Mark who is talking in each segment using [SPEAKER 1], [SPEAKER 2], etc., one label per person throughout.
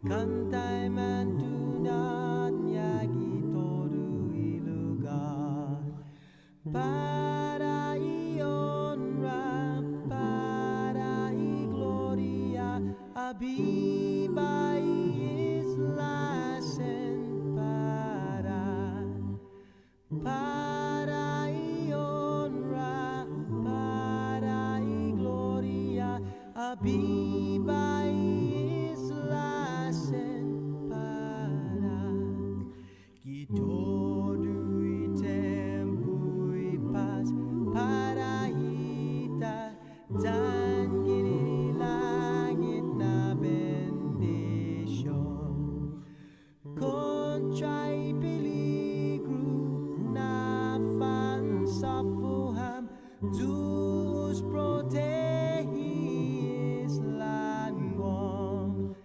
[SPEAKER 1] Kantai mantunat nyagi toru iluga para honra para gloria abibai islasen para honra para gloria abibai islasen para Gitodui tempui pas para hita dan gini langit na bendisyon Contrai peligro na fansafuham Deus protege languam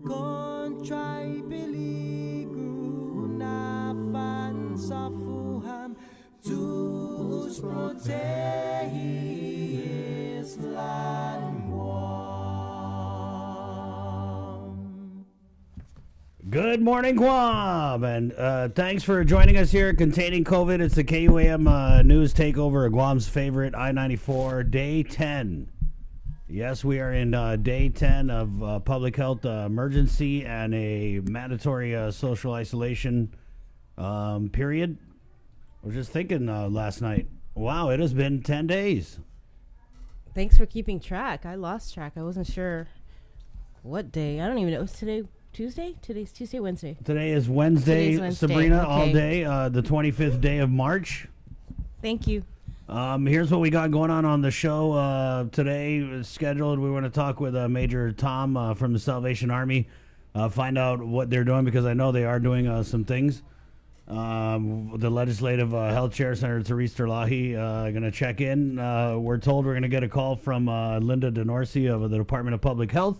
[SPEAKER 1] Contrai peligro na fansafuham Deus protege languam.
[SPEAKER 2] Good morning, Guam, and thanks for joining us here. Containing COVID, it's the KUAM News Takeover of Guam's favorite I-94, Day 10. Yes, we are in Day 10 of public health emergency and a mandatory social isolation period. I was just thinking last night, wow, it has been 10 days.
[SPEAKER 3] Thanks for keeping track. I lost track. I wasn't sure what day. I don't even know. Is today Tuesday? Today's Tuesday, Wednesday.
[SPEAKER 2] Today is Wednesday,
[SPEAKER 3] Today's Wednesday.
[SPEAKER 2] Sabrina,
[SPEAKER 3] Okay.
[SPEAKER 2] all day, the 25th day of March.
[SPEAKER 3] Thank you.
[SPEAKER 2] Here's what we got going on the show today. Scheduled, we want to talk with Major Tom from the Salvation Army, find out what they're doing because I know they are doing some things. The Legislative Health Chair, Senator Therese Terlahi, going to check in. We're told we're going to get a call from Linda DeNorsi of the Department of Public Health.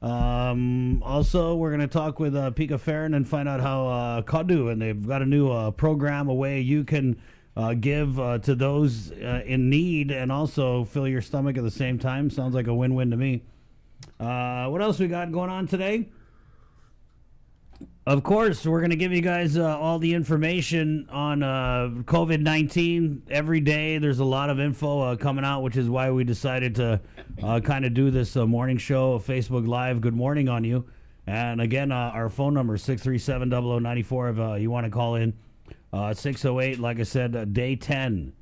[SPEAKER 2] Also, we're going to talk with Pika Farron and find out how Kadu, and they've got a new program, a way you can give to those in need and also fill your stomach at the same time. Sounds like a win-win to me. What else we got going on today? Of course, we're going to give you guys all the information on COVID-19 every day. There's a lot of info coming out, which is why we decided to kind of do this morning show, Facebook Live. Good morning on you. And again, our phone number is 637-0094 if you want to call in. 608, like I said, day 10.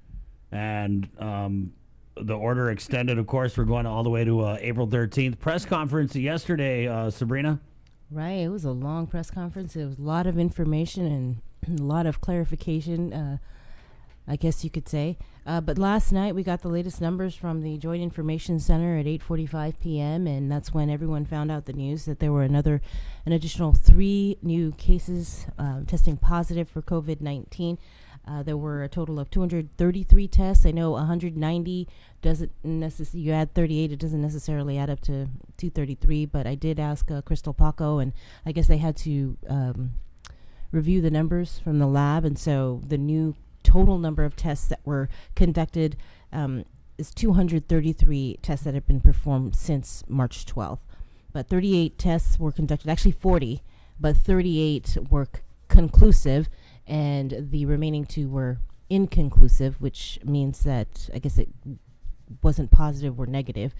[SPEAKER 2] And the order extended, of course. We're going all the way to April 13th. Press conference yesterday, Sabrina.
[SPEAKER 3] Right. It was a long press conference. There was a lot of information and a lot of clarification, I guess you could say. But last night we got the latest numbers from the Joint Information Center at 8:45 p.m. And that's when everyone found out the news that there were an additional 3 new cases testing positive for COVID-19. There were a total of 233 tests. I know 190 doesn't necessarily, you add 38, it doesn't necessarily add up to 233, but I did ask Crystal Paco, and I guess they had to review the numbers from the lab, and so the new total number of tests that were conducted is 233 tests that have been performed since March 12th. But 38 tests were conducted, actually 40, but 38 were conclusive, and the remaining 2 were inconclusive, which means that I guess it wasn't positive or negative.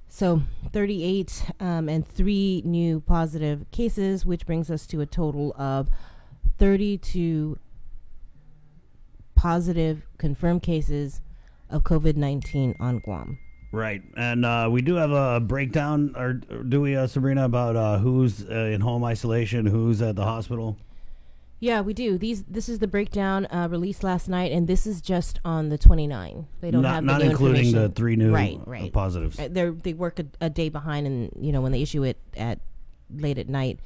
[SPEAKER 3] So 38 and 3 new positive cases, which brings us to a total of 32 positive confirmed cases of COVID-19 on Guam.
[SPEAKER 2] Right, and we do have a breakdown, or do we, Sabrina, about who's in home isolation, who's at the hospital?
[SPEAKER 3] Yeah, we do. This is the breakdown released last night, and this is just on the 29. They don't have the
[SPEAKER 2] not
[SPEAKER 3] new
[SPEAKER 2] including the
[SPEAKER 3] information.
[SPEAKER 2] 3 new
[SPEAKER 3] Right.
[SPEAKER 2] positives.
[SPEAKER 3] They work a day behind, and when they issue it at late at night,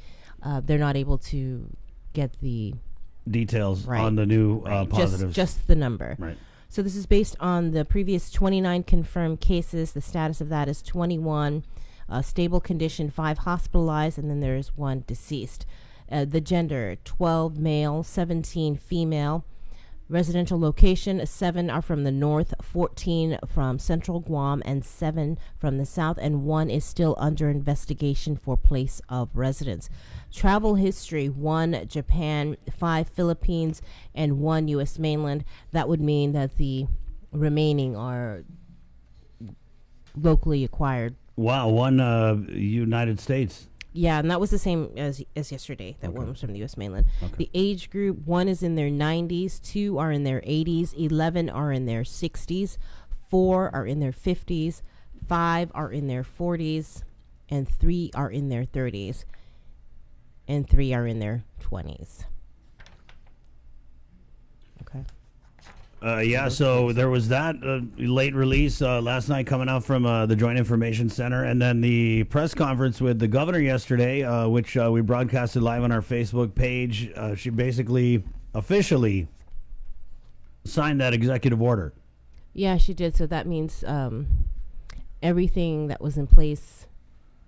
[SPEAKER 3] they're not able to get the
[SPEAKER 2] Details on the new positives.
[SPEAKER 3] Just the number.
[SPEAKER 2] Right.
[SPEAKER 3] So this is based on the previous 29 confirmed cases. The status of that is 21, stable condition, 5 hospitalized, and then there's 1 deceased. The gender, 12 male, 17 female. residential location. 7 are from the north, 14 from central Guam, and 7 from the south, and 1 is still under investigation for place of residence. Travel history: 1 Japan, 5 Philippines, and 1 U.S. mainland. That would mean that the remaining are locally acquired.
[SPEAKER 2] Wow, 1 United States.
[SPEAKER 3] Yeah, and that was the same as yesterday. That one was from the U.S. mainland. The age group: 1 is in their 90s, 2 are in their 80s, 11 are in their 60s, 4 are in their 50s, 5 are in their 40s, and 3 are in their 30s, and 3 are in their 20s. Okay.
[SPEAKER 2] Yeah, so there was that late release last night coming out from the Joint Information Center, and then the press conference with the governor yesterday, which we broadcasted live on our Facebook page. She basically officially signed that executive order.
[SPEAKER 3] Yeah, she did. So that means everything that was in place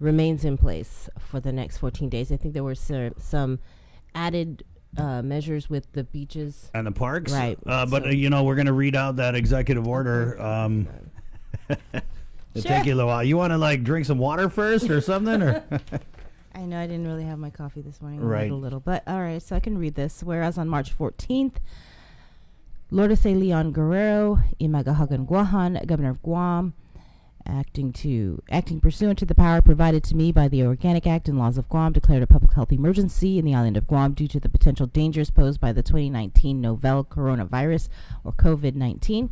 [SPEAKER 3] remains in place for the next 14 days. I think there were some added measures with the beaches
[SPEAKER 2] and the parks,
[SPEAKER 3] right?
[SPEAKER 2] But we're going to read out that executive order. It'll take you a little while. You want to drink some water first or something, or?
[SPEAKER 3] I know I didn't really have my coffee this morning.
[SPEAKER 2] Right.
[SPEAKER 3] A little, but all right. So I can read this. Whereas on March 14th, Lourdes Leon Guerrero, Imagahagan Guahan, Governor of Guam, acting pursuant to the power provided to me by the Organic Act and laws of Guam, declared a public health emergency in the island of Guam due to the potential dangers posed by the 2019 novel coronavirus, or COVID-19.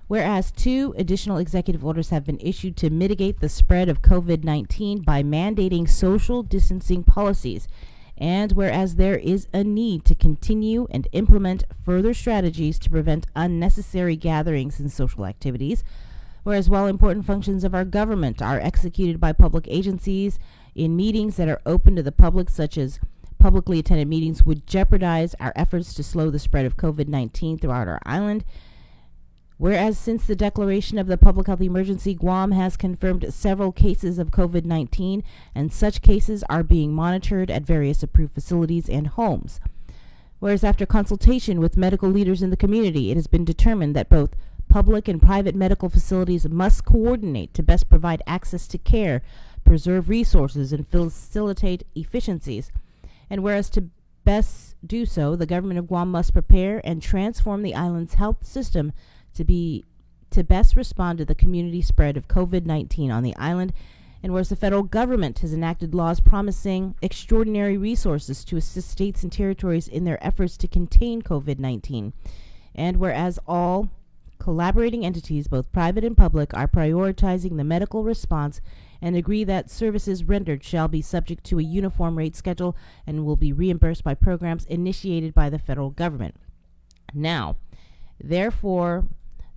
[SPEAKER 3] Whereas 2 additional executive orders have been issued to mitigate the spread of COVID-19 by mandating social distancing policies. And whereas there is a need to continue and implement further strategies to prevent unnecessary gatherings and social activities. Whereas while important functions of our government are executed by public agencies in meetings that are open to the public, such as publicly attended meetings, would jeopardize our efforts to slow the spread of COVID-19 throughout our island. Whereas since the declaration of the public health emergency, Guam has confirmed several cases of COVID-19, and such cases are being monitored at various approved facilities and homes. Whereas after consultation with medical leaders in the community, it has been determined that both public and private medical facilities must coordinate to best provide access to care, preserve resources, and facilitate efficiencies. And whereas to best do so, the government of Guam must prepare and transform the island's health system to best respond to the community spread of COVID-19 on the island. And whereas the federal government has enacted laws promising extraordinary resources to assist states and territories in their efforts to contain COVID-19. And whereas all collaborating entities, both private and public, are prioritizing the medical response and agree that services rendered shall be subject to a uniform rate schedule and will be reimbursed by programs initiated by the federal government. Now, therefore,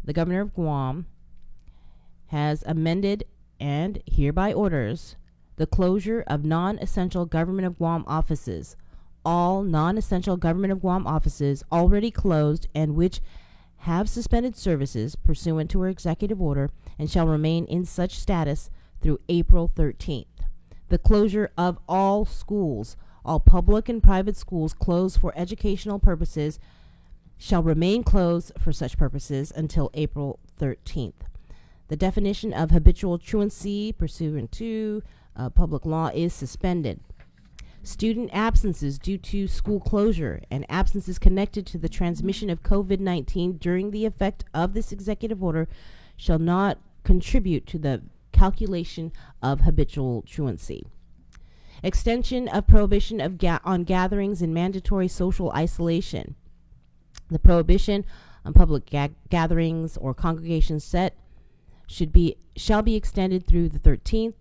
[SPEAKER 3] the governor of Guam has amended and hereby orders the closure of non-essential government of Guam offices. All non-essential government of Guam offices already closed and which have suspended services pursuant to her executive order and shall remain in such status through April 13th. The closure of all schools, all public and private schools closed for educational purposes, shall remain closed for such purposes until April 13th. The definition of habitual truancy pursuant to public law is suspended. Student absences due to school closure and absences connected to the transmission of COVID-19 during the effect of this executive order shall not contribute to the calculation of habitual truancy. Extension of prohibition of on gatherings and mandatory social isolation. The prohibition on public gatherings or congregations set shall be extended through the 13th.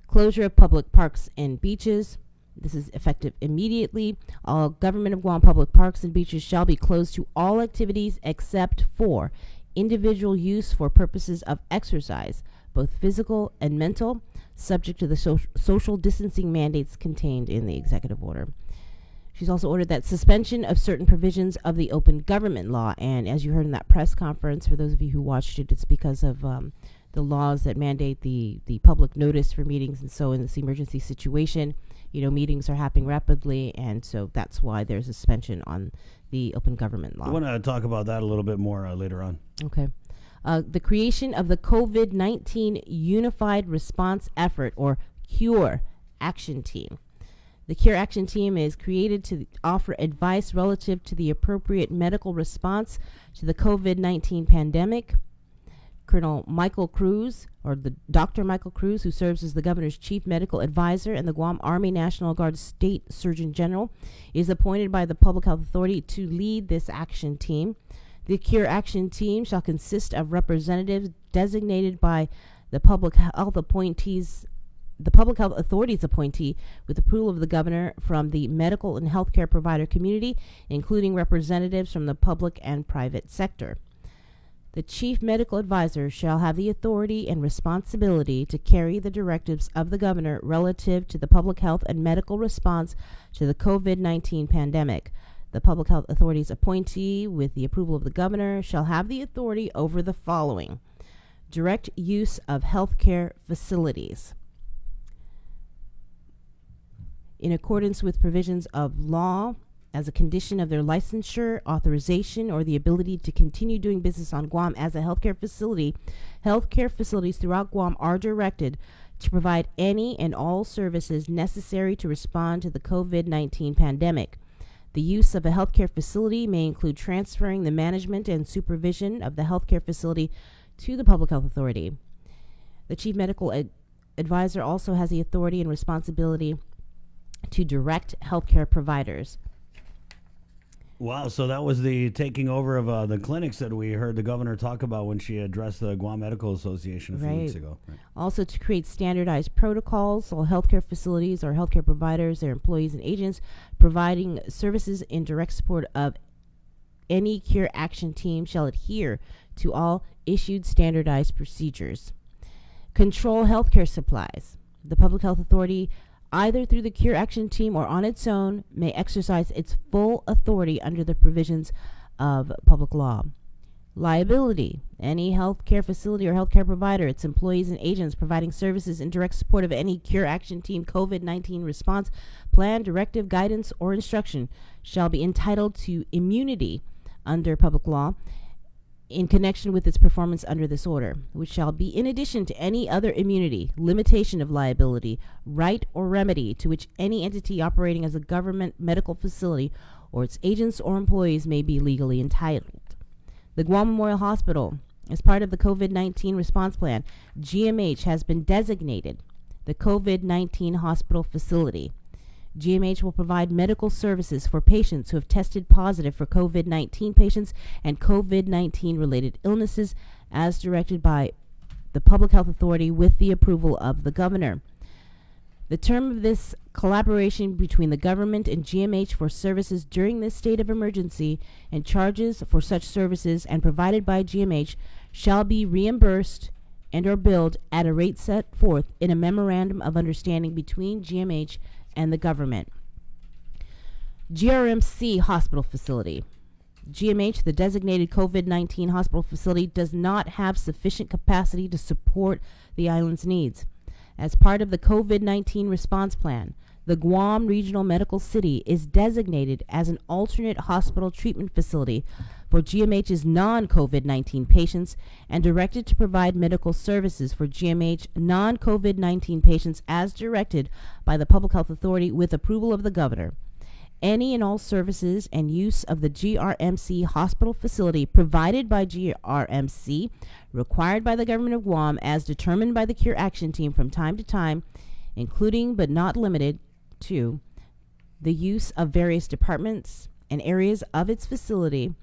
[SPEAKER 3] Closure of public parks and beaches. This is effective immediately. All government of Guam public parks and beaches shall be closed to all activities except for individual use for purposes of exercise, both physical and mental, subject to the social distancing mandates contained in the executive order. She's also ordered that suspension of certain provisions of the open government law. And as you heard in that press conference, for those of you who watched it, it's because of the laws that mandate the public notice for meetings. And so in this emergency situation, meetings are happening rapidly, and so that's why there's a suspension on the open government law.
[SPEAKER 2] I want to talk about that a little bit more later on.
[SPEAKER 3] Okay. The creation of the COVID-19 Unified Response Effort, or CURE Action Team. The CURE Action Team is created to offer advice relative to the appropriate medical response to the COVID-19 pandemic. Colonel Michael Cruz, or the Dr. Michael Cruz, who serves as the governor's chief medical advisor and the Guam Army National Guard State Surgeon General, is appointed by the Public Health Authority to lead this action team. The CURE Action Team shall consist of representatives designated by the Public Health Authority's appointee with approval of the governor from the medical and healthcare provider community, including representatives from the public and private sector. The chief medical advisor shall have the authority and responsibility to carry the directives of the governor relative to the public health and medical response to the COVID-19 pandemic. The Public Health Authority's appointee, with the approval of the governor, shall have the authority over the following: direct use of healthcare facilities in accordance with provisions of law as a condition of their licensure, authorization, or the ability to continue doing business on Guam as a healthcare facility. Healthcare facilities throughout Guam are directed to provide any and all services necessary to respond to the COVID-19 pandemic. The use of a healthcare facility may include transferring the management and supervision of the healthcare facility to the Public Health Authority. The Chief Medical Advisor also has the authority and responsibility to direct healthcare providers.
[SPEAKER 2] Wow, so that was the taking over of the clinics that we heard the governor talk about when she addressed the Guam Medical Association a few weeks ago. Right.
[SPEAKER 3] Also to create standardized protocols, all healthcare facilities or healthcare providers, their employees and agents providing services in direct support of any CURE Action Team shall adhere to all issued standardized procedures. Control healthcare supplies. The Public Health Authority, either through the CURE Action Team or on its own, may exercise its full authority under the provisions of public law. Liability. Any healthcare facility or healthcare provider, its employees and agents providing services in direct support of any CURE Action Team COVID-19 response plan, directive, guidance, or instruction shall be entitled to immunity under public law in connection with its performance under this order, which shall be in addition to any other immunity, limitation of liability, right or remedy to which any entity operating as a government medical facility or its agents or employees may be legally entitled. The Guam Memorial Hospital, as part of the COVID-19 response plan, GMH has been designated the COVID-19 hospital facility. GMH will provide medical services for patients who have tested positive for COVID-19 patients and COVID-19 related illnesses as directed by the Public Health Authority with the approval of the governor. The term of this collaboration between the government and GMH for services during this state of emergency and charges for such services and provided by GMH shall be reimbursed and or billed at a rate set forth in a memorandum of understanding between GMH and the government. GRMC Hospital Facility. GMH, the designated COVID-19 hospital facility, does not have sufficient capacity to support the island's needs. As part of the COVID-19 response plan, the Guam Regional Medical City is designated as an alternate hospital treatment facility for GMH's non-COVID-19 patients and directed to provide medical services for GMH non-COVID-19 patients as directed by the Public Health Authority with approval of the governor. Any and all services and use of the GRMC hospital facility provided by GRMC, required by the government of Guam as determined by the CURE Action Team from time to time, including but not limited to the use of various departments and areas of its facility,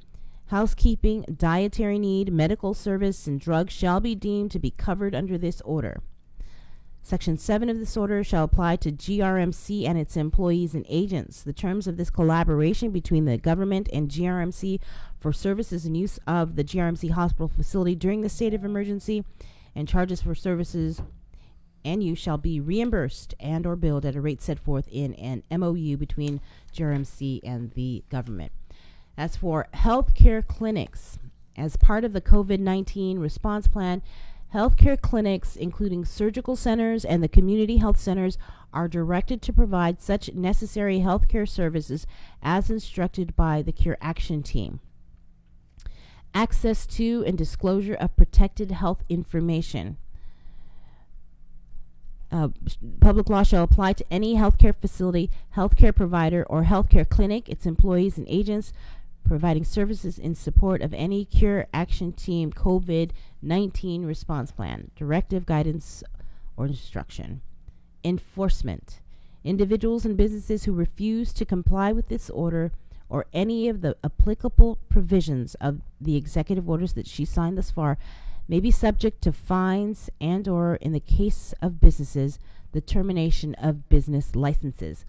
[SPEAKER 3] housekeeping, dietary need, medical service, and drugs shall be deemed to be covered under this order. Section 7 of this order shall apply to GRMC and its employees and agents. The terms of this collaboration between the government and GRMC for services and use of the GRMC hospital facility during the state of emergency and charges for services and use shall be reimbursed and or billed at a rate set forth in an MOU between GRMC and the government. As for healthcare clinics, as part of the COVID-19 response plan, Healthcare clinics, including surgical centers and the community health centers, are directed to provide such necessary healthcare services as instructed by the Cure Action Team. Access to and disclosure of protected health information. Public law shall apply to any healthcare facility, healthcare provider, or healthcare clinic, its employees and agents providing services in support of any Cure Action Team COVID-19 response plan, directive, guidance, or instruction. Enforcement. Individuals and businesses who refuse to comply with this order or any of the applicable provisions of the executive orders that she signed thus far may be subject to fines and or, in the case of businesses, the termination of business licenses.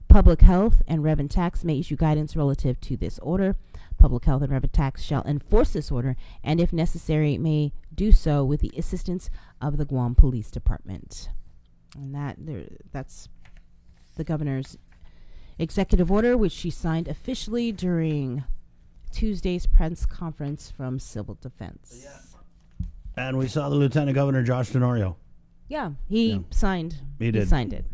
[SPEAKER 3] Public Health and Revenue Tax may issue guidance relative to this order. Public Health and Revenue Tax shall enforce this order and, if necessary, may do so with the assistance of the Guam Police Department. And that's the governor's executive order, which she signed officially during Tuesday's press conference from Civil Defense.
[SPEAKER 2] Yeah. And we saw the Lieutenant Governor, Josh Tenorio.
[SPEAKER 3] Yeah, he signed.
[SPEAKER 2] He did.
[SPEAKER 3] He signed it.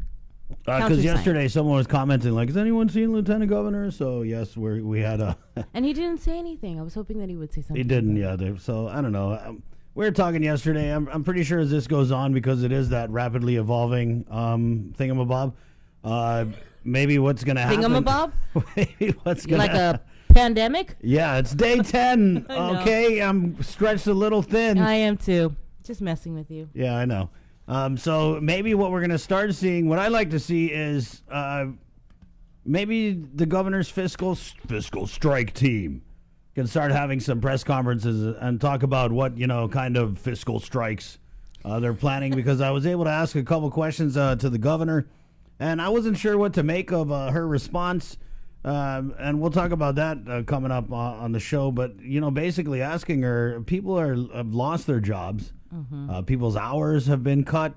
[SPEAKER 2] Because yesterday someone was commenting, like, has anyone seen Lieutenant Governor? So, yes, we had a...
[SPEAKER 3] And he didn't say anything. I was hoping that he would say something.
[SPEAKER 2] He didn't, yeah. So, I don't know. We were talking yesterday. I'm pretty sure as this goes on, because it is that rapidly evolving thingamabob, maybe what's going to happen...
[SPEAKER 3] Thingamabob?
[SPEAKER 2] Maybe what's going to
[SPEAKER 3] Like a pandemic?
[SPEAKER 2] Yeah, it's day 10. Okay, I'm stretched a little thin.
[SPEAKER 3] I am too. Just messing with you.
[SPEAKER 2] Yeah, I know. So maybe what we're going to start seeing, what I like to see is maybe the governor's fiscal strike team can start having some press conferences and talk about what, kind of fiscal strikes they're planning, because I was able to ask a couple questions to the governor, and I wasn't sure what to make of her response. And we'll talk about that coming up on the show. But, basically asking her, people have lost their jobs. People's hours have been cut.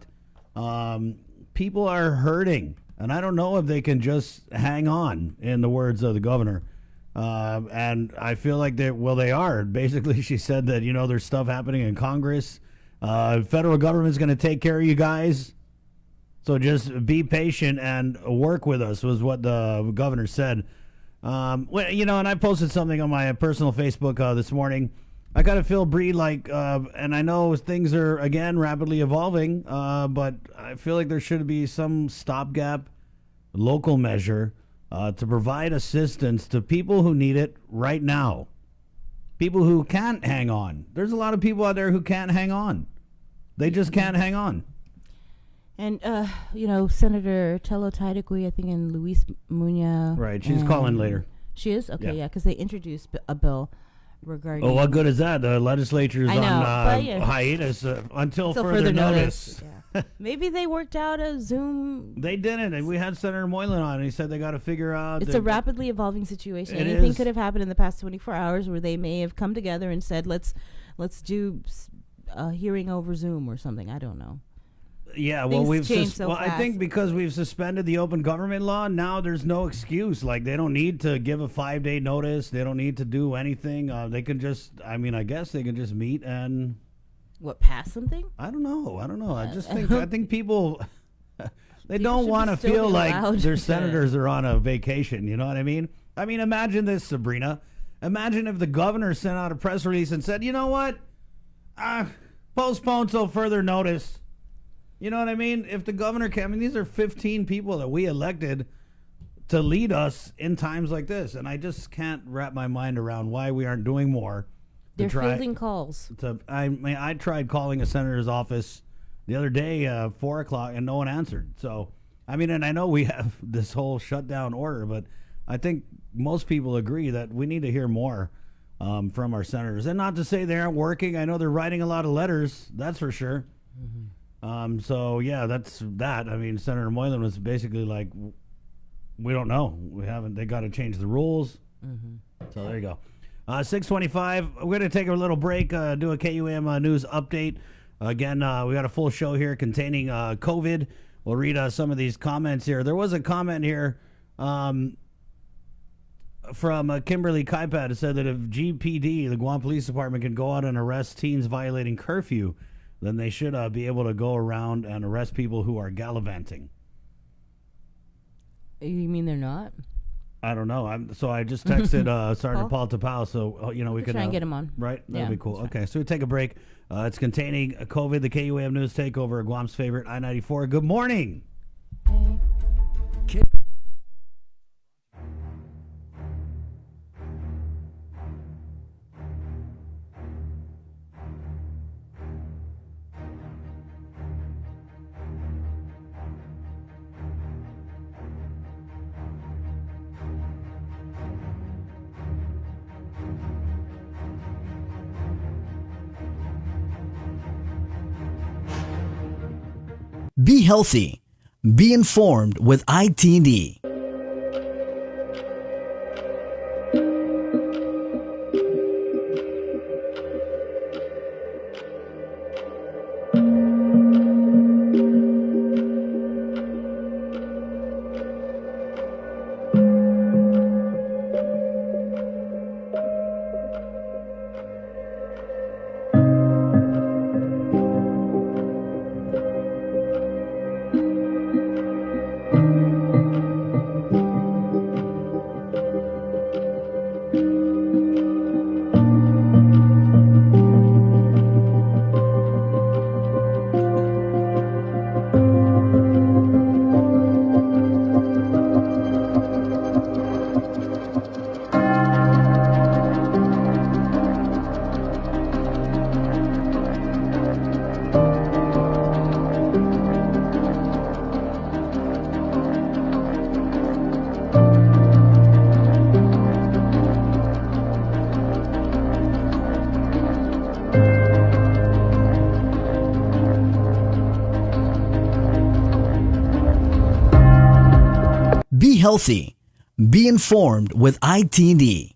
[SPEAKER 2] People are hurting. And I don't know if they can just hang on, in the words of the governor. And I feel like they are. Basically, she said that, there's stuff happening in Congress. Federal government's going to take care of you guys. So just be patient and work with us, was what the governor said. And I posted something on my personal Facebook this morning. I kind of feel, Bree, like, and I know things are, again, rapidly evolving, but I feel like there should be some stopgap local measure to provide assistance to people who need it right now. People who can't hang on. There's a lot of people out there who can't hang on. They just can't hang on.
[SPEAKER 3] And, Senator Tello Taidakui, I think, and Luis Muñoz.
[SPEAKER 2] Right, she's calling later.
[SPEAKER 3] She is? Okay, yeah, because they introduced a bill regarding...
[SPEAKER 2] Oh, what good is that? The legislature's on hiatus until further notice.
[SPEAKER 3] Yeah. Maybe they worked out a Zoom...
[SPEAKER 2] They didn't, and we had Senator Moylan on, and he said they got to figure out...
[SPEAKER 3] It's a rapidly evolving situation. Anything could have happened in the past 24 hours where they may have come together and said, let's do a hearing over Zoom or something. I don't know.
[SPEAKER 2] Yeah, well, I
[SPEAKER 3] fast.
[SPEAKER 2] think because we've suspended the open government law, now there's no excuse. Like, they don't need to give a 5-day notice. They don't need to do anything. They can just, I guess they can just meet and...
[SPEAKER 3] What, pass something?
[SPEAKER 2] I don't know. I just think, I think people, they don't want to
[SPEAKER 3] still
[SPEAKER 2] feel
[SPEAKER 3] be
[SPEAKER 2] like
[SPEAKER 3] allowed
[SPEAKER 2] their
[SPEAKER 3] to-
[SPEAKER 2] senators are on a vacation. You know what I mean? Imagine this, Sabrina. Imagine if the governor sent out a press release and said, you know what? Postpone till further notice. You know what I mean? If the governor can, these are 15 people that we elected to lead us in times like this, and I just can't wrap my mind around why we aren't doing more.
[SPEAKER 3] They're fielding calls.
[SPEAKER 2] I tried calling a senator's office the other day, 4 o'clock, and no one answered. So, and I know we have this whole shutdown order, but I think most people agree that we need to hear more from our senators. And not to say they aren't working. I know they're writing a lot of letters, that's for sure. Mm-hmm. So yeah, that's that. Senator Moylan was basically like, we don't know. They got to change the rules. Mm-hmm. So there you go. 6:25. We're going to take a little break, do a KUAM news update. Again, we got a full show here containing COVID. We'll read some of these comments here. There was a comment here from Kimberly Kaipad. It said that if GPD, the Guam Police Department, can go out and arrest teens violating curfew, then they should be able to go around and arrest people who are gallivanting.
[SPEAKER 3] You mean they're not?
[SPEAKER 2] I don't know. So I just texted Sergeant
[SPEAKER 3] Paul?
[SPEAKER 2] Paul Tapau, so we could
[SPEAKER 3] Try and get him on.
[SPEAKER 2] Right? That'd
[SPEAKER 3] Yeah,
[SPEAKER 2] be cool.
[SPEAKER 3] that's
[SPEAKER 2] Okay, so we take a break. It's containing COVID, the KUAM News Takeover, Guam's favorite, I-94. Good morning.
[SPEAKER 4] Be healthy. Be informed with ITD. Be healthy. Be informed with ITD.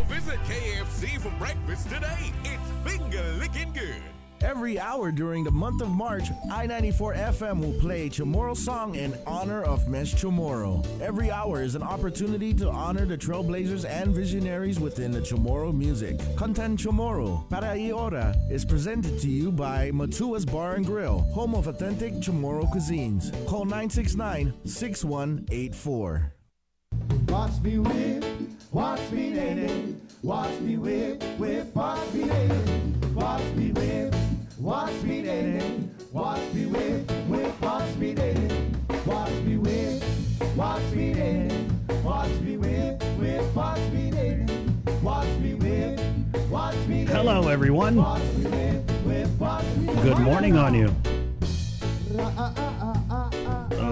[SPEAKER 5] Visit KFC for breakfast today. It's finger licking good. Every hour during the month of March, I-94 FM will play a Chamorro song in honor of Mesh Chamorro. Every hour is an opportunity to honor the trailblazers and visionaries within the Chamorro music. Content Chamorro, Para y Hora, is presented to you by Matua's Bar and Grill, home of authentic Chamorro cuisines. Call 969-6184.
[SPEAKER 1] Watch me whip, watch me native, watch me whip, watch me native, watch me whip, watch me native, watch me whip, watch me native, watch me whip, watch me native, watch me whip, watch me native, watch me whip, watch me native.
[SPEAKER 2] Hello, everyone.
[SPEAKER 1] Watch me whip, watch me native.
[SPEAKER 2] Good morning on you.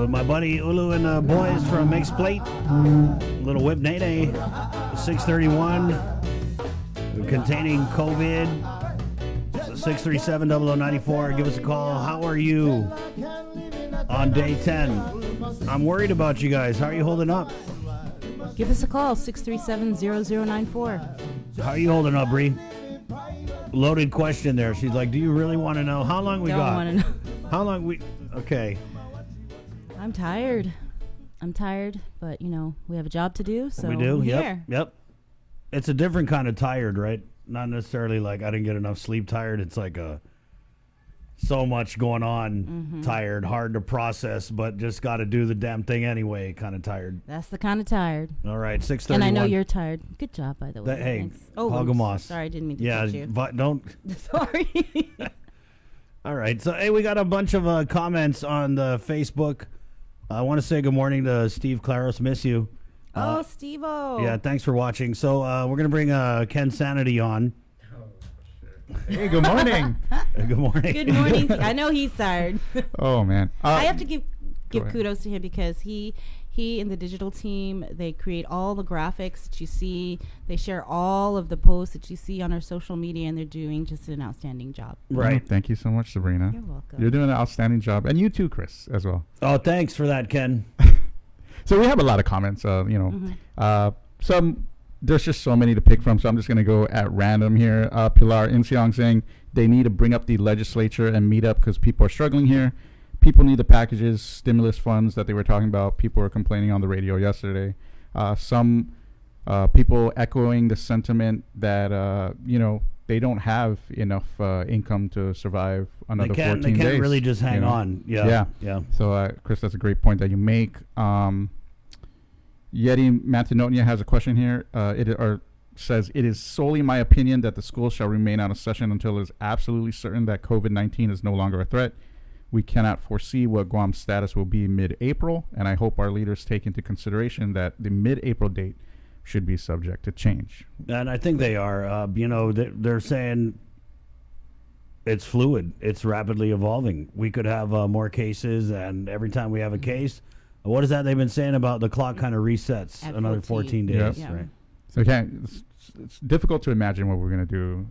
[SPEAKER 2] My buddy Ulu and the boys from Mixed Plate, Little Whip Nene, 631, containing COVID, 637-0094. Give us a call. How are you on day 10? I'm worried about you guys. How are you holding up?
[SPEAKER 3] Give us a call, 637-0094.
[SPEAKER 2] How are you holding up, Bree? Loaded question there. She's like, do you really want to know? How long we
[SPEAKER 3] Don't
[SPEAKER 2] got?
[SPEAKER 3] want to know.
[SPEAKER 2] How long we... Okay.
[SPEAKER 3] I'm tired, but, we have a job to do, so
[SPEAKER 2] We do?
[SPEAKER 3] I'm
[SPEAKER 2] Yep.
[SPEAKER 3] here.
[SPEAKER 2] Yep. It's a different kind of tired, right? Not necessarily like I didn't get enough sleep tired. It's like so much going on tired, hard to process, but just got to do the damn thing anyway kind of tired.
[SPEAKER 3] That's the kind of tired.
[SPEAKER 2] All right, 6:31.
[SPEAKER 3] And I know you're tired. Good job, by the way.
[SPEAKER 2] Hey,
[SPEAKER 3] Thanks.
[SPEAKER 2] Hogamos.
[SPEAKER 3] Sorry, I didn't mean to
[SPEAKER 2] Yeah,
[SPEAKER 3] touch you.
[SPEAKER 2] don't...
[SPEAKER 3] Sorry.
[SPEAKER 2] All right, so hey, we got a bunch of comments on the Facebook. I want to say good morning to Steve Claros. Miss you.
[SPEAKER 3] Oh, Steve-O.
[SPEAKER 2] Yeah, thanks for watching. So we're going to bring Ken Sanity on.
[SPEAKER 6] Hey, good morning.
[SPEAKER 2] Good morning.
[SPEAKER 3] Good morning. I know he's tired.
[SPEAKER 6] Oh man,
[SPEAKER 3] I have to give
[SPEAKER 6] ahead.
[SPEAKER 3] kudos to him because he and the digital team, they create all the graphics that you see. They share all of the posts that you see on our social media, and they're doing just an outstanding job.
[SPEAKER 2] Right.
[SPEAKER 6] Thank you so much, Sabrina.
[SPEAKER 3] You're welcome.
[SPEAKER 6] You're doing an outstanding job, and you too, Chris, as well.
[SPEAKER 2] Oh, thanks for that, Ken.
[SPEAKER 6] So we have a lot of comments. Some there's just so many to pick from, so I'm just going to go at random here. Pilar Inseong saying they need to bring up the legislature and meet up because people are struggling here. People need the packages, stimulus funds that they were talking about. People were complaining on the radio yesterday. Some people echoing the sentiment that, they don't have enough income to survive another 14 days.
[SPEAKER 2] They can't really just hang on. Yeah.
[SPEAKER 6] So, Chris, that's a great point that you make. Yeti Matinonia has a question here. Says, it is solely my opinion that the school shall remain out of session until it is absolutely certain that COVID-19 is no longer a threat. We cannot foresee what Guam's status will be mid-April, and I hope our leaders take into consideration that the mid-April date should be subject to change.
[SPEAKER 2] And I think they are. They're saying it's fluid. It's rapidly evolving. We could have more cases, and every time we have a case, what is that they've been saying about the clock kind of resets
[SPEAKER 3] At
[SPEAKER 2] another 14 days?
[SPEAKER 6] Yep.
[SPEAKER 3] Yeah.
[SPEAKER 2] Right.
[SPEAKER 6] So it's difficult to imagine what we're going to do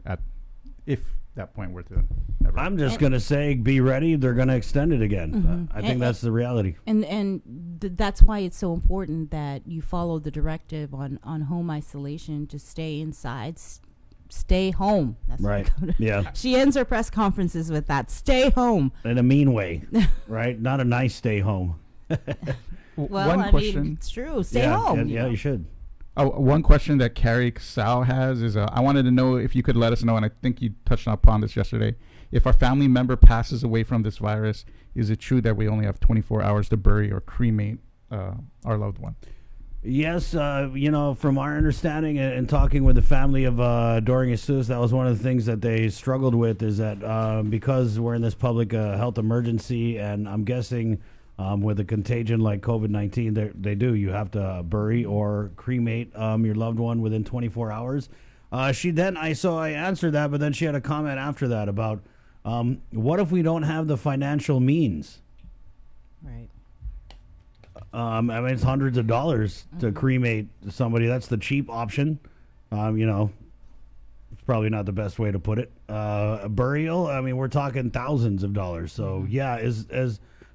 [SPEAKER 6] if that point were to ever.
[SPEAKER 2] I'm just going to say, be ready. They're going to extend it again. I think that's the reality.
[SPEAKER 3] And that's why it's so important that you follow the directive on home isolation, to stay inside, stay home. That's
[SPEAKER 2] Right. Yeah.
[SPEAKER 3] She ends her press conferences with that. Stay home.
[SPEAKER 2] In a mean way, right? Not a nice stay home.
[SPEAKER 3] Well,
[SPEAKER 6] One
[SPEAKER 3] I
[SPEAKER 6] question.
[SPEAKER 3] mean, it's true. Stay
[SPEAKER 2] yeah,
[SPEAKER 3] home.
[SPEAKER 2] Yeah, you should.
[SPEAKER 6] One question that Carrie Sal has is, I wanted to know if you could let us know, and I think you touched upon this yesterday, if our family member passes away from this virus, is it true that we only have 24 hours to bury or cremate our loved one?
[SPEAKER 2] Yes, from our understanding and talking with the family of Doring Jesus, that was one of the things that they struggled with, is that because we're in this public health emergency, and I'm guessing with a contagion like COVID-19, they do. You have to bury or cremate your loved one within 24 hours. I answered that, but then she had a comment after that about what if we don't have the financial means?
[SPEAKER 3] Right.
[SPEAKER 2] It's hundreds of dollars to cremate somebody. That's the cheap option. It's probably not the best way to put it. A burial, we're talking thousands of dollars. So yeah,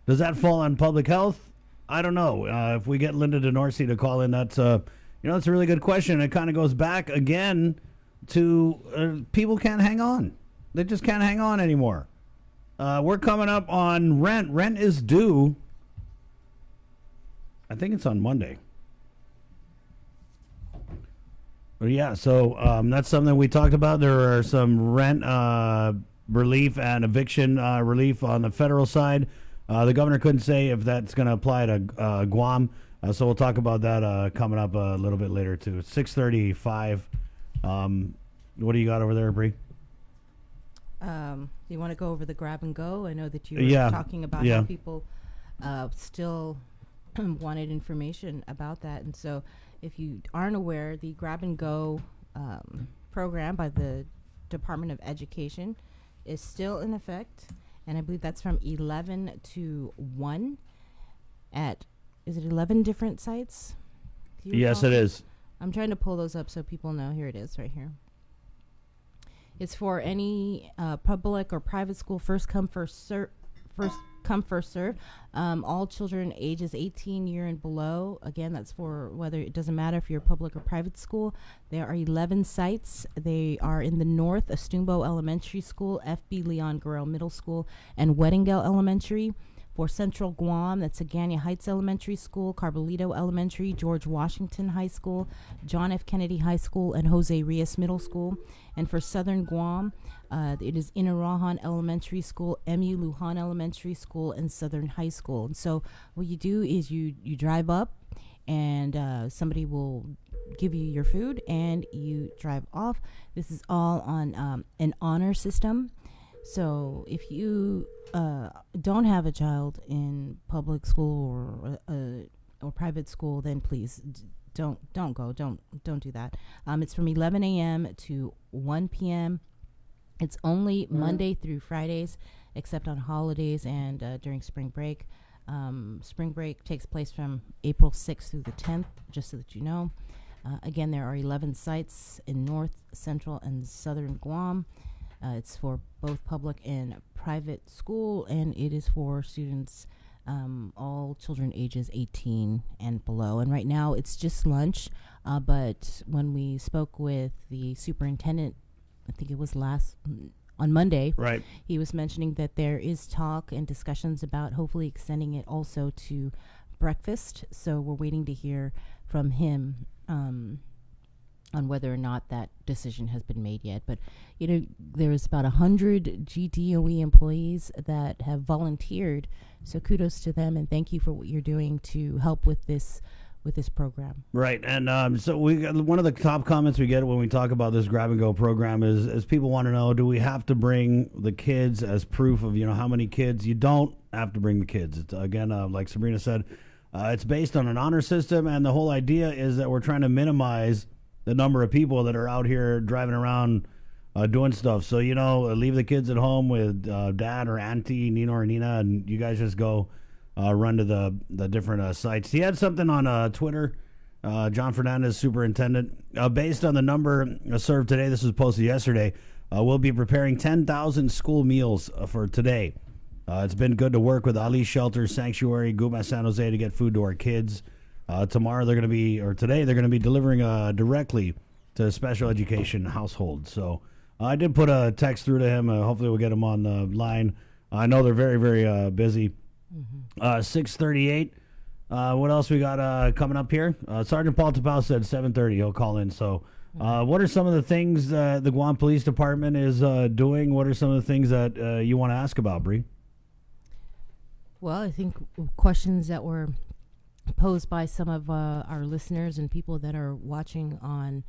[SPEAKER 2] does that fall on public health? I don't know. If we get Linda DeNorsi to call in, that's it's a really good question. It kind of goes back again to people can't hang on. They just can't hang on anymore. We're coming up on rent. Rent is due. I think it's on Monday. Yeah, so that's something we talked about. There are some rent relief and eviction relief on the federal side. The governor couldn't say if that's going to apply to Guam, so we'll talk about that coming up a little bit later too. It's 6:35. What do you got over there, Bree?
[SPEAKER 3] You want to go over the grab and go? I know that you were
[SPEAKER 2] Yeah,
[SPEAKER 3] talking about
[SPEAKER 2] yeah.
[SPEAKER 3] how people still wanted information about that. And so if you aren't aware, the grab and go program by the Department of Education is still in effect. And I believe that's from 11 to 1 at, is it 11 different sites? Do you
[SPEAKER 2] Yes,
[SPEAKER 3] recall?
[SPEAKER 2] it is.
[SPEAKER 3] I'm trying to pull those up so people know. Here it is right here. It's for any public or private school, first come, first serve. All children ages 18 year and below. Again, that's for whether, it doesn't matter if you're a public or private school. There are 11 sites. They are in the north, Estumbo Elementary School, FB Leon Guerrero Middle School, and Weddingdale Elementary. For Central Guam, that's Agania Heights Elementary School, Carbolito Elementary, George Washington High School, John F. Kennedy High School, and Jose Rios Middle School. And for Southern Guam, it is Inarajan Elementary School, MU Lujan Elementary School, and Southern High School. And so what you do is you drive up, and somebody will give you your food, and you drive off. This is all on an honor system. So if you don't have a child in public school or private school, then please don't go. Don't do that. It's from 11 a.m. to 1 p.m. It's only Monday through Fridays, except on holidays and during spring break. Spring break takes place from April 6th through the 10th, just so that you know. Again, there are 11 sites in North, Central, and Southern Guam. It's for both public and private school, and it is for students, all children ages 18 and below. And right now it's just lunch, but when we spoke with the superintendent, I think it was on Monday,
[SPEAKER 2] Right.
[SPEAKER 3] he was mentioning that there is talk and discussions about hopefully extending it also to breakfast. So we're waiting to hear from him on whether or not that decision has been made yet. But, you know, there's about 100 GDOE employees that have volunteered. So kudos to them, and thank you for what you're doing to help with this program.
[SPEAKER 2] Right, and so we got one of the top comments we get when we talk about this grab and go program is people want to know, do we have to bring the kids as proof of, you know, how many kids? You don't have to bring the kids. It's, again, like Sabrina said, it's based on an honor system, and the whole idea is that we're trying to minimize the number of people that are out here driving around doing stuff. So, you know, leave the kids at home with dad or auntie, Nino or Nina, and you guys just go run to the different sites. He had something on Twitter, John Fernandez, superintendent. Based on the number served today, this was posted yesterday, we'll be preparing 10,000 school meals for today. It's been good to work with Ali Shelter, Sanctuary, Guma San Jose to get food to our kids. Today they're going to be delivering directly to special education households. So I did put a text through to him. Hopefully we'll get him on the line. I know they're very, very busy. 6:38. What else we got coming up here? Sergeant Paul Tapau said 7:30 he'll call in. So what are some of the things the Guam Police Department is doing? What are some of the things that you want to ask about, Bree?
[SPEAKER 3] Well, I think questions that were posed by some of our listeners and people that are watching on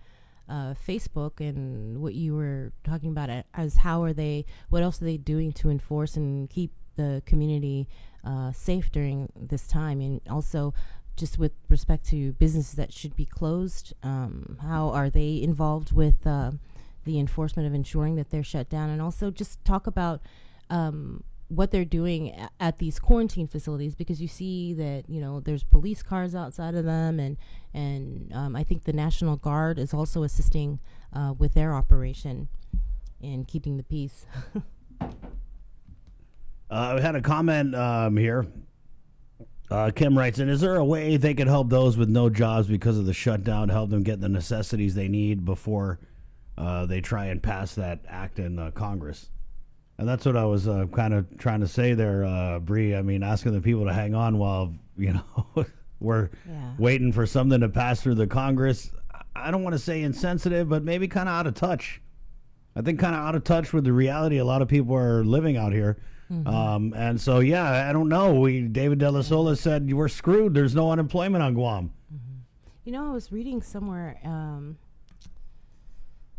[SPEAKER 3] Facebook, and what you were talking about as what else are they doing to enforce and keep the community safe during this time, and also just with respect to businesses that should be closed, how are they involved with the enforcement of ensuring that they're shut down, and also just talk about what they're doing at these quarantine facilities, because you see that, you know, there's police cars outside of them, and I think the National Guard is also assisting with their operation in keeping the peace.
[SPEAKER 2] We had a comment here. Kim writes in, is there a way they could help those with no jobs because of the shutdown, help them get the necessities they need before they try and pass that act in Congress? And that's what I was kind of trying to say there, Bree. I mean, asking the people to hang on while, we're waiting for something to pass through the Congress. I don't want to say insensitive, but maybe kind of out of touch. I think kind of out of touch with the reality a lot of people are living out here. And so, I don't know. David De La Sola said, we're screwed. There's no unemployment on Guam.
[SPEAKER 3] I was reading somewhere, I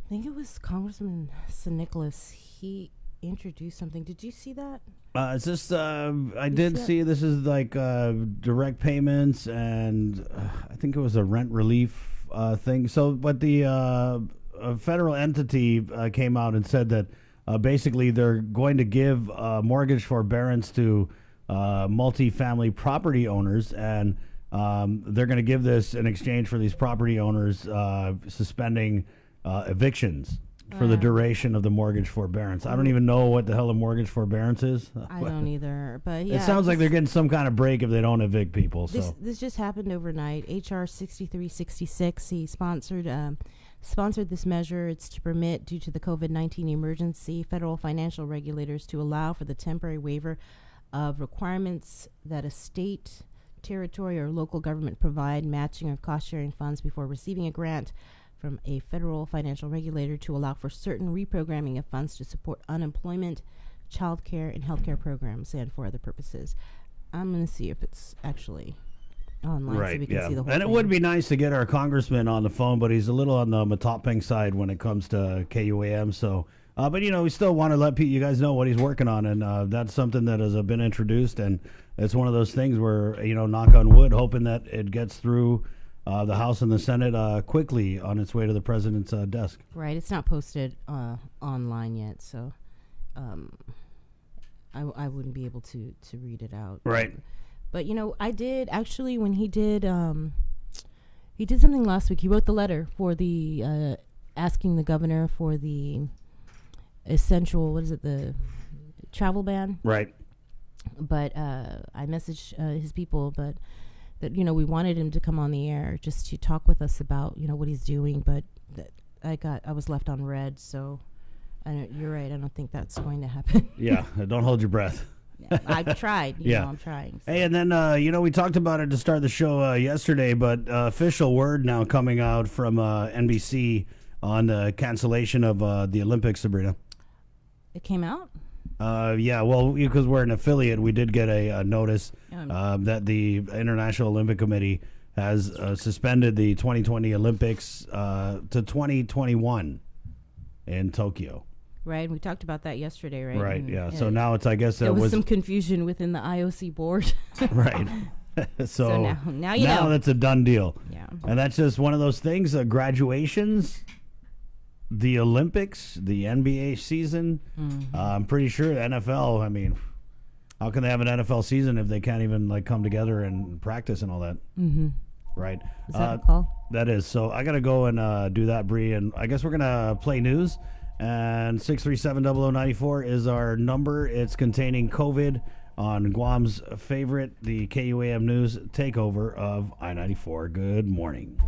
[SPEAKER 3] think it was Congressman San Nicolas. He introduced something. Did you see that?
[SPEAKER 2] It's just, I did see this is like direct payments, and I think it was a rent relief thing. So, but the a federal entity came out and said that basically they're going to give mortgage forbearance to multifamily property owners, and they're going to give this in exchange for these property owners suspending evictions for the duration of the mortgage forbearance. I don't even know what the hell a mortgage forbearance is.
[SPEAKER 3] I don't either, but
[SPEAKER 2] it sounds like they're getting some kind of break if they don't evict people.
[SPEAKER 3] This just happened overnight. HR 6366. He sponsored this measure. It's to permit, due to the COVID-19 emergency, federal financial regulators to allow for the temporary waiver of requirements that a state, territory, or local government provide matching or cost-sharing funds before receiving a grant from a federal financial regulator to allow for certain reprogramming of funds to support unemployment, child care, and healthcare programs, and for other purposes. I'm going to see if it's actually online so we can see the whole
[SPEAKER 2] thing.
[SPEAKER 3] thing.
[SPEAKER 2] It would be nice to get our congressman on the phone, but he's a little on the Matapeng side when it comes to KUAM. So, but we still want to let you guys know what he's working on, and that's something that has been introduced, and it's one of those things where knock on wood, hoping that it gets through the House and the Senate quickly on its way to the president's desk.
[SPEAKER 3] Right, it's not posted online yet, so I wouldn't be able to read it out.
[SPEAKER 2] Right.
[SPEAKER 3] But I did actually, when he did something last week. He wrote the letter for the asking the governor for the essential, the travel ban.
[SPEAKER 2] Right.
[SPEAKER 3] But I messaged his people, but that we wanted him to come on the air just to talk with us about what he's doing. But I was left on red, so you're right. I don't think that's going to happen.
[SPEAKER 2] Yeah, don't hold your breath.
[SPEAKER 3] Yeah, I've tried. I'm trying. So.
[SPEAKER 2] Hey, and then we talked about it to start the show yesterday, but official word now coming out from NBC on the cancellation of the Olympics, Sabrina.
[SPEAKER 3] It came out?
[SPEAKER 2] Well, because we're an affiliate, we did get a notice that the International Olympic Committee has suspended the 2020 Olympics to 2021 in Tokyo.
[SPEAKER 3] Right, we talked about that yesterday, right?
[SPEAKER 2] Right, yeah. So now it's, I guess,
[SPEAKER 3] there was some confusion within the IOC board.
[SPEAKER 2] Right. So
[SPEAKER 3] now you know.
[SPEAKER 2] Now that's a done deal.
[SPEAKER 3] Yeah.
[SPEAKER 2] And that's just one of those things, graduations, the Olympics, the NBA season. I'm pretty sure the NFL, I mean, how can they have an NFL season if they can't even come together and practice and all that?
[SPEAKER 3] Mm-hmm.
[SPEAKER 2] Right.
[SPEAKER 3] Is that a call?
[SPEAKER 2] That is. So I got to go and do that, Bree. And I guess we're going to play news. And 637-0094 is our number. It's containing COVID on Guam's favorite, the KUAM News takeover of I-94. Good morning.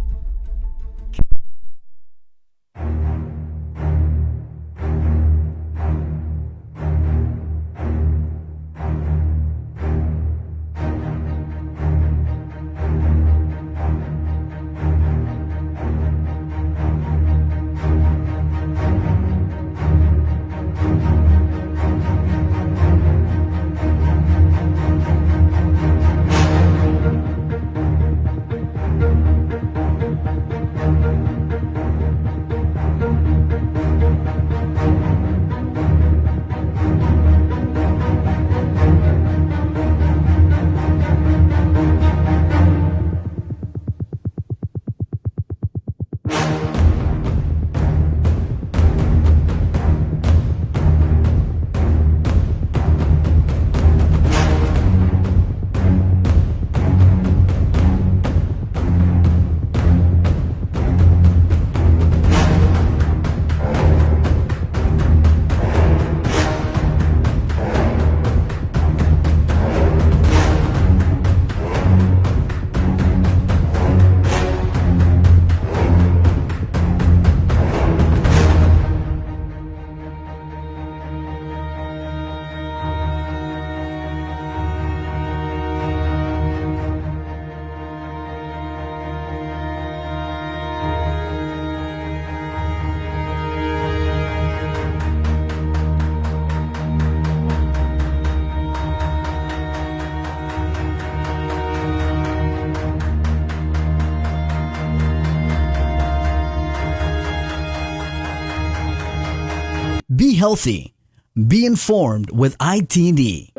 [SPEAKER 4] healthy. Be informed with ITD.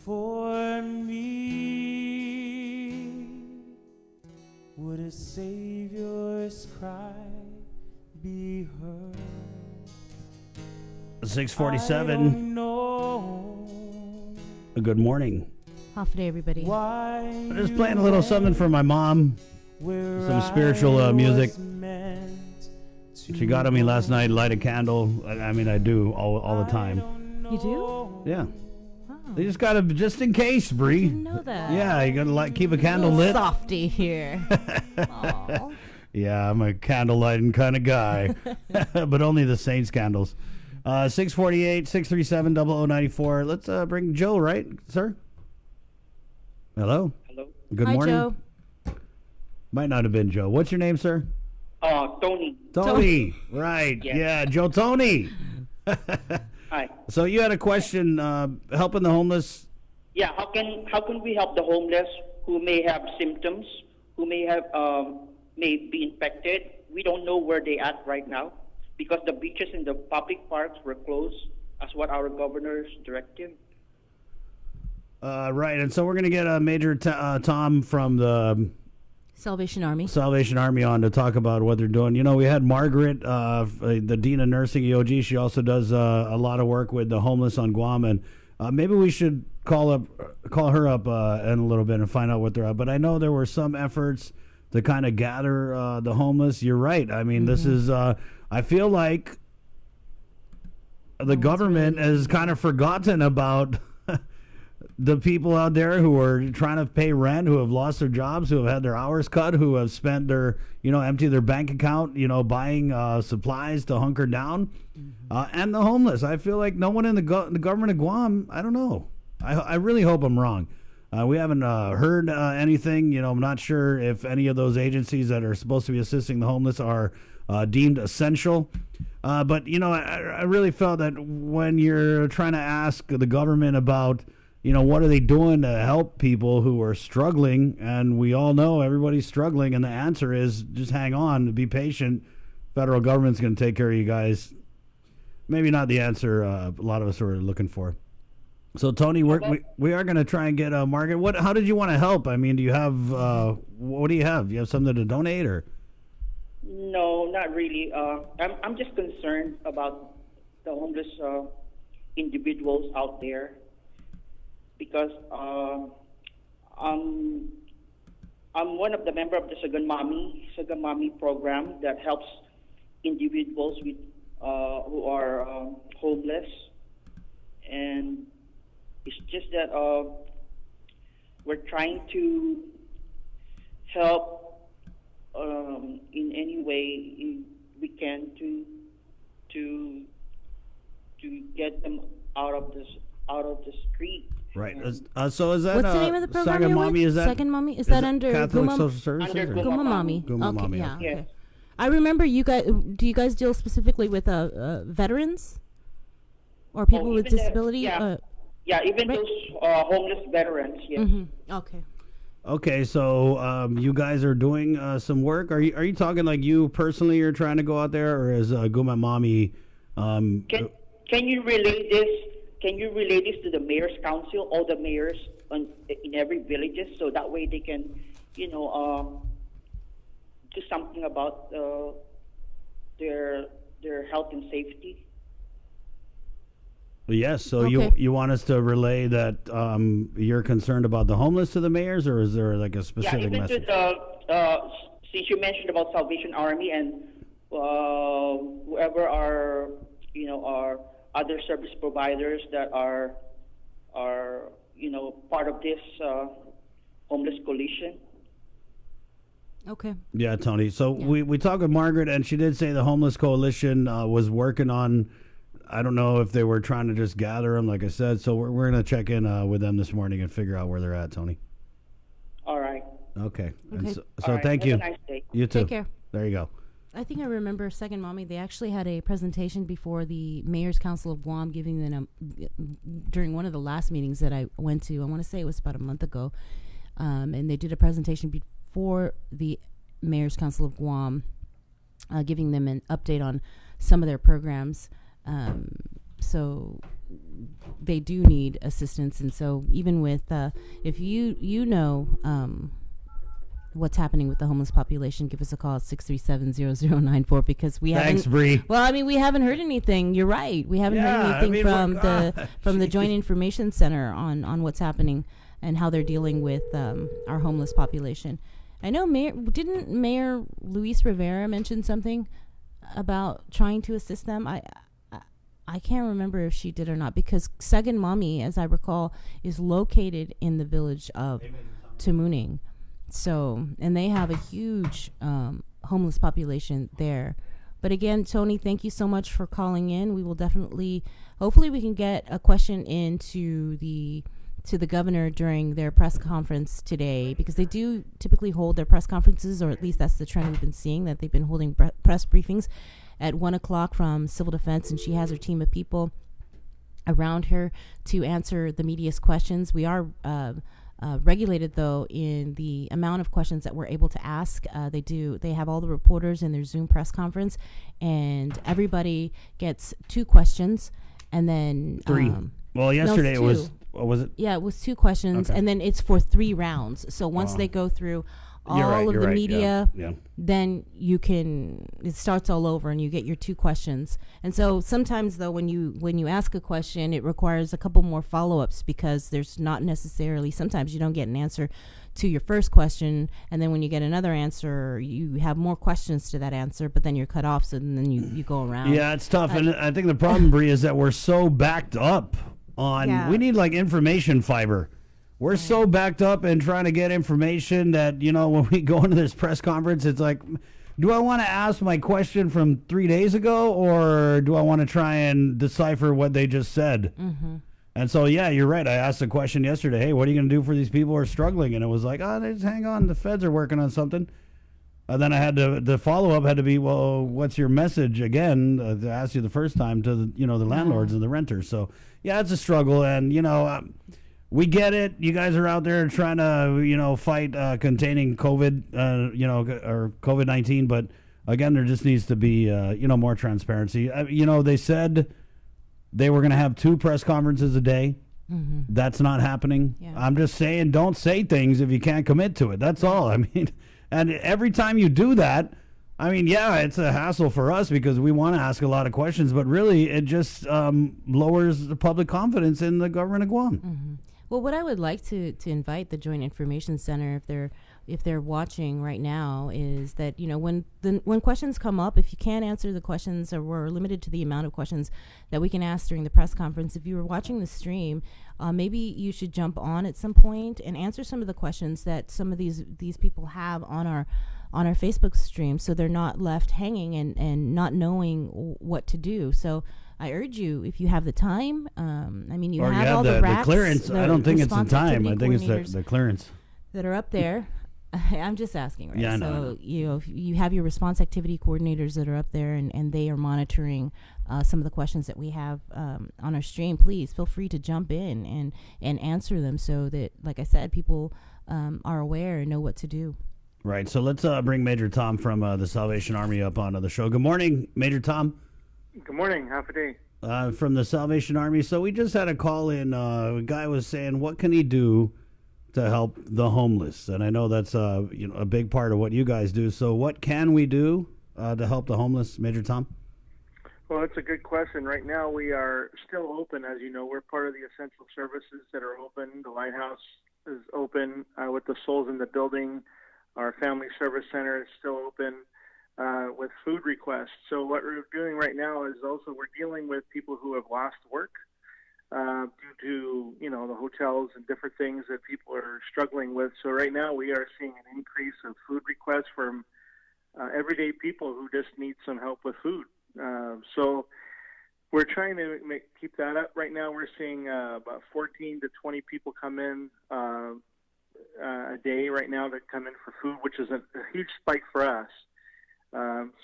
[SPEAKER 1] For me, would a Savior's cry be heard?
[SPEAKER 2] 647.
[SPEAKER 1] No.
[SPEAKER 2] Good morning.
[SPEAKER 3] Half a day, everybody.
[SPEAKER 1] Why
[SPEAKER 2] I'm just playing a little something for my mom. Some spiritual music. She got on me last night, light a candle. I mean, I do all the time.
[SPEAKER 3] You do?
[SPEAKER 2] Yeah.
[SPEAKER 3] Wow.
[SPEAKER 2] They just gotta, just in case, Bree.
[SPEAKER 3] Didn't know that.
[SPEAKER 2] Yeah, you gotta keep a candle lit.
[SPEAKER 3] Softy here. Aw.
[SPEAKER 2] Yeah, I'm a candle lighting kind of guy, but only the Saints candles. 648-637-0094. Let's bring Joe, right, sir? Hello.
[SPEAKER 7] Hello.
[SPEAKER 2] Good
[SPEAKER 3] Hi,
[SPEAKER 2] morning.
[SPEAKER 3] Joe.
[SPEAKER 2] Might not have been Joe. What's your name, sir?
[SPEAKER 7] Tony.
[SPEAKER 2] Tony. Right.
[SPEAKER 7] Yes.
[SPEAKER 2] Yeah, Joe Tony.
[SPEAKER 7] Hi.
[SPEAKER 2] So you had a question helping the homeless.
[SPEAKER 7] Yeah. How can we help the homeless who may have symptoms, who may have may be infected? We don't know where they at right now because the beaches and the public parks were closed as what our governor's directive.
[SPEAKER 2] Right. And so we're gonna get Major Tom from the
[SPEAKER 3] Salvation Army.
[SPEAKER 2] Salvation Army on to talk about what they're doing. You know, we had Margaret, the Dean of Nursing EOG. She also does a lot of work with the homeless on Guam, and maybe we should call her up in a little bit and find out what they're at. But I know there were some efforts to kind of gather the homeless. You're right. I mean, this is. I feel like the government has kind of forgotten about the people out there who are trying to pay rent, who have lost their jobs, who have had their hours cut, who have spent their, empty their bank account, buying supplies to hunker down, and the homeless. I feel like no one in the government of Guam, I don't know. I really hope I'm wrong. We haven't heard anything. I'm not sure if any of those agencies that are supposed to be assisting the homeless are deemed essential. But, I really felt that when you're trying to ask the government about what are they doing to help people who are struggling? And we all know everybody's struggling. And the answer is just hang on, be patient. Federal government's going to take care of you guys. Maybe not the answer a lot of us are looking for. So, Tony, we are going to try and get Margaret. How did you want to help? I mean, do you have, what do you have? Do you have something to donate or?
[SPEAKER 7] No, not really. I'm just concerned about the homeless individuals out there. Because I'm one of the members of the Sagamami program that helps individuals with who are homeless, and it's just that we're trying to help in any way we can to get them out of the street.
[SPEAKER 2] Right. So is that
[SPEAKER 3] What's the name of the program you're
[SPEAKER 2] Sagamami?
[SPEAKER 3] with?
[SPEAKER 2] Is that
[SPEAKER 3] Sagamami? Is that
[SPEAKER 2] it
[SPEAKER 3] under
[SPEAKER 2] Catholic
[SPEAKER 3] Guma?
[SPEAKER 2] Social Services?
[SPEAKER 7] Under
[SPEAKER 2] or-
[SPEAKER 7] Guma
[SPEAKER 3] Guma Mami.
[SPEAKER 2] Guma
[SPEAKER 3] Okay,
[SPEAKER 2] Mami,
[SPEAKER 3] yeah.
[SPEAKER 2] okay.
[SPEAKER 7] Yes.
[SPEAKER 3] Okay. I remember you guys. Do you guys deal specifically with veterans or people with
[SPEAKER 7] even the-
[SPEAKER 3] disability?
[SPEAKER 7] yeah. Yeah, even
[SPEAKER 3] Right.
[SPEAKER 7] those homeless veterans. Yes.
[SPEAKER 3] Okay.
[SPEAKER 2] Okay, so you guys are doing some work. Are you talking like you personally are trying to go out there, or is Guma Mami?
[SPEAKER 7] Can you relay this? Can you relay this to the mayor's council, all the mayors in every villages, so that way they can, do something about their health and safety?
[SPEAKER 2] Yes. So
[SPEAKER 3] Okay.
[SPEAKER 2] you want us to relay that you're concerned about the homeless to the mayors, or is there like a
[SPEAKER 7] Yeah,
[SPEAKER 2] specific
[SPEAKER 7] even
[SPEAKER 2] message?
[SPEAKER 7] to the since you mentioned about Salvation Army and whoever are other service providers that are part of this homeless coalition.
[SPEAKER 3] Okay.
[SPEAKER 2] Yeah, Tony. So we talked with Margaret, and she did say the homeless coalition was working on. I don't know if they were trying to just gather them, like I said. So we're going to check in with them this morning and figure out where they're at, Tony.
[SPEAKER 7] All right.
[SPEAKER 2] Okay. And
[SPEAKER 3] Okay.
[SPEAKER 2] so
[SPEAKER 7] All right.
[SPEAKER 2] thank
[SPEAKER 7] Have
[SPEAKER 2] you.
[SPEAKER 7] a nice day.
[SPEAKER 2] You too.
[SPEAKER 3] Take care.
[SPEAKER 2] There you go.
[SPEAKER 3] I think I remember Sagamami. They actually had a presentation before the Mayor's Council of Guam, giving them during one of the last meetings that I went to. I want to say it was about a month ago, and they did a presentation before the Mayor's Council of Guam, giving them an update on some of their programs. So they do need assistance, and so even with if you know what's happening with the homeless population, give us a call at 637-0094 because we
[SPEAKER 2] Thanks,
[SPEAKER 3] haven't.
[SPEAKER 2] Bree.
[SPEAKER 3] Well, I mean, we haven't heard anything. You're right. We haven't
[SPEAKER 2] Yeah,
[SPEAKER 3] heard
[SPEAKER 2] I
[SPEAKER 3] anything
[SPEAKER 2] mean,
[SPEAKER 3] from
[SPEAKER 2] look,
[SPEAKER 3] the Joint Information Center on what's happening and how they're dealing with our homeless population. I know didn't Mayor Luis Rivera mention something about trying to assist them? I can't remember if she did or not, because Sagamami, as I recall, is located in the village of Tamuning. So, and they have a huge homeless population there. But again, Tony, thank you so much for calling in. We will definitely, hopefully we can get a question into the governor during their press conference today, because they do typically hold their press conferences, or at least that's the trend we've been seeing, that they've been holding press briefings at 1 o'clock from Civil Defense, and she has her team of people around her to answer the media's questions. We are regulated, though, in the amount of questions that we're able to ask. They have all the reporters in their Zoom press conference, and everybody gets 2 questions, and then
[SPEAKER 2] 3. Well, yesterday it was.
[SPEAKER 3] 2.
[SPEAKER 2] What was it?
[SPEAKER 3] Yeah, it was 2 questions,
[SPEAKER 2] Okay.
[SPEAKER 3] and then it's for 3 rounds. So once they go through all
[SPEAKER 2] You're right,
[SPEAKER 3] of
[SPEAKER 2] you're
[SPEAKER 3] the
[SPEAKER 2] right,
[SPEAKER 3] media,
[SPEAKER 2] yeah.
[SPEAKER 3] then it starts all over, and you get your 2 questions. And so sometimes, though, when you ask a question, it requires a couple more follow-ups, because there's not necessarily, sometimes you don't get an answer to your first question, and then when you get another answer, you have more questions to that answer, but then you're cut off, so then you go around.
[SPEAKER 2] Yeah, it's tough, and I think the problem, Bree, is that we're so backed up on.
[SPEAKER 3] Yeah.
[SPEAKER 2] We need like information fiber. We're so backed up in trying to get information that when we go into this press conference, it's like, do I want to ask my question from 3 days ago, or do I want to try and decipher what they just said? Mm-hmm. And so, yeah, you're right. I asked a question yesterday. Hey, what are you going to do for these people who are struggling? And it was like, they just hang on. The feds are working on something. And then I had the follow-up had to be, well, what's your message again? To ask you the first time to the landlords and the renters. So yeah, it's a struggle, and we get it. You guys are out there trying to fight containing COVID, or COVID-19. But again, there just needs to be more transparency. They said they were going to have 2 press conferences a day. Mm-hmm. That's not happening.
[SPEAKER 3] Yeah.
[SPEAKER 2] I'm just saying, don't say things if you can't commit to it. That's all. I mean. And every time you do that, I mean, yeah, it's a hassle for us because we want to ask a lot of questions, but really it just lowers the public confidence in the government of Guam.
[SPEAKER 3] Mm-hmm. Well, what I would like to invite the Joint Information Center, if they're watching right now, is that when questions come up, if you can't answer the questions, or we're limited to the amount of questions that we can ask during the press conference, if you were watching the stream, maybe you should jump on at some point and answer some of the questions that some of these people have on our Facebook stream, so they're not left hanging and not knowing what to do. So I urge you, if you have the time, I mean, you
[SPEAKER 2] Or
[SPEAKER 3] have
[SPEAKER 2] you have
[SPEAKER 3] all
[SPEAKER 2] the
[SPEAKER 3] racks,
[SPEAKER 2] clearance. I don't think it's the
[SPEAKER 3] response
[SPEAKER 2] time. I
[SPEAKER 3] activity
[SPEAKER 2] think it's
[SPEAKER 3] coordinators
[SPEAKER 2] the clearance.
[SPEAKER 3] that are up there. I'm just asking, right?
[SPEAKER 2] Yeah, I
[SPEAKER 3] so
[SPEAKER 2] know, I know.
[SPEAKER 3] you know, if you have your response activity coordinators that are up there, and they are monitoring some of the questions that we have on our stream. Please feel free to jump in and answer them, so that, like I said, people are aware and know what to do.
[SPEAKER 2] Right. So let's bring Major Tom from the Salvation Army up onto the show. Good morning, Major Tom.
[SPEAKER 8] Good morning. Half a day.
[SPEAKER 2] From the Salvation Army. So we just had a call in. A guy was saying, what can he do to help the homeless? And I know that's a big part of what you guys do. So what can we do to help the homeless, Major Tom?
[SPEAKER 8] Well, that's a good question. Right now, we are still open. As you know, we're part of the essential services that are open. The Lighthouse is open with the Souls in the Building. Our Family Service Center is still open with food requests. So what we're doing right now is also we're dealing with people who have lost work due to, the hotels and different things that people are struggling with. So right now we are seeing an increase of food requests from everyday people who just need some help with food. So we're trying to keep that up. Right now we're seeing about 14 to 20 people come in a day right now that come in for food, which is a huge spike for us.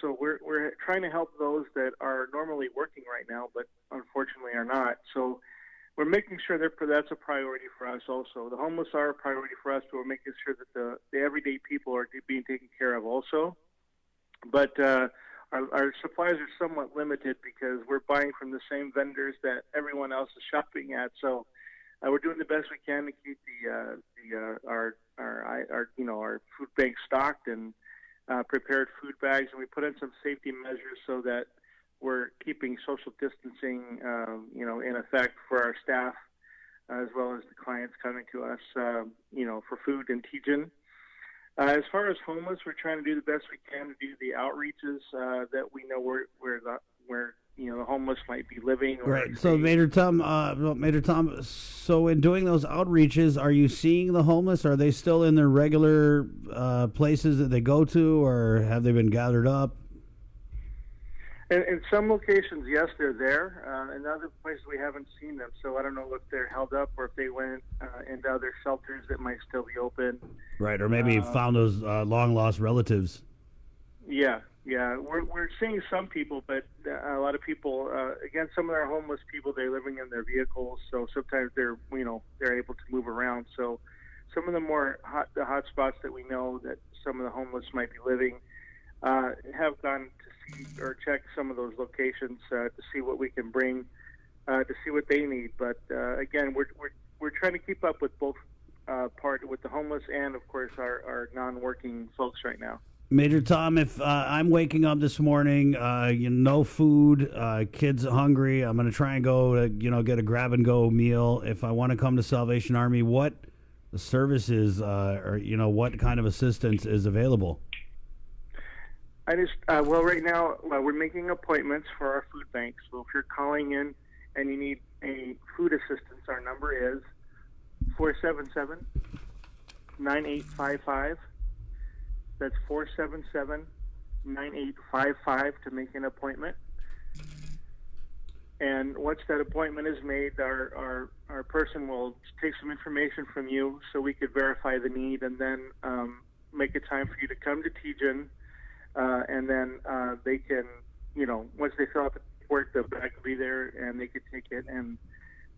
[SPEAKER 8] So we're trying to help those that are normally working right now, but unfortunately are not. So we're making sure that's a priority for us also. The homeless are a priority for us, but we're making sure that the everyday people are being taken care of also. But our supplies are somewhat limited because we're buying from the same vendors that everyone else is shopping at. So we're doing the best we can to keep our food bank stocked and prepared food bags, and we put in some safety measures so that we're keeping social distancing, in effect for our staff as well as the clients coming to us, for food in TGen. As far as homeless, we're trying to do the best we can to do the outreaches that we know where the homeless might be living.
[SPEAKER 2] Right. So, Major Tom, so in doing those outreaches, are you seeing the homeless? Are they still in their regular places that they go to, or have they been gathered up?
[SPEAKER 8] In some locations, yes, they're there. In other places, we haven't seen them. So I don't know if they're held up or if they went into other shelters that might still be open.
[SPEAKER 2] Right, or maybe found those long-lost relatives.
[SPEAKER 8] Yeah. We're seeing some people, but a lot of people, again, some of our homeless people, they're living in their vehicles, so sometimes they're able to move around. So some of the hot spots that we know that some of the homeless might be living have gone to see or check some of those locations to see what we can bring, to see what they need. But again, we're trying to keep up with both with the homeless and, of course, our non-working folks right now.
[SPEAKER 2] Major Tom, if I'm waking up this morning, no food, kids hungry, I'm going to try and go to, get a grab-and-go meal. If I want to come to Salvation Army, what services or what kind of assistance is available?
[SPEAKER 8] Right now, we're making appointments for our food bank. So if you're calling in and you need a food assistance, our number is 477-9855. That's 477-9855 to make an appointment. And once that appointment is made, our person will take some information from you so we could verify the need, and then make a time for you to come to TGen. And then they can, once they fill out the work, the bag will be there and they could take it. And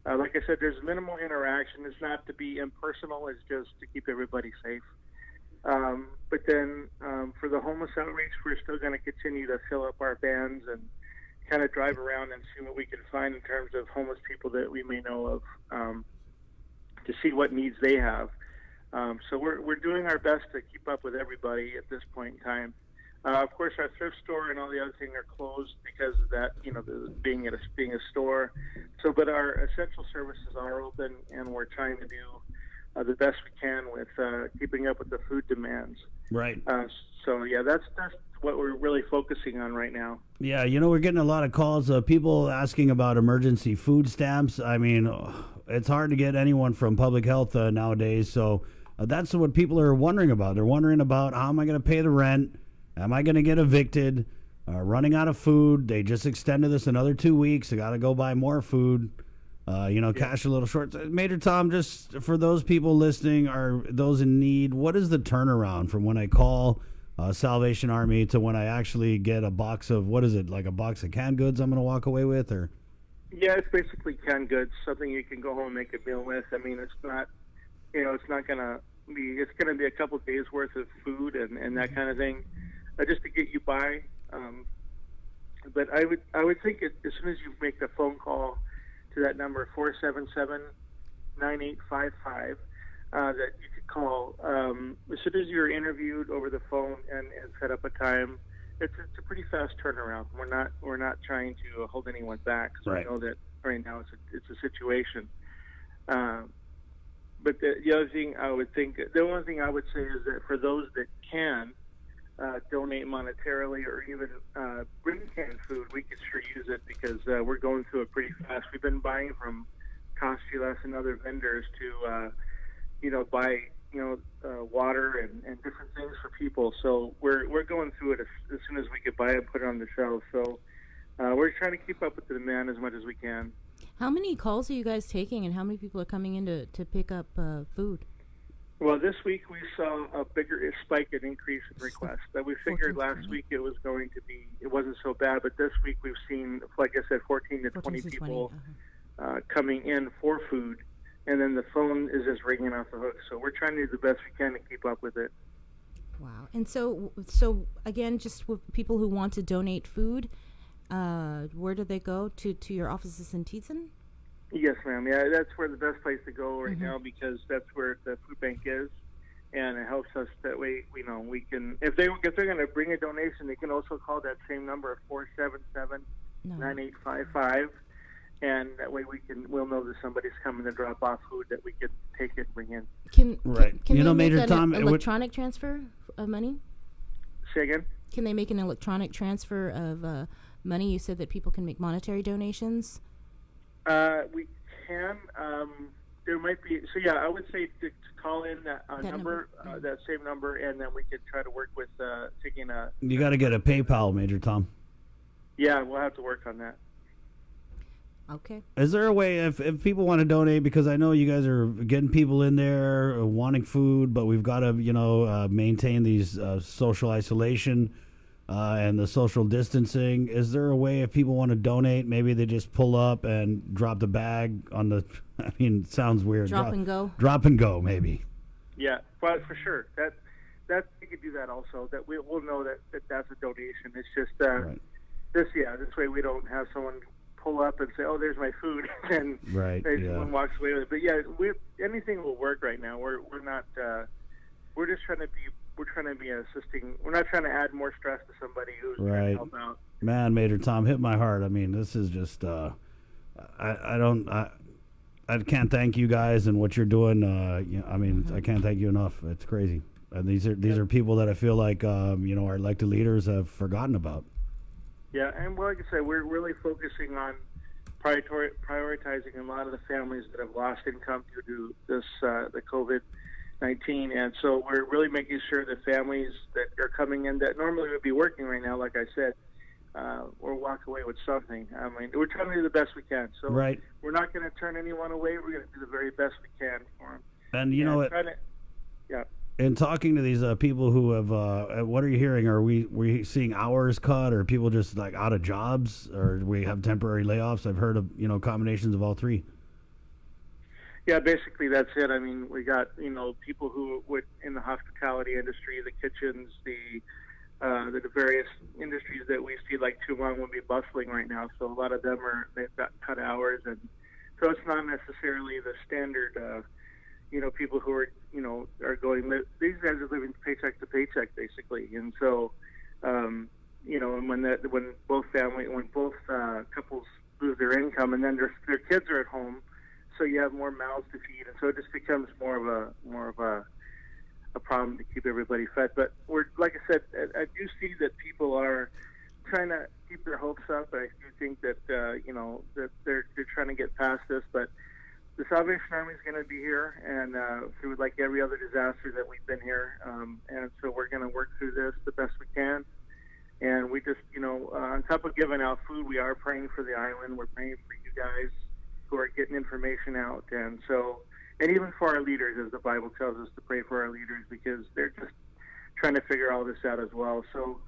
[SPEAKER 8] like I said, there's minimal interaction. It's not to be impersonal. It's just to keep everybody safe. But then for the homeless outreach, we're still going to continue to fill up our vans and kind of drive around and see what we can find in terms of homeless people that we may know of, to see what needs they have. So we're doing our best to keep up with everybody at this point in time. Of course, our thrift store and all the other things are closed because of that, being a store. So, but our essential services are open, and we're trying to do the best we can with keeping up with the food demands.
[SPEAKER 2] Right.
[SPEAKER 8] So that's what we're really focusing on right now.
[SPEAKER 2] Yeah, we're getting a lot of calls of people asking about emergency food stamps. I mean, it's hard to get anyone from public health nowadays. So that's what people are wondering about. They're wondering about, how am I going to pay the rent? Am I going to get evicted? running out of food. They just extended this another 2 weeks. They got to go buy more food. Cash a little short. Major Tom, just for those people listening or those in need, what is the turnaround from when I call Salvation Army to when I actually get a box of, what is it, like a box of canned goods I'm going to walk away with? Or
[SPEAKER 8] Yeah, it's basically canned goods, something you can go home and make a meal with. I mean, it's not, it's not going to be, it's going to be a couple of days worth of food and that kind of thing, just to get you by. But I would think as soon as you make the phone call to that number 477-9855, that you could call. As soon as you're interviewed over the phone and set up a time, it's a pretty fast turnaround. We're not trying to hold anyone back. So
[SPEAKER 2] Right.
[SPEAKER 8] I know that right now it's a situation. But the other thing I would think, the only thing I would say is that for those that can donate monetarily or even bring canned food, we could sure use it because we're going through it pretty fast. We've been buying from Costulas and other vendors to, buy, water and different things for people. So we're going through it as soon as we could buy it and put it on the shelf. So we're trying to keep up with the demand as much as we can.
[SPEAKER 3] How many calls are you guys taking, and how many people are coming in to pick up food?
[SPEAKER 8] Well, this week we saw a bigger spike in increase in requests. That we figured last week it wasn't so bad, but this week we've seen, like I said, 14 to 20 people coming in for food, and then the phone is just ringing off the hook. So we're trying to do the best we can to keep up with it.
[SPEAKER 3] Wow. And so again, just with people who want to donate food, where do they go? To your offices in Teton?
[SPEAKER 8] Yes, ma'am. Yeah, that's where the best place to go right now because that's where the food bank is, and it helps us that way. We can if they're going to bring a donation, they can also call that same number of 477-9855, and that way we'll know that somebody's coming to drop off food that we can take it and bring in.
[SPEAKER 3] Can
[SPEAKER 2] You know,
[SPEAKER 3] they make
[SPEAKER 2] Major
[SPEAKER 3] an
[SPEAKER 2] Tom, it would-
[SPEAKER 3] electronic transfer of money?
[SPEAKER 8] Say again?
[SPEAKER 3] Can they make an electronic transfer of money? You said that people can make monetary donations.
[SPEAKER 8] We can. There might be. So yeah, I would say to call in that number, that same number, and then we could try to work with taking a.
[SPEAKER 2] you got to get a PayPal, Major Tom.
[SPEAKER 8] Yeah, we'll have to work on that.
[SPEAKER 3] Okay.
[SPEAKER 2] Is there a way if people want to donate, because I know you guys are getting people in there wanting food, but we've got to maintain these social isolation and the social distancing. Is there a way if people want to donate, maybe they just pull up and drop the bag on the? I mean, it sounds weird.
[SPEAKER 3] Drop and go.
[SPEAKER 2] Drop and go, maybe.
[SPEAKER 8] Yeah, but for sure that we could do that also. That we'll know that that's a donation. It's just
[SPEAKER 2] Right.
[SPEAKER 8] this way we don't have someone pull up and say, "Oh, there's my food," and
[SPEAKER 2] Right, yeah.
[SPEAKER 8] someone walks away with it. But yeah, anything will work right now. We're not. We're just trying to be. We're trying to be assisting. We're not trying to add more stress to somebody who's trying
[SPEAKER 2] Right.
[SPEAKER 8] to help out.
[SPEAKER 2] Man, Major Tom, hit my heart. I mean, this is just. I can't thank you guys and what you're doing. I can't thank you enough. It's crazy. And these are people that I feel like our elected leaders have forgotten about.
[SPEAKER 8] Yeah, and like I said, we're really focusing on prioritizing a lot of the families that have lost income due to this the COVID-19, and so we're really making sure the families that are coming in that normally would be working right now, like I said, or walk away with something. I mean, we're trying to do the best we can. So
[SPEAKER 2] Right.
[SPEAKER 8] we're not going to turn anyone away. We're going to do the very best we can for them.
[SPEAKER 2] And you know what?
[SPEAKER 8] Yeah.
[SPEAKER 2] In talking to these people who have, what are you hearing? Are we seeing hours cut, or people just like out of jobs, or do we have temporary layoffs? I've heard of combinations of all three.
[SPEAKER 8] Yeah, basically that's it. I mean, we got people who would in the hospitality industry, the kitchens, the various industries that we see like Tumon would be bustling right now. So a lot of them they've got cut hours, and so it's not necessarily the standard. People who are going. These guys are living paycheck to paycheck basically, and so and when both couples lose their income, and then their kids are at home, so you have more mouths to feed, and so it just becomes more of a problem to keep everybody fed. But we're, like I said, I do see that people are trying to keep their hopes up. I do think that that they're trying to get past this, but the Salvation Army is going to be here, and through like every other disaster that we've been here, and so we're going to work through this the best we can. And we just, on top of giving out food, we are praying for the island. We're praying for you guys who are getting information out. And even for our leaders, as the Bible tells us to pray for our leaders, because they're just trying to figure all this out as well. So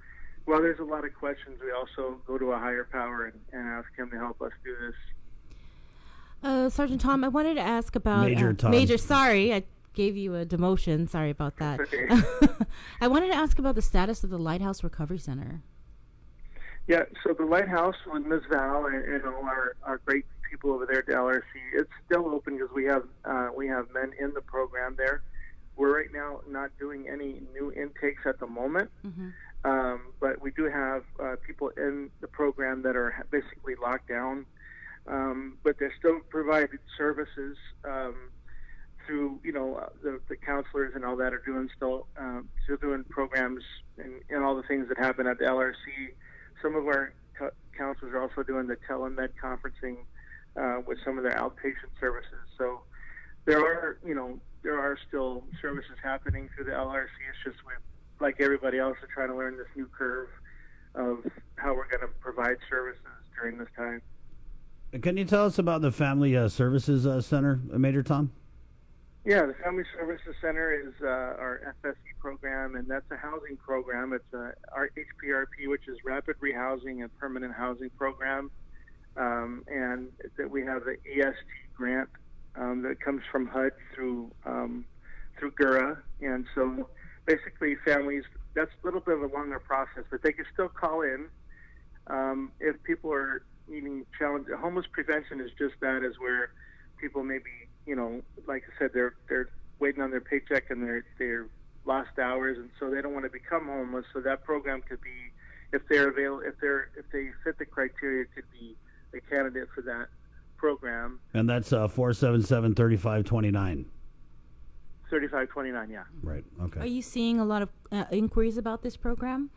[SPEAKER 8] while there's a lot of questions, we also go to a higher power and ask him to help us do this.
[SPEAKER 3] Sergeant Tom, I wanted to ask about
[SPEAKER 2] Major Tom.
[SPEAKER 3] Major. Sorry, I gave you a demotion. Sorry about that.
[SPEAKER 8] Okay.
[SPEAKER 3] I wanted to ask about the status of the Lighthouse Recovery Center.
[SPEAKER 8] Yeah, so the Lighthouse with Ms. Val and all our great people over there at the LRC, it's still open because we have men in the program there. We're right now not doing any new intakes at the moment, but we do have people in the program that are basically locked down, but they're still providing services through, the counselors and all that are doing still doing programs and all the things that happen at the LRC. Some of our counselors are also doing the telemed conferencing with some of their outpatient services. So there are still services happening through the LRC. It's just we, like everybody else, are trying to learn this new curve of how we're going to provide services during this time.
[SPEAKER 2] Can you tell us about the Family Services Center, Major Tom?
[SPEAKER 8] Yeah, the Family Services Center is our FSE program, and that's a housing program. It's our HPRP, which is Rapid Rehousing and Permanent Housing Program, and that we have the EST grant that comes from HUD through GURA, and so basically families. That's a little bit of a longer process, but they can still call in if people are needing challenge. Homeless prevention is just that, is where people maybe, like I said, they're waiting on their paycheck and they're lost hours, and so they don't want to become homeless. So that program could be, if they're available, if they fit the criteria, it could be a candidate for that program.
[SPEAKER 2] And that's 477-3529.
[SPEAKER 8] 3529, yeah.
[SPEAKER 2] Right. Okay.
[SPEAKER 3] Are you seeing a lot of inquiries about this program?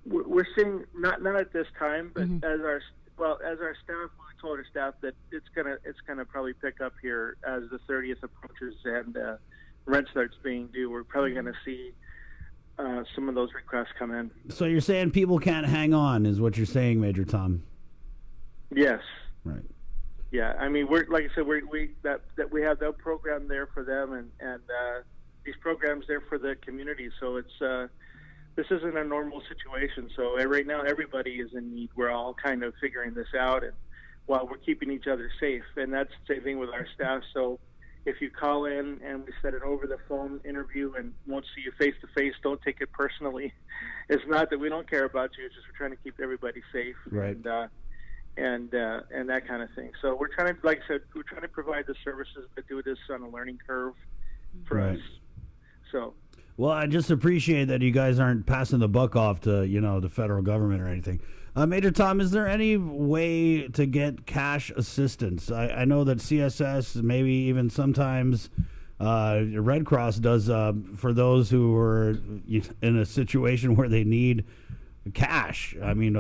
[SPEAKER 8] We're seeing not at this time, but as our staff, we told our staff that it's gonna probably pick up here as the 30th approaches and rent starts being due. We're probably gonna see some of those requests come in.
[SPEAKER 2] So you're saying people can't hang on, is what you're saying, Major Tom?
[SPEAKER 8] Yes.
[SPEAKER 2] Right.
[SPEAKER 8] Yeah, I mean, we're, like I said, we have that program there for them, and these programs there for the community. So it's this isn't a normal situation. So right now, everybody is in need. We're all kind of figuring this out, and while we're keeping each other safe, and that's the same thing with our staff. So if you call in and we set an over the phone interview and won't see you face to face, don't take it personally. It's not that we don't care about you; it's just we're trying to keep everybody safe.
[SPEAKER 2] Right.
[SPEAKER 8] And that kind of thing. So we're trying to, like I said, we're trying to provide the services, but do this on a learning curve for us. So.
[SPEAKER 2] Well, I just appreciate that you guys aren't passing the buck off to, the federal government or anything. Major Tom, is there any way to get cash assistance? I know that CSS, maybe even sometimes Red Cross does for those who are in a situation where they need cash. I mean,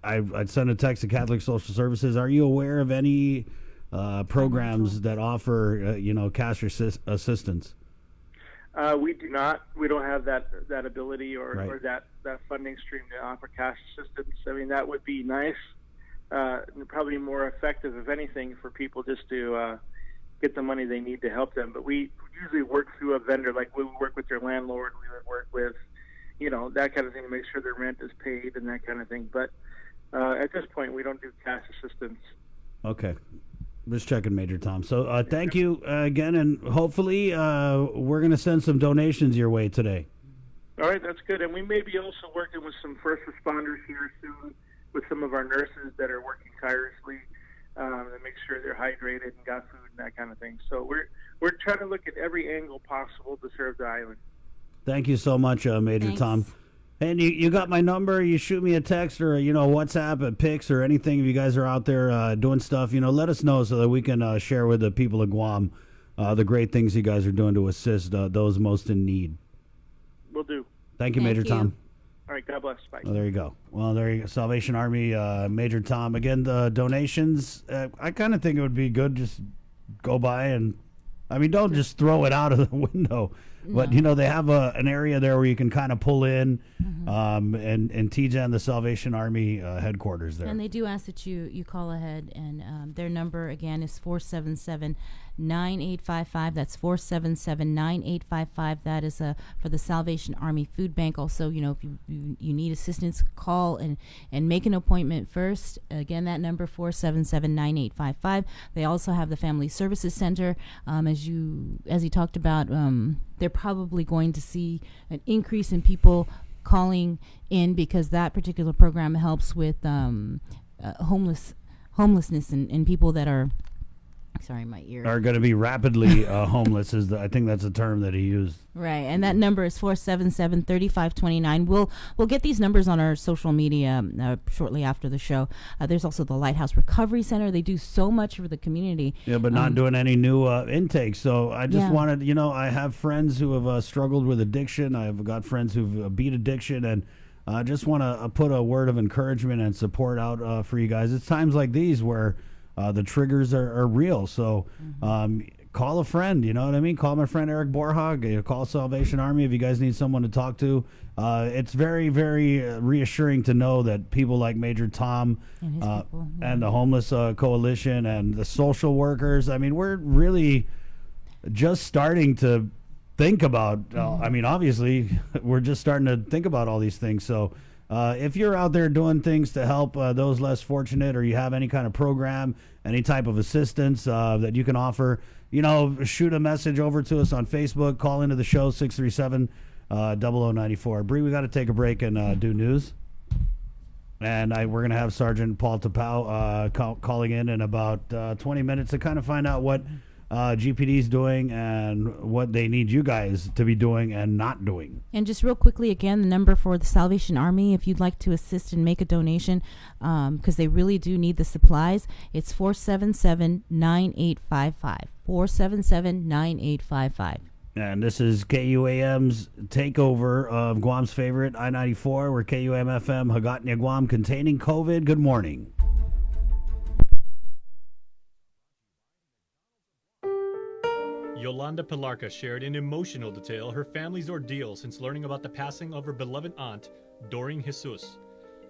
[SPEAKER 2] I'd send a text to Catholic Social Services. Are you aware of any programs that offer, cash assistance?
[SPEAKER 8] We do not. We don't have that ability or
[SPEAKER 2] Right.
[SPEAKER 8] that funding stream to offer cash assistance. I mean, that would be nice. And probably more effective, if anything, for people just to get the money they need to help them. But we usually work through a vendor. Like we would work with their landlord. We would work with, that kind of thing to make sure their rent is paid and that kind of thing. But at this point, we don't do cash assistance.
[SPEAKER 2] Okay. Just checking, Major Tom. So thank you again, and hopefully we're going to send some donations your way today.
[SPEAKER 8] All right, that's good. And we may be also working with some first responders here soon, with some of our nurses that are working tirelessly to make sure they're hydrated and got food and that kind of thing. So we're trying to look at every angle possible to serve the island.
[SPEAKER 2] Thank you so much, Major
[SPEAKER 3] Thanks.
[SPEAKER 2] Tom. And you got my number. You shoot me a text or WhatsApp at pics or anything. If you guys are out there doing stuff, let us know so that we can share with the people of Guam the great things you guys are doing to assist those most in need.
[SPEAKER 8] Will do.
[SPEAKER 2] Thank you,
[SPEAKER 3] Thank
[SPEAKER 2] Major
[SPEAKER 3] you.
[SPEAKER 2] Tom.
[SPEAKER 8] All right, God bless. Bye.
[SPEAKER 2] Oh, there you go. Well, there you go. Salvation Army, Major Tom. Again, the donations. I kind of think it would be good just go by and, don't just throw it out of the window. But they have an area there where you can kind of pull in, and TJ and the Salvation Army headquarters there.
[SPEAKER 3] And they do ask that you call ahead, and their number again is 477-9855. That's 477-9855. That is for the Salvation Army Food Bank. Also, if you need assistance, call and make an appointment first. Again, that number 477-9855. They also have the Family Services Center. As he talked about, they're probably going to see an increase in people calling in because that particular program helps with homelessness and people that are my ear
[SPEAKER 2] are going to be rapidly homeless. I think that's a term that he used.
[SPEAKER 3] Right, and that number is 477-3529. We'll get these numbers on our social media shortly after the show. There's also the Lighthouse Recovery Center. They do so much for the community.
[SPEAKER 2] Yeah, but not doing any new intakes. So I just wanted, I have friends who have struggled with addiction. I've got friends who've beat addiction, and I just want to put a word of encouragement and support out for you guys. It's times like these where the triggers are real. So call a friend, you know what I mean? Call my friend Eric Borhag. Call Salvation Army if you guys need someone to talk to. It's very, very reassuring to know that people like Major Tom and the Homeless Coalition and the social workers, we're really just starting to think about, obviously, we're just starting to think about all these things. So if you're out there doing things to help those less fortunate, or you have any kind of program, any type of assistance that you can offer, shoot a message over to us on Facebook, call into the show, 637-0094. Bree, we got to take a break and do news. And we're going to have Sergeant Paul Tapau calling in about 20 minutes to kind of find out what GPD is doing and what they need you guys to be doing and not doing.
[SPEAKER 3] And just real quickly, again, the number for the Salvation Army, if you'd like to assist and make a donation, because they really do need the supplies, it's 477-9855. 477-9855.
[SPEAKER 2] And this is KUAM's takeover of Guam's favorite, I-94. We're KUAM-FM, Hagatna, Guam, containing COVID. Good morning.
[SPEAKER 9] Yolanda Pilarca shared in emotional detail her family's ordeal since learning about the passing of her beloved aunt, Doreen Jesus,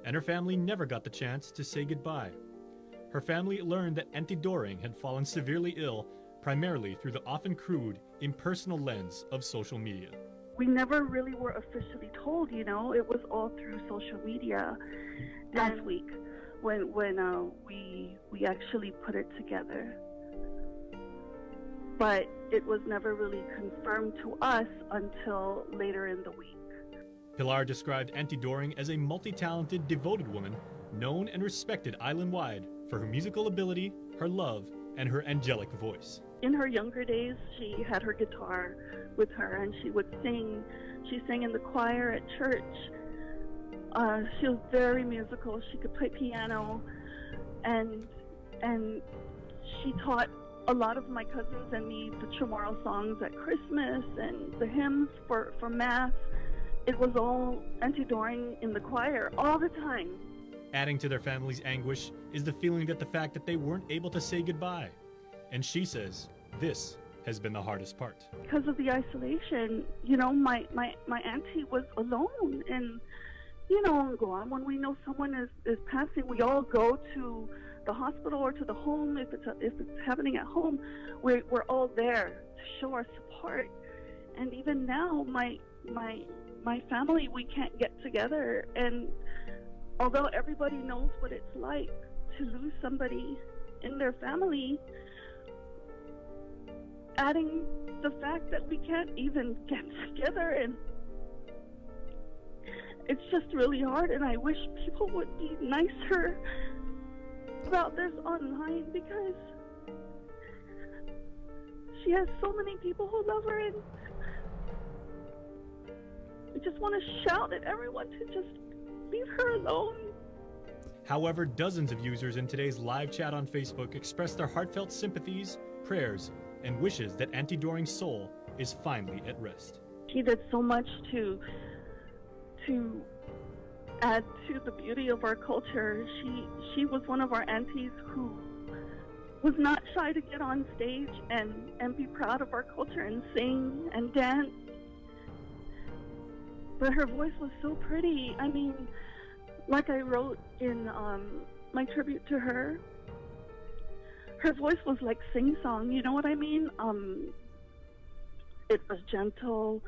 [SPEAKER 9] and her family never got the chance to say goodbye. Her family learned that Auntie Doreen had fallen severely ill, primarily through the often crude, impersonal lens of social media.
[SPEAKER 10] We never really were officially told, it was all through social media last week when we actually put it together. But it was never really confirmed to us until later in the week.
[SPEAKER 9] Pilar described Auntie Doreen as a multi-talented, devoted woman, known and respected island-wide for her musical ability, her love, and her angelic voice.
[SPEAKER 10] In her younger days, she had her guitar with her, and she would sing. She sang in the choir at church. She was very musical. She could play piano, and she taught a lot of my cousins and me the Chamorro songs at Christmas and the hymns for Mass. It was all Auntie Doreen in the choir all the time.
[SPEAKER 9] Adding to their family's anguish is the feeling that the fact that they weren't able to say goodbye. And she says this has been the hardest part.
[SPEAKER 10] Because of the isolation, my auntie was alone. And, in Guam, when we know someone is passing, we all go to the hospital or to the home. If it's happening at home, we're all there to show our support. And even now, my family, we can't get together. And although everybody knows what it's like to lose somebody in their family, adding the fact that we can't even get together, and it's just really hard. And I wish people would be nicer about this online, because she has so many people who love her, and I just want to shout at everyone to just leave her alone.
[SPEAKER 9] However, dozens of users in today's live chat on Facebook expressed their heartfelt sympathies, prayers, and wishes that Auntie Doreen's soul is finally at rest.
[SPEAKER 10] She did so much to add to the beauty of our culture. She was one of our aunties who was not shy to get on stage and be proud of our culture and sing and dance but her voice was so pretty. I mean, like I wrote in my tribute to her, her voice was like sing-song, you know what I mean? It was gentle,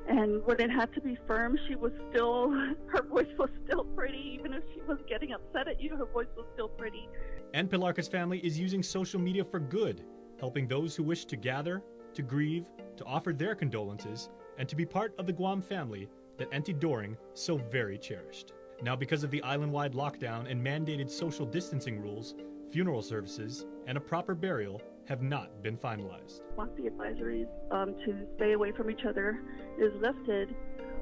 [SPEAKER 10] and when it had to be firm, she was still, her voice was still pretty. Even if she was getting upset at you, her voice was still pretty.
[SPEAKER 9] And Pilarca's family is using social media for good, helping those who wish to gather, to grieve, to offer their condolences, and to be part of the Guam family that Auntie Doring so very cherished. Now, because of the island-wide lockdown and mandated social distancing rules, funeral services and a proper burial have not been finalized.
[SPEAKER 10] Once the advisories to stay away from each other is lifted,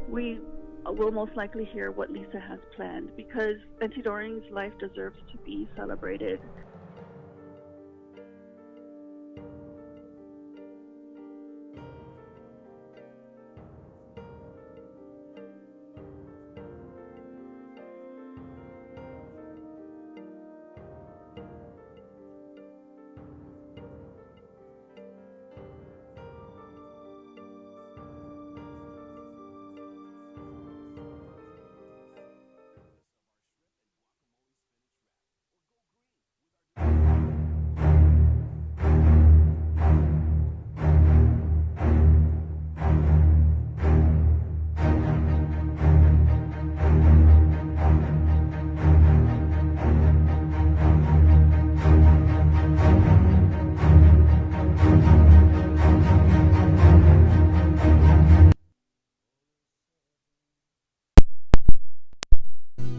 [SPEAKER 10] we will most likely hear what Lisa has planned, because Auntie Doring's life deserves to be celebrated.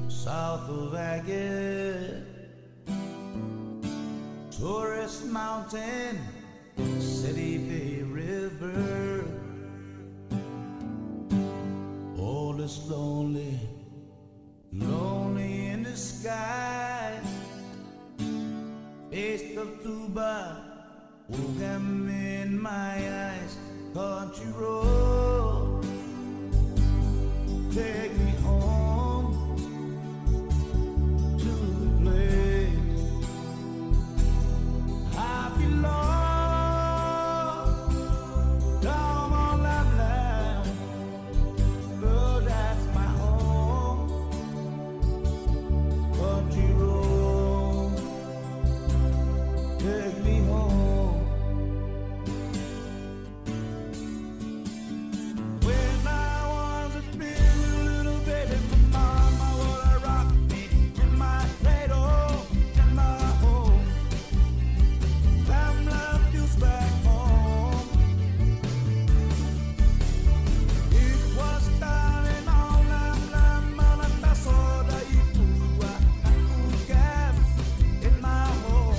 [SPEAKER 1] South of Agate, Tourist Mountain, City Bay River, all is lonely, lonely in the sky. Taste of tuba, welcome in my eyes. Country road, take me home to the place I belong. Down on that land, girl, that's my home. Country road, take me home. When I was a big little baby, my mama would rock me in my cradle, in my home. Lamb, lamb, juice back home. It was darling on lamb, lamb, on a tasso da ipua, cab in my home.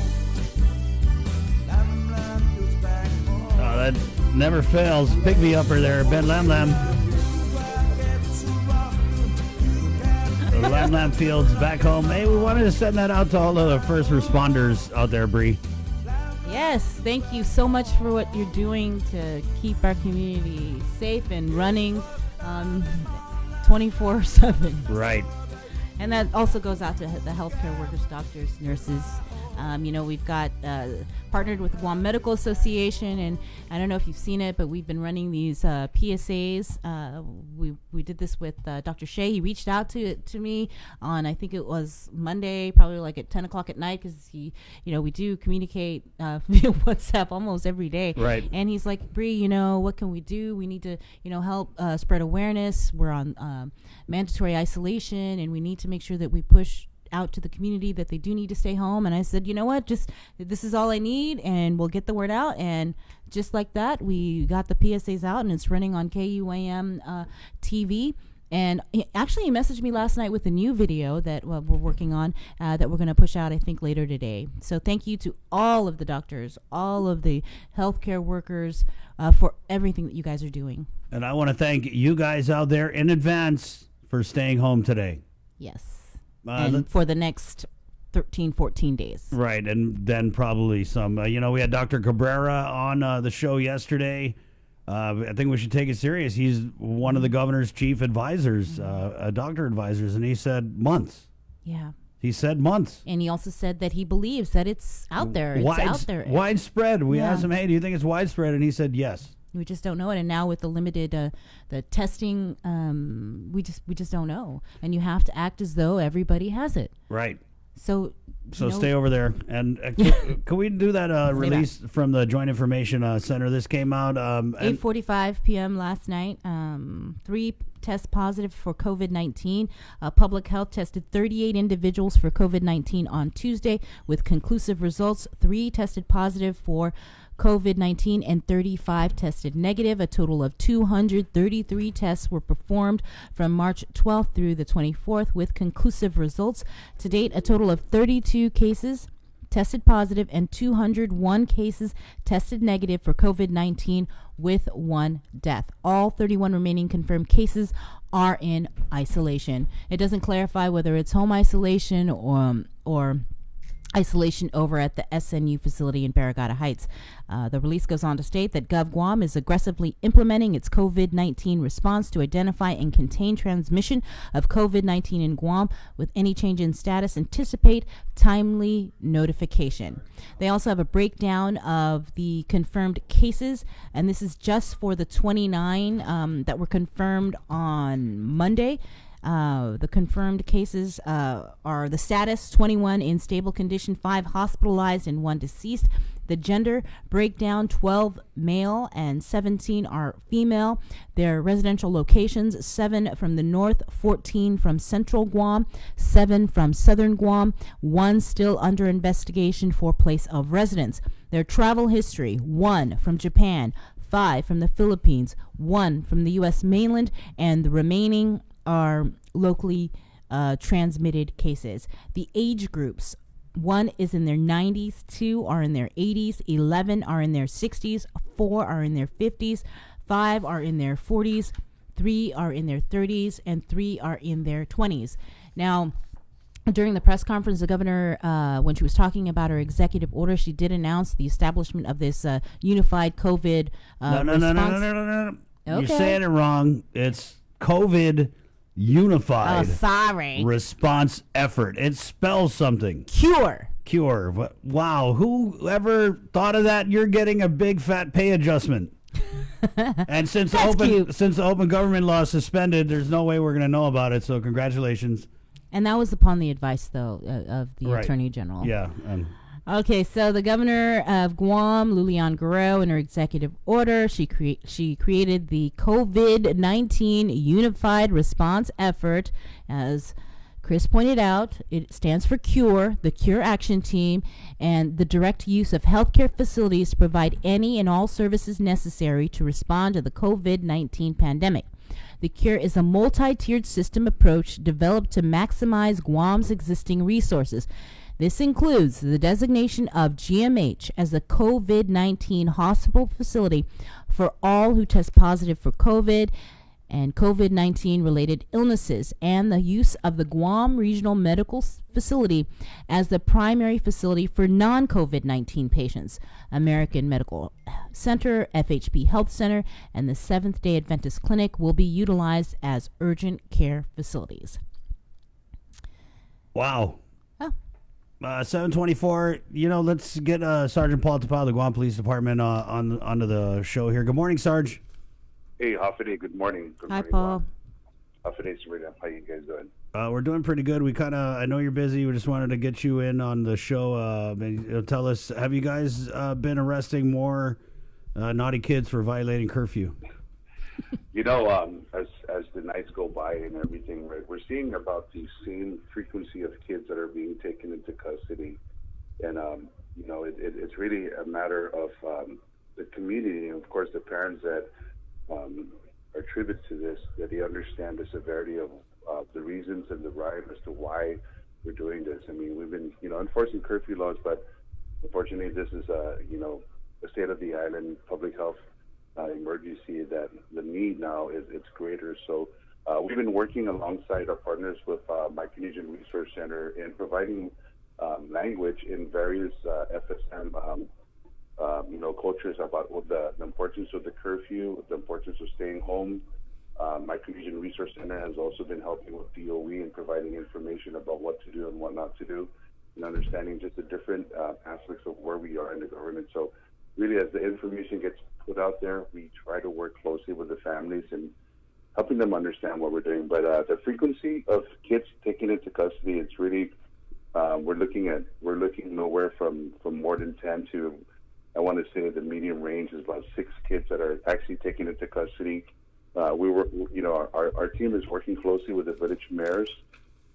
[SPEAKER 1] Lamb, lamb, juice back home.
[SPEAKER 2] Oh, that never fails. Pick me upper there, Ben Lam Lam. The Lam Lam Fields back home. Hey, we wanted to send that out to all of the first responders out there, Bree.
[SPEAKER 3] Yes, thank you so much for what you're doing to keep our community safe and running 24/7.
[SPEAKER 2] Right.
[SPEAKER 3] And that also goes out to the healthcare workers, doctors, nurses. We've got partnered with Guam Medical Association, and I don't know if you've seen it, but we've been running these PSAs. We did this with Dr. Shea. He reached out to me on, I think it was Monday, probably like at 10 o'clock at night, because we do communicate via WhatsApp almost every day.
[SPEAKER 2] Right.
[SPEAKER 3] And he's like, Bree, what can we do? We need to, help spread awareness. We're on mandatory isolation, and we need to make sure that we push out to the community that they do need to stay home. And I said, you know what, just this is all I need, and we'll get the word out. And just like that, we got the PSAs out, and it's running on KUAM TV. And he messaged me last night with a new video that we're working on that we're going to push out, I think, later today. So thank you to all of the doctors, all of the healthcare workers for everything that you guys are doing.
[SPEAKER 2] And I want to thank you guys out there in advance for staying home today.
[SPEAKER 3] Yes. And for the next 13, 14 days.
[SPEAKER 2] Right, and then probably some. We had Dr. Cabrera on the show yesterday. I think we should take it serious. He's one of the governor's chief advisors, doctor advisors, and he said months.
[SPEAKER 3] Yeah.
[SPEAKER 2] He said months.
[SPEAKER 3] And he also said that he believes that it's out there. It's out there.
[SPEAKER 2] Widespread. We asked him, hey, do you think it's widespread? And he said yes.
[SPEAKER 3] We just don't know it, and now with the limited the testing, we just don't know. And you have to act as though everybody has it.
[SPEAKER 2] Right.
[SPEAKER 3] So
[SPEAKER 2] stay over there. And can we do that release from the Joint Information Center? This came out
[SPEAKER 3] 8:45 p.m. last night. 3 tests positive for COVID-19. Public Health tested 38 individuals for COVID-19 on Tuesday with conclusive results. 3 tested positive for COVID-19 and 35 tested negative. A total of 233 tests were performed from March 12th through the 24th with conclusive results. To date, a total of 32 cases tested positive and 201 cases tested negative for COVID-19 with 1 death. All 31 remaining confirmed cases are in isolation. It doesn't clarify whether it's home isolation or isolation over at the SNU facility in Barrigada Heights. The release goes on to state that GovGuam is aggressively implementing its COVID-19 response to identify and contain transmission of COVID-19 in Guam. With any change in status, anticipate timely notification. They also have a breakdown of the confirmed cases, and this is just for the 29 that were confirmed on Monday. The confirmed cases are the status 21 in stable condition, 5 hospitalized and 1 deceased. The gender breakdown 12 male and 17 are female. Their residential locations 7 from the north, 14 from central Guam, 7 from southern Guam, 1 still under investigation for place of residence. Their travel history 1 from Japan, 5 from the Philippines, 1 from the U.S. mainland, and the remaining are locally transmitted cases. The age groups, 1 is in their 90s, 2 are in their 80s, 11 are in their 60s, 4 are in their 50s, 5 are in their 40s, 3 are in their 30s, and 3 are in their 20s. Now, during the press conference, the governor, when she was talking about her executive order, she did announce the establishment of this unified COVID response.
[SPEAKER 2] No.
[SPEAKER 3] Okay.
[SPEAKER 2] You're saying it wrong. It's COVID Unified Response Effort. It spells something.
[SPEAKER 3] Cure.
[SPEAKER 2] Wow. Whoever thought of that? You're getting a big fat pay adjustment. And since the open government law is suspended, there's no way we're going to know about it. So congratulations.
[SPEAKER 3] And that was upon the advice, though, of the Attorney General.
[SPEAKER 2] Yeah.
[SPEAKER 3] Okay, so the governor of Guam, Lulian Guerrero, in her executive order, she created the COVID-19 Unified Response Effort. As Chris pointed out, it stands for CURE, the CURE Action Team, and the direct use of healthcare facilities to provide any and all services necessary to respond to the COVID-19 pandemic. The CURE is a multi-tiered system approach developed to maximize Guam's existing resources. This includes the designation of GMH as a COVID-19 hospital facility for all who test positive for COVID and COVID-19 related illnesses, and the use of the Guam Regional Medical Facility as the primary facility for non-COVID-19 patients. American Medical Center, FHP Health Center, and the Seventh-day Adventist Clinic will be utilized as urgent care facilities.
[SPEAKER 2] Wow. 724. Let's get Sergeant Paul Tapao of the Guam Police Department onto the show here. Good morning, Sarge.
[SPEAKER 11] Hey, Hafide. Good morning.
[SPEAKER 3] Hi, Paul.
[SPEAKER 11] Hafide, Serena. How you guys doing?
[SPEAKER 2] We're doing pretty good. I know you're busy. We just wanted to get you in on the show. Tell us, have you guys been arresting more naughty kids for violating curfew?
[SPEAKER 11] As the nights go by and everything, right, we're seeing about the same frequency of kids that are being taken into custody. And, it's really a matter of the community and, of course, the parents that are tribute to this, that they understand the severity of the reasons and the rhyme as to why we're doing this. I mean, we've been, enforcing curfew laws, but unfortunately this is, a state of the island public health emergency that the need now it's greater. So we've been working alongside our partners with Micronesian Resource Center in providing language in various FSM cultures about the importance of the curfew, the importance of staying home. Micronesian Resource Center has also been helping with DOE and providing information about what to do and what not to do, and understanding just the different aspects of where we are in the government. So really, as the information gets put out there, we try to work closely with the families and helping them understand what we're doing. But the frequency of kids taken into custody, it's really we're looking nowhere from more than 10 to, I want to say the medium range is about 6 kids that are actually taken into custody. Our team is working closely with the village mayors.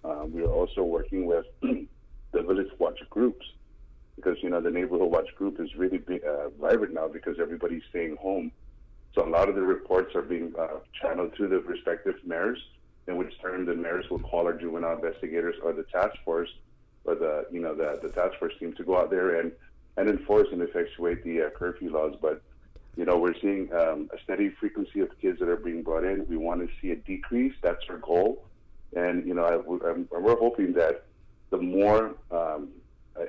[SPEAKER 11] We are also working with the village watch groups, because the neighborhood watch group is really vibrant now because everybody's staying home. So a lot of the reports are being channeled to the respective mayors, in which turn the mayors will call our juvenile investigators or the task force, or the task force team to go out there and enforce and effectuate the curfew laws. But we're seeing a steady frequency of kids that are being brought in. We want to see a decrease. That's our goal. And we're hoping that the more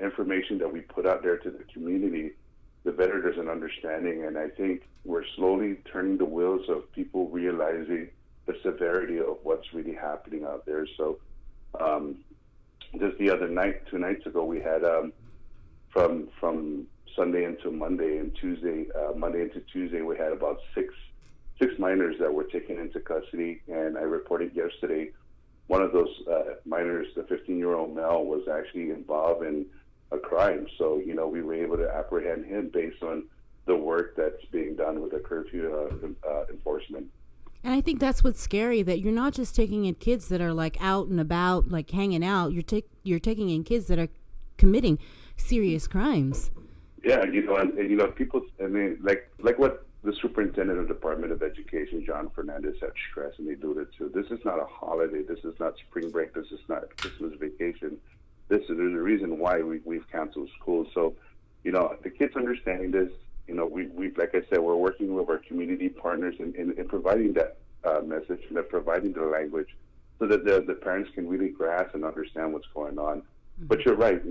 [SPEAKER 11] information that we put out there to the community, the better there's an understanding. And I think we're slowly turning the wheels of people realizing the severity of what's really happening out there. So just the other night, 2 nights ago, we had from Sunday into Monday and Tuesday, Monday into Tuesday, we had about six minors that were taken into custody. And I reported yesterday, one of those minors, the 15-year-old male, was actually involved in a crime. So, we were able to apprehend him based on the work that's being done with the curfew enforcement.
[SPEAKER 3] And I think that's what's scary, that you're not just taking in kids that are like out and about, like hanging out. You're taking in kids that are committing serious crimes.
[SPEAKER 11] Yeah, people. I mean, like what the superintendent of the Department of Education, John Fernandez, had stressed and alluded to. This is not a holiday. This is not spring break. This is not Christmas vacation. There's a reason why we've canceled schools. So, the kids understanding this. We like I said, we're working with our community partners in providing that message and providing the language so that the parents can really grasp and understand what's going on. Mm-hmm. But you're right.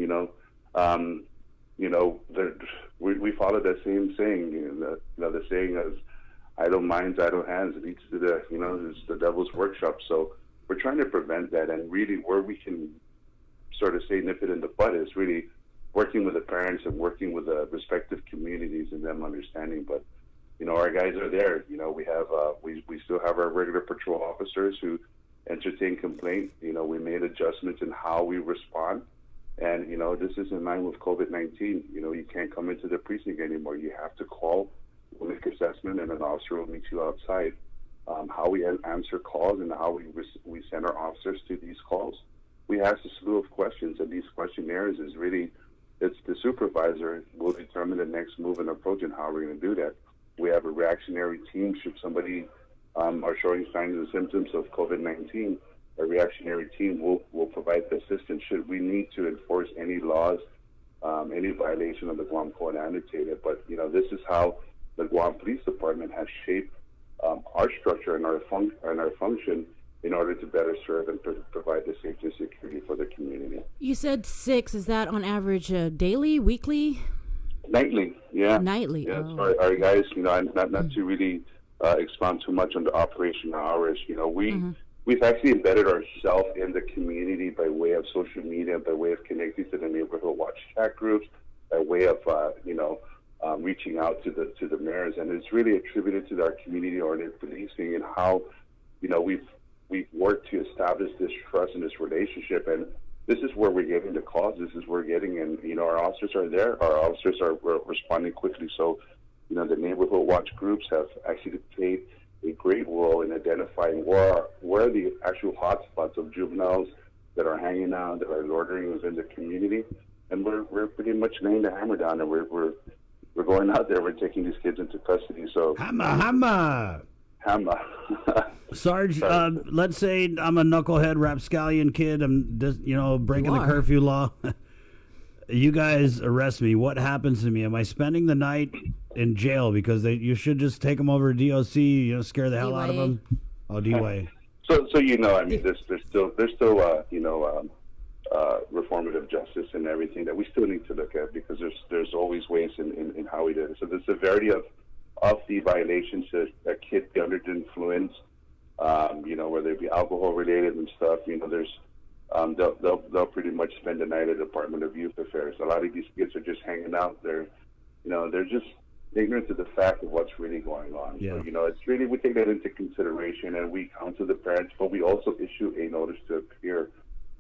[SPEAKER 11] We follow that same saying. The saying is, "Idle minds, idle hands," leads to it's the devil's workshop. So we're trying to prevent that, and really where we can sort of say nip it in the bud is really working with the parents and working with the respective communities and them understanding. But our guys are there. We have we still have our regular patrol officers who entertain complaint. We made adjustments in how we respond. And, this is in line with COVID-19. You can't come into the precinct anymore. You have to call, we'll make assessment, and an officer will meet you outside. How we answer calls and how we send our officers to these calls. We ask a slew of questions, and these questionnaires is really, it's the supervisor will determine the next move and approach and how we're going to do that. We have a reactionary team should somebody are showing signs and symptoms of COVID-19. A reactionary team will provide the assistance should we need to enforce any laws, any violation of the Guam Code annotated. But this is how the Guam Police Department has shaped our structure and our function in order to better serve and provide the safety and security for the community.
[SPEAKER 3] You said 6. Is that on average daily, weekly?
[SPEAKER 11] Nightly, yeah.
[SPEAKER 3] Nightly.
[SPEAKER 11] Yeah,
[SPEAKER 3] oh.
[SPEAKER 11] so our guys, not to really expound too much on the operational hours. We've actually embedded ourselves in the community by way of social media, by way of connecting to the neighborhood watch chat groups, by way of reaching out to the mayors, and it's really attributed to our community-oriented policing and how we've worked to establish this trust and this relationship. And this is where we're getting the calls. This is where we're getting, and our officers are there. Our officers are responding quickly. So the neighborhood watch groups have actually played a great role in identifying where the actual hotspots of juveniles that are hanging out, that are loitering within the community, and we're pretty much laying the hammer down, and we're going out there. We're taking these kids into custody. So
[SPEAKER 2] Hammer. Sarge, let's say I'm a knucklehead rapscallion kid. I'm just breaking the curfew law. You guys arrest me. What happens to me? Am I spending the night in jail? Because you should just take them over to DOC, scare the hell out of them. Oh, D-Way.
[SPEAKER 11] So I mean, there's still reformative justice and everything that we still need to look at, because there's always ways in how we do it. So the severity of the violations, a kid be under the influence, whether it be alcohol related and stuff, there's they'll pretty much spend the night at the Department of Youth Affairs. A lot of these kids are just hanging out. They're ignorant to the fact of what's really going on.
[SPEAKER 2] Yeah.
[SPEAKER 11] So, you know, it's really, we take that into consideration and we counsel the parents, but we also issue a notice to appear.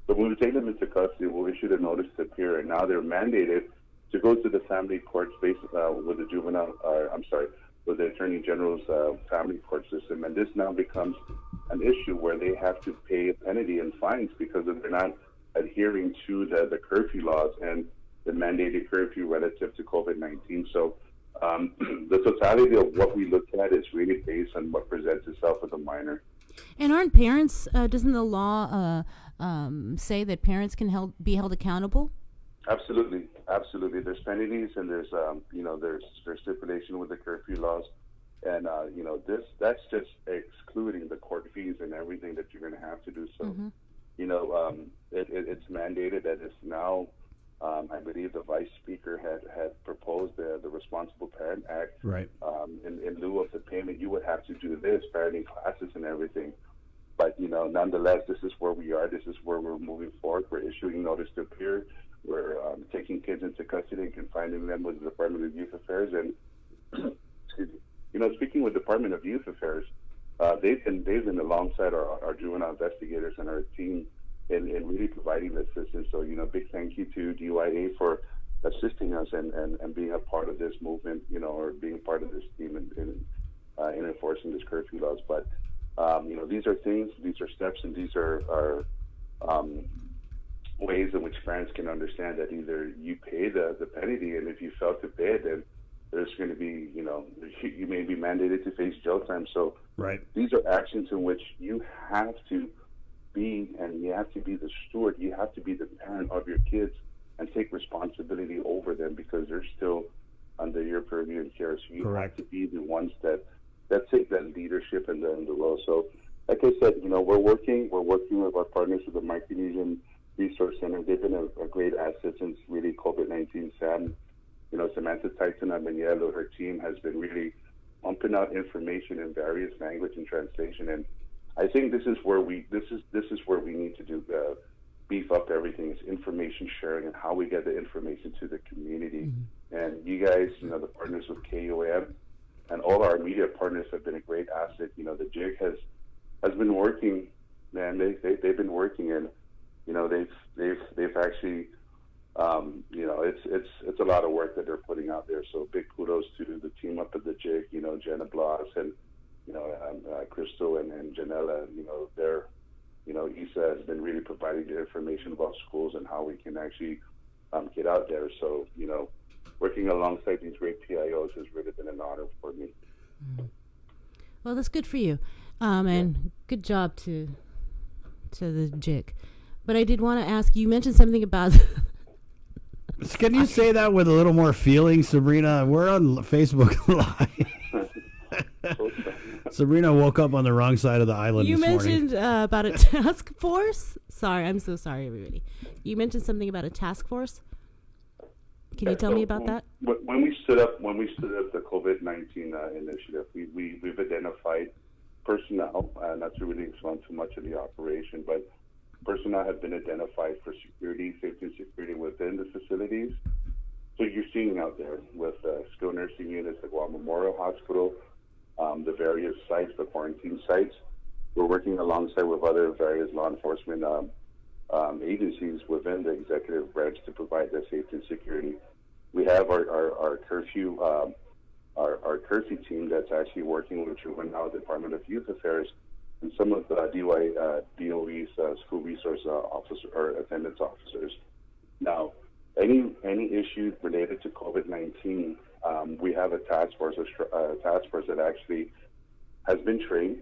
[SPEAKER 11] So when we take them into custody, we'll issue the notice to appear, and now they're mandated to go to the family court space with the with the Attorney General's family court system. And this now becomes an issue where they have to pay a penalty and fines because they're not adhering to the curfew laws and the mandated curfew relative to COVID-19. So the totality of what we look at is really based on what presents itself as a minor.
[SPEAKER 3] And aren't parents, doesn't the law say that parents can be held accountable?
[SPEAKER 11] Absolutely. There's penalties and there's there's stipulation with the curfew laws, and that's just excluding the court fees and everything that you're going to have to do. So, it's mandated that it's now. I believe the Vice Speaker had proposed the Responsible Parent Act.
[SPEAKER 2] Right.
[SPEAKER 11] In lieu of the payment, you would have to do this, parenting classes and everything. But nonetheless, this is where we are. This is where we're moving forward. We're issuing notice to appear. We're taking kids into custody and confining them with the Department of Youth Affairs. And speaking with Department of Youth Affairs, they've been alongside our juvenile investigators and our team in really providing the assistance. So big thank you to DYA for assisting us and being a part of this movement, or being part of this team in enforcing this curfew laws. But these are things, these are steps, and these are ways in which parents can understand that either you pay the penalty, and if you fail to pay it, then there's going to be, you may be mandated to face jail time. So
[SPEAKER 2] right.
[SPEAKER 11] These are actions in which you have to be, and you have to be the steward, you have to be the parent of your kids and take responsibility over them because they're still under your purview and care. So you
[SPEAKER 2] Correct.
[SPEAKER 11] have to be the ones that take that leadership and the role. So like I said, we're working with our partners at the Micronesian Resource Center. They've been a great asset since really COVID-19. Samantha Tyson Abaniello, her team has been really pumping out information in various language and translation. And I think this is where we need to do beef up everything is information sharing and how we get the information to the community. Mm-hmm. And you guys, the partners with KUAM and all our media partners have been a great asset. The JIG has been working, man. They've been working, and they've actually, it's a lot of work that they're putting out there. So big kudos to the team up at the JIG, Jenna Blas and Crystal and Janella. Isa has been really providing the information about schools and how we can actually get out there. So working alongside these great PIOs has really been an honor for me.
[SPEAKER 3] Well, that's good for you, and good job to the JIG. But I did want to ask you mentioned something about.
[SPEAKER 2] Can you say that with a little more feeling, Sabrina? We're on Facebook Live. Sabrina woke up on the wrong side of the island
[SPEAKER 3] You
[SPEAKER 2] this morning.
[SPEAKER 3] mentioned about a task force. Sorry, I'm so sorry, everybody. You mentioned something about a task force. Can you tell me about that?
[SPEAKER 11] When we stood up the COVID-19 initiative, we've identified personnel, not to really explain too much of the operation, but personnel have been identified for safety and security within the facilities. So you're seeing out there with skilled nursing units at Guam Memorial Hospital, the various sites, the quarantine sites. We're working alongside with other various law enforcement agencies within the executive branch to provide that safety and security. We have our curfew our curfew team that's actually working with Juvenile Department of Youth Affairs and some of the DOE's school resource officer or attendance officers. Now, any issue related to COVID-19, we have a task force that actually has been trained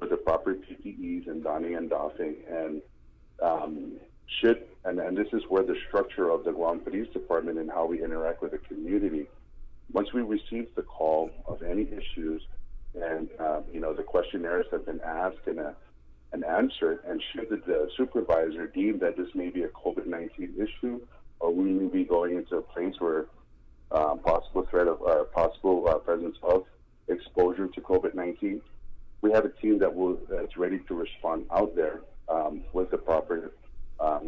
[SPEAKER 11] with the proper PPEs and donning and doffing, and and this is where the structure of the Guam Police Department and how we interact with the community. Once we receive the call of any issues, and the questionnaires have been asked and answered, and should the supervisor deem that this may be a COVID-19 issue, or we may be going into a place where possible threat of possible presence of exposure to COVID-19, we have a team that's ready to respond out there with the proper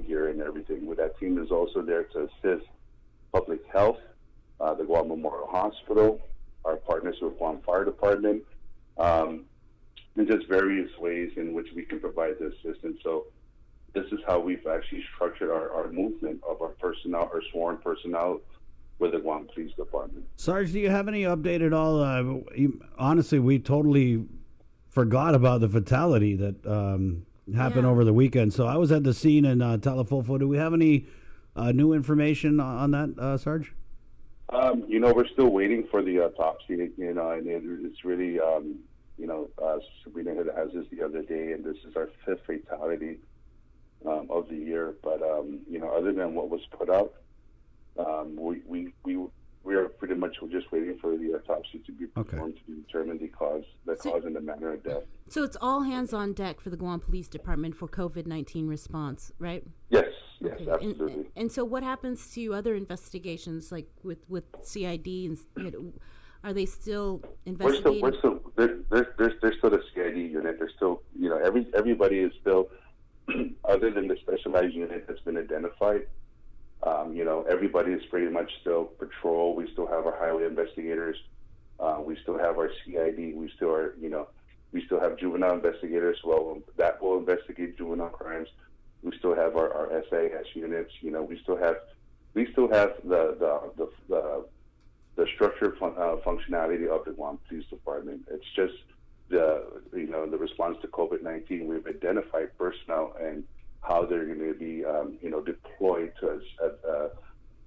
[SPEAKER 11] gear and everything. With that team is also there to assist public health, the Guam Memorial Hospital, our partners with Guam Fire Department, and just various ways in which we can provide the assistance. So this is how we've actually structured our movement of our personnel, our sworn personnel, with the Guam Police Department.
[SPEAKER 2] Sarge, do you have any update at all? Honestly, we totally forgot about the fatality that happened over the weekend. So I was at the scene in Talafofo. Do we have any new information on that, Sarge?
[SPEAKER 11] We're still waiting for the autopsy, and it's really, Sabrina had asked us the other day, and this is our 5th fatality of the year. But, other than what was put out, we are pretty much just waiting for the autopsy to be performed to determine the cause and the manner of death.
[SPEAKER 3] So it's all hands on deck for the Guam Police Department for COVID-19 response, right?
[SPEAKER 11] Yes, absolutely.
[SPEAKER 3] And so what happens to other investigations, like with CID, and are they still investigating?
[SPEAKER 11] There's still the CID unit. There's still, everybody is still, other than the specialized unit that's been identified, everybody is pretty much still patrol. We still have our highway investigators. We still have our CID. We still have juvenile investigators. Well, that will investigate juvenile crimes. We still have our SAS units. We still have the structured functionality of the Guam Police Department. It's just the response to COVID-19. We've identified personnel and how they're going to be, deployed to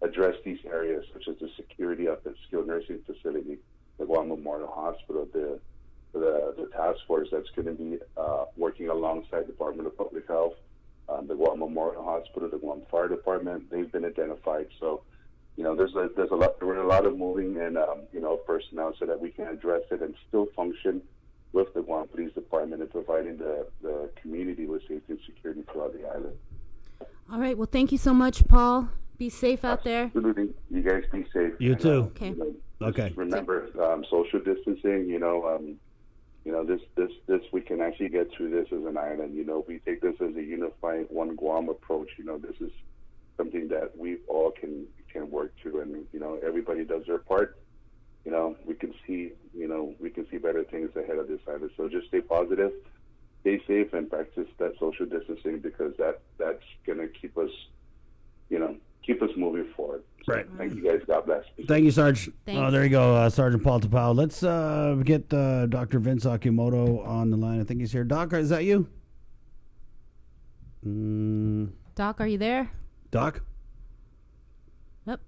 [SPEAKER 11] address these areas, such as the security of the skilled nursing facility, the Guam Memorial Hospital, the task force that's going to be working alongside Department of Public Health, the Guam Memorial Hospital, the Guam Fire Department. They've been identified. So, there's a lot of moving and personnel so that we can address it and still function with the Guam Police Department and providing the community with safety and security throughout the island.
[SPEAKER 3] All right. Well, thank you so much, Paul. Be safe out there.
[SPEAKER 11] Absolutely. You guys be safe.
[SPEAKER 2] You too.
[SPEAKER 3] Okay.
[SPEAKER 2] Okay.
[SPEAKER 11] Remember social distancing. This we can actually get through this as an island. We take this as a unified one Guam approach. This is something that we all can work through, and everybody does their part. We can see better things ahead of this island. So just stay positive, stay safe, and practice that social distancing, because that's gonna keep us moving forward. So
[SPEAKER 2] right.
[SPEAKER 11] Thank you guys. God bless.
[SPEAKER 2] Thank you, Sarge.
[SPEAKER 3] Thanks.
[SPEAKER 2] Oh, there you go, Sergeant Paul Tapao. Let's get Dr. Vince Akimoto on the line. I think he's here. Doc, is that you?
[SPEAKER 3] Doc, are you there?
[SPEAKER 2] Doc?
[SPEAKER 3] Yep.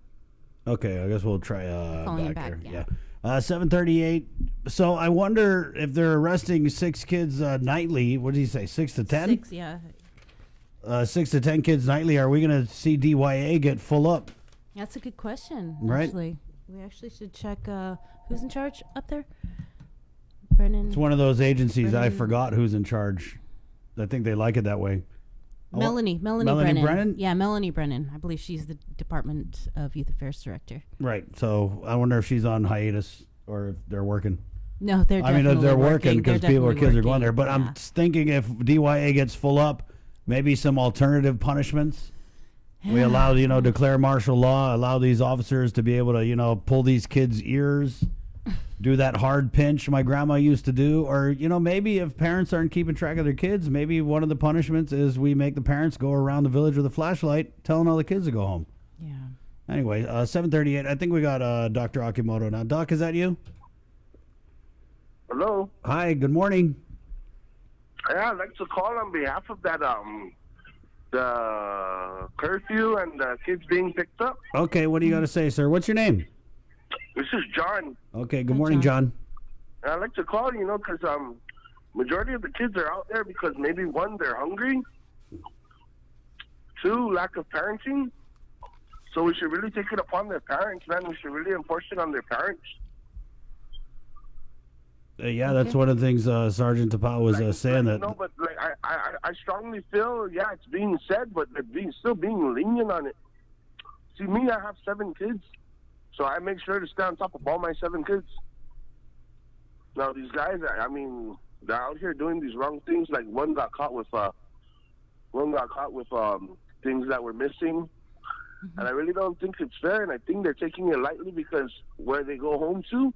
[SPEAKER 2] Okay, I guess we'll try
[SPEAKER 3] Calling
[SPEAKER 2] back
[SPEAKER 3] him back,
[SPEAKER 2] here. Yeah. 7:38. So I wonder if they're arresting 6 kids nightly. What did he say? 6 to 10?
[SPEAKER 3] 6, yeah.
[SPEAKER 2] 6 to 10 kids nightly. Are we going to see DYA get full up?
[SPEAKER 3] That's a good question.
[SPEAKER 2] Right.
[SPEAKER 3] Actually, we actually should check who's in charge up there. Brennan.
[SPEAKER 2] It's one of those agencies. I
[SPEAKER 3] Brennan.
[SPEAKER 2] forgot who's in charge. I think they like it that way.
[SPEAKER 3] Melanie
[SPEAKER 2] Melanie Brennan?
[SPEAKER 3] Yeah, Melanie Brennan. I believe she's the Department of Youth Affairs Director.
[SPEAKER 2] Right. So I wonder if she's on hiatus or if they're working.
[SPEAKER 3] No, they're definitely
[SPEAKER 2] if they're working because
[SPEAKER 3] They're
[SPEAKER 2] kids are
[SPEAKER 3] definitely
[SPEAKER 2] going there. But
[SPEAKER 3] working.
[SPEAKER 2] I'm thinking if DYA gets full up, maybe some alternative punishments. We allow, declare martial law, allow these officers to be able to, pull these kids' ears, do that hard pinch my grandma used to do. Or, maybe if parents aren't keeping track of their kids, maybe one of the punishments is we make the parents go around the village with a flashlight telling all the kids to go home.
[SPEAKER 3] Yeah.
[SPEAKER 2] Anyway, 7:38. I think we got Dr. Akimoto now. Doc, is that you?
[SPEAKER 12] Hello.
[SPEAKER 2] Hi, good morning.
[SPEAKER 12] Yeah, I'd like to call on behalf of that the curfew and the kids being picked up.
[SPEAKER 2] Okay, what do you got to say, sir? What's your name?
[SPEAKER 12] This is John.
[SPEAKER 2] Okay, good morning, John.
[SPEAKER 12] And I'd like to call, because majority of the kids are out there because maybe 1, they're hungry, 2, lack of parenting. So we should really take it upon their parents, man. We should really enforce it on their parents.
[SPEAKER 2] Yeah, that's one of the things Sergeant Tapao was saying that.
[SPEAKER 12] No, but I strongly feel, it's being said, but they're still being lenient on it. See, me, I have 7 kids, so I make sure to stay on top of all my 7 kids. Now, these guys, they're out here doing these wrong things. Like one got caught with things that were missing, and I really don't think it's fair. And I think they're taking it lightly because where they go home to,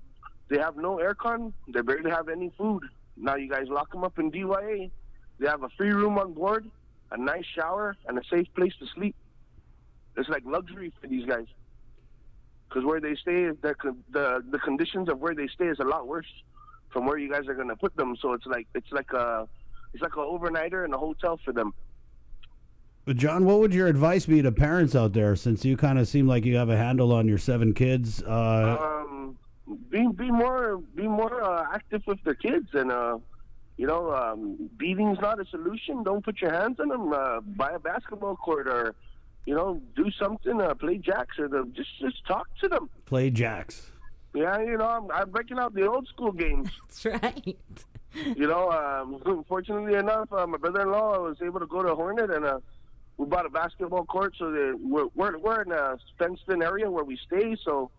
[SPEAKER 12] They have no aircon. They barely have any food. Now you guys lock them up in DYA. They have a free room on board, a nice shower, and a safe place to sleep. It's like luxury for these guys. Because where they stay, the conditions of where they stay is a lot worse from where you guys are gonna put them. So it's like a overnighter in a hotel for them.
[SPEAKER 2] But John, what would your advice be to parents out there, since you kind of seem like you have a handle on your 7 kids?
[SPEAKER 12] Be more active with their kids, and beating's not a solution. Don't put your hands on them. Buy a basketball court, or do something. Play jacks, or just talk to them.
[SPEAKER 2] Play jacks.
[SPEAKER 12] Yeah, I'm breaking out the old school games.
[SPEAKER 3] That's right.
[SPEAKER 12] Fortunately enough, my brother-in-law was able to go to Hornet, and we bought a basketball court. So that we're in a fenced-in area where we stay. So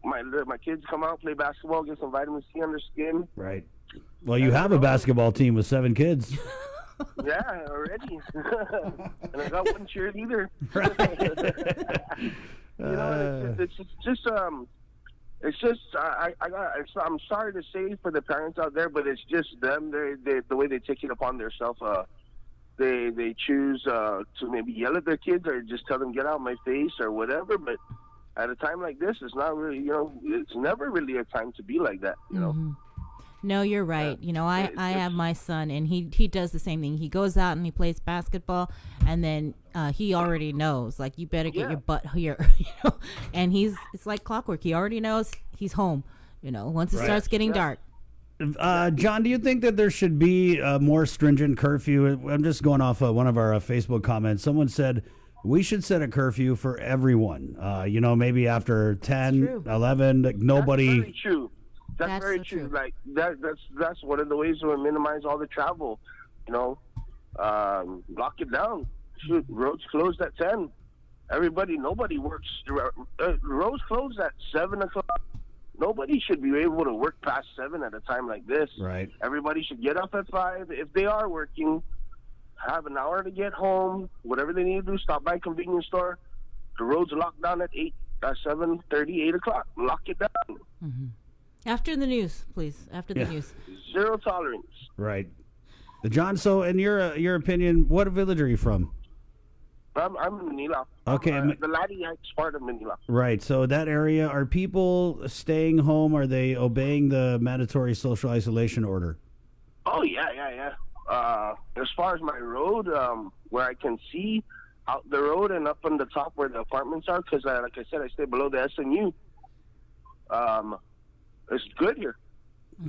[SPEAKER 12] my kids come out, play basketball, get some vitamin C on their skin.
[SPEAKER 2] Right. Well, you have a basketball team with 7 kids.
[SPEAKER 12] Yeah, already. And I got one cheerleader. I'm sorry to say for the parents out there, but it's just them. They the way they take it upon themselves. They choose to maybe yell at their kids or just tell them get out of my face or whatever. But at a time like this, it's not really. It's never really a time to be like that.
[SPEAKER 3] No, you're right. I have my son, and he does the same thing. He goes out and he plays basketball, and then he already knows, like, you better get your butt here, And it's like clockwork. He already knows he's home, once it starts getting dark.
[SPEAKER 2] John, do you think that there should be a more stringent curfew? I'm just going off one of our Facebook comments. Someone said we should set a curfew for everyone. Maybe after 10, 11, like nobody.
[SPEAKER 12] That's very true. That's very true. Like that's one of the ways to minimize all the travel. Lock it down. Shoot, roads closed at 10. Nobody works. Roads closed at 7 o'clock. Nobody should be able to work past 7 at a time like this.
[SPEAKER 2] Right.
[SPEAKER 12] Everybody should get up at 5. If they are working, have an hour to get home. Whatever they need to do, stop by a convenience store. The roads locked down at 7:30, 8 o'clock. Lock it down.
[SPEAKER 3] Mm-hmm. After the news, please. After the news.
[SPEAKER 12] Zero tolerance.
[SPEAKER 2] Right. John, so in your opinion, what village are you from?
[SPEAKER 12] I'm in Manila.
[SPEAKER 2] Okay.
[SPEAKER 12] The Laddie Heights part of Manila.
[SPEAKER 2] Right. So that area, are people staying home? Are they obeying the mandatory social isolation order?
[SPEAKER 12] Oh, yeah. As far as my road, where I can see out the road and up on the top where the apartments are, because like I said, I stay below the SNU. It's good here.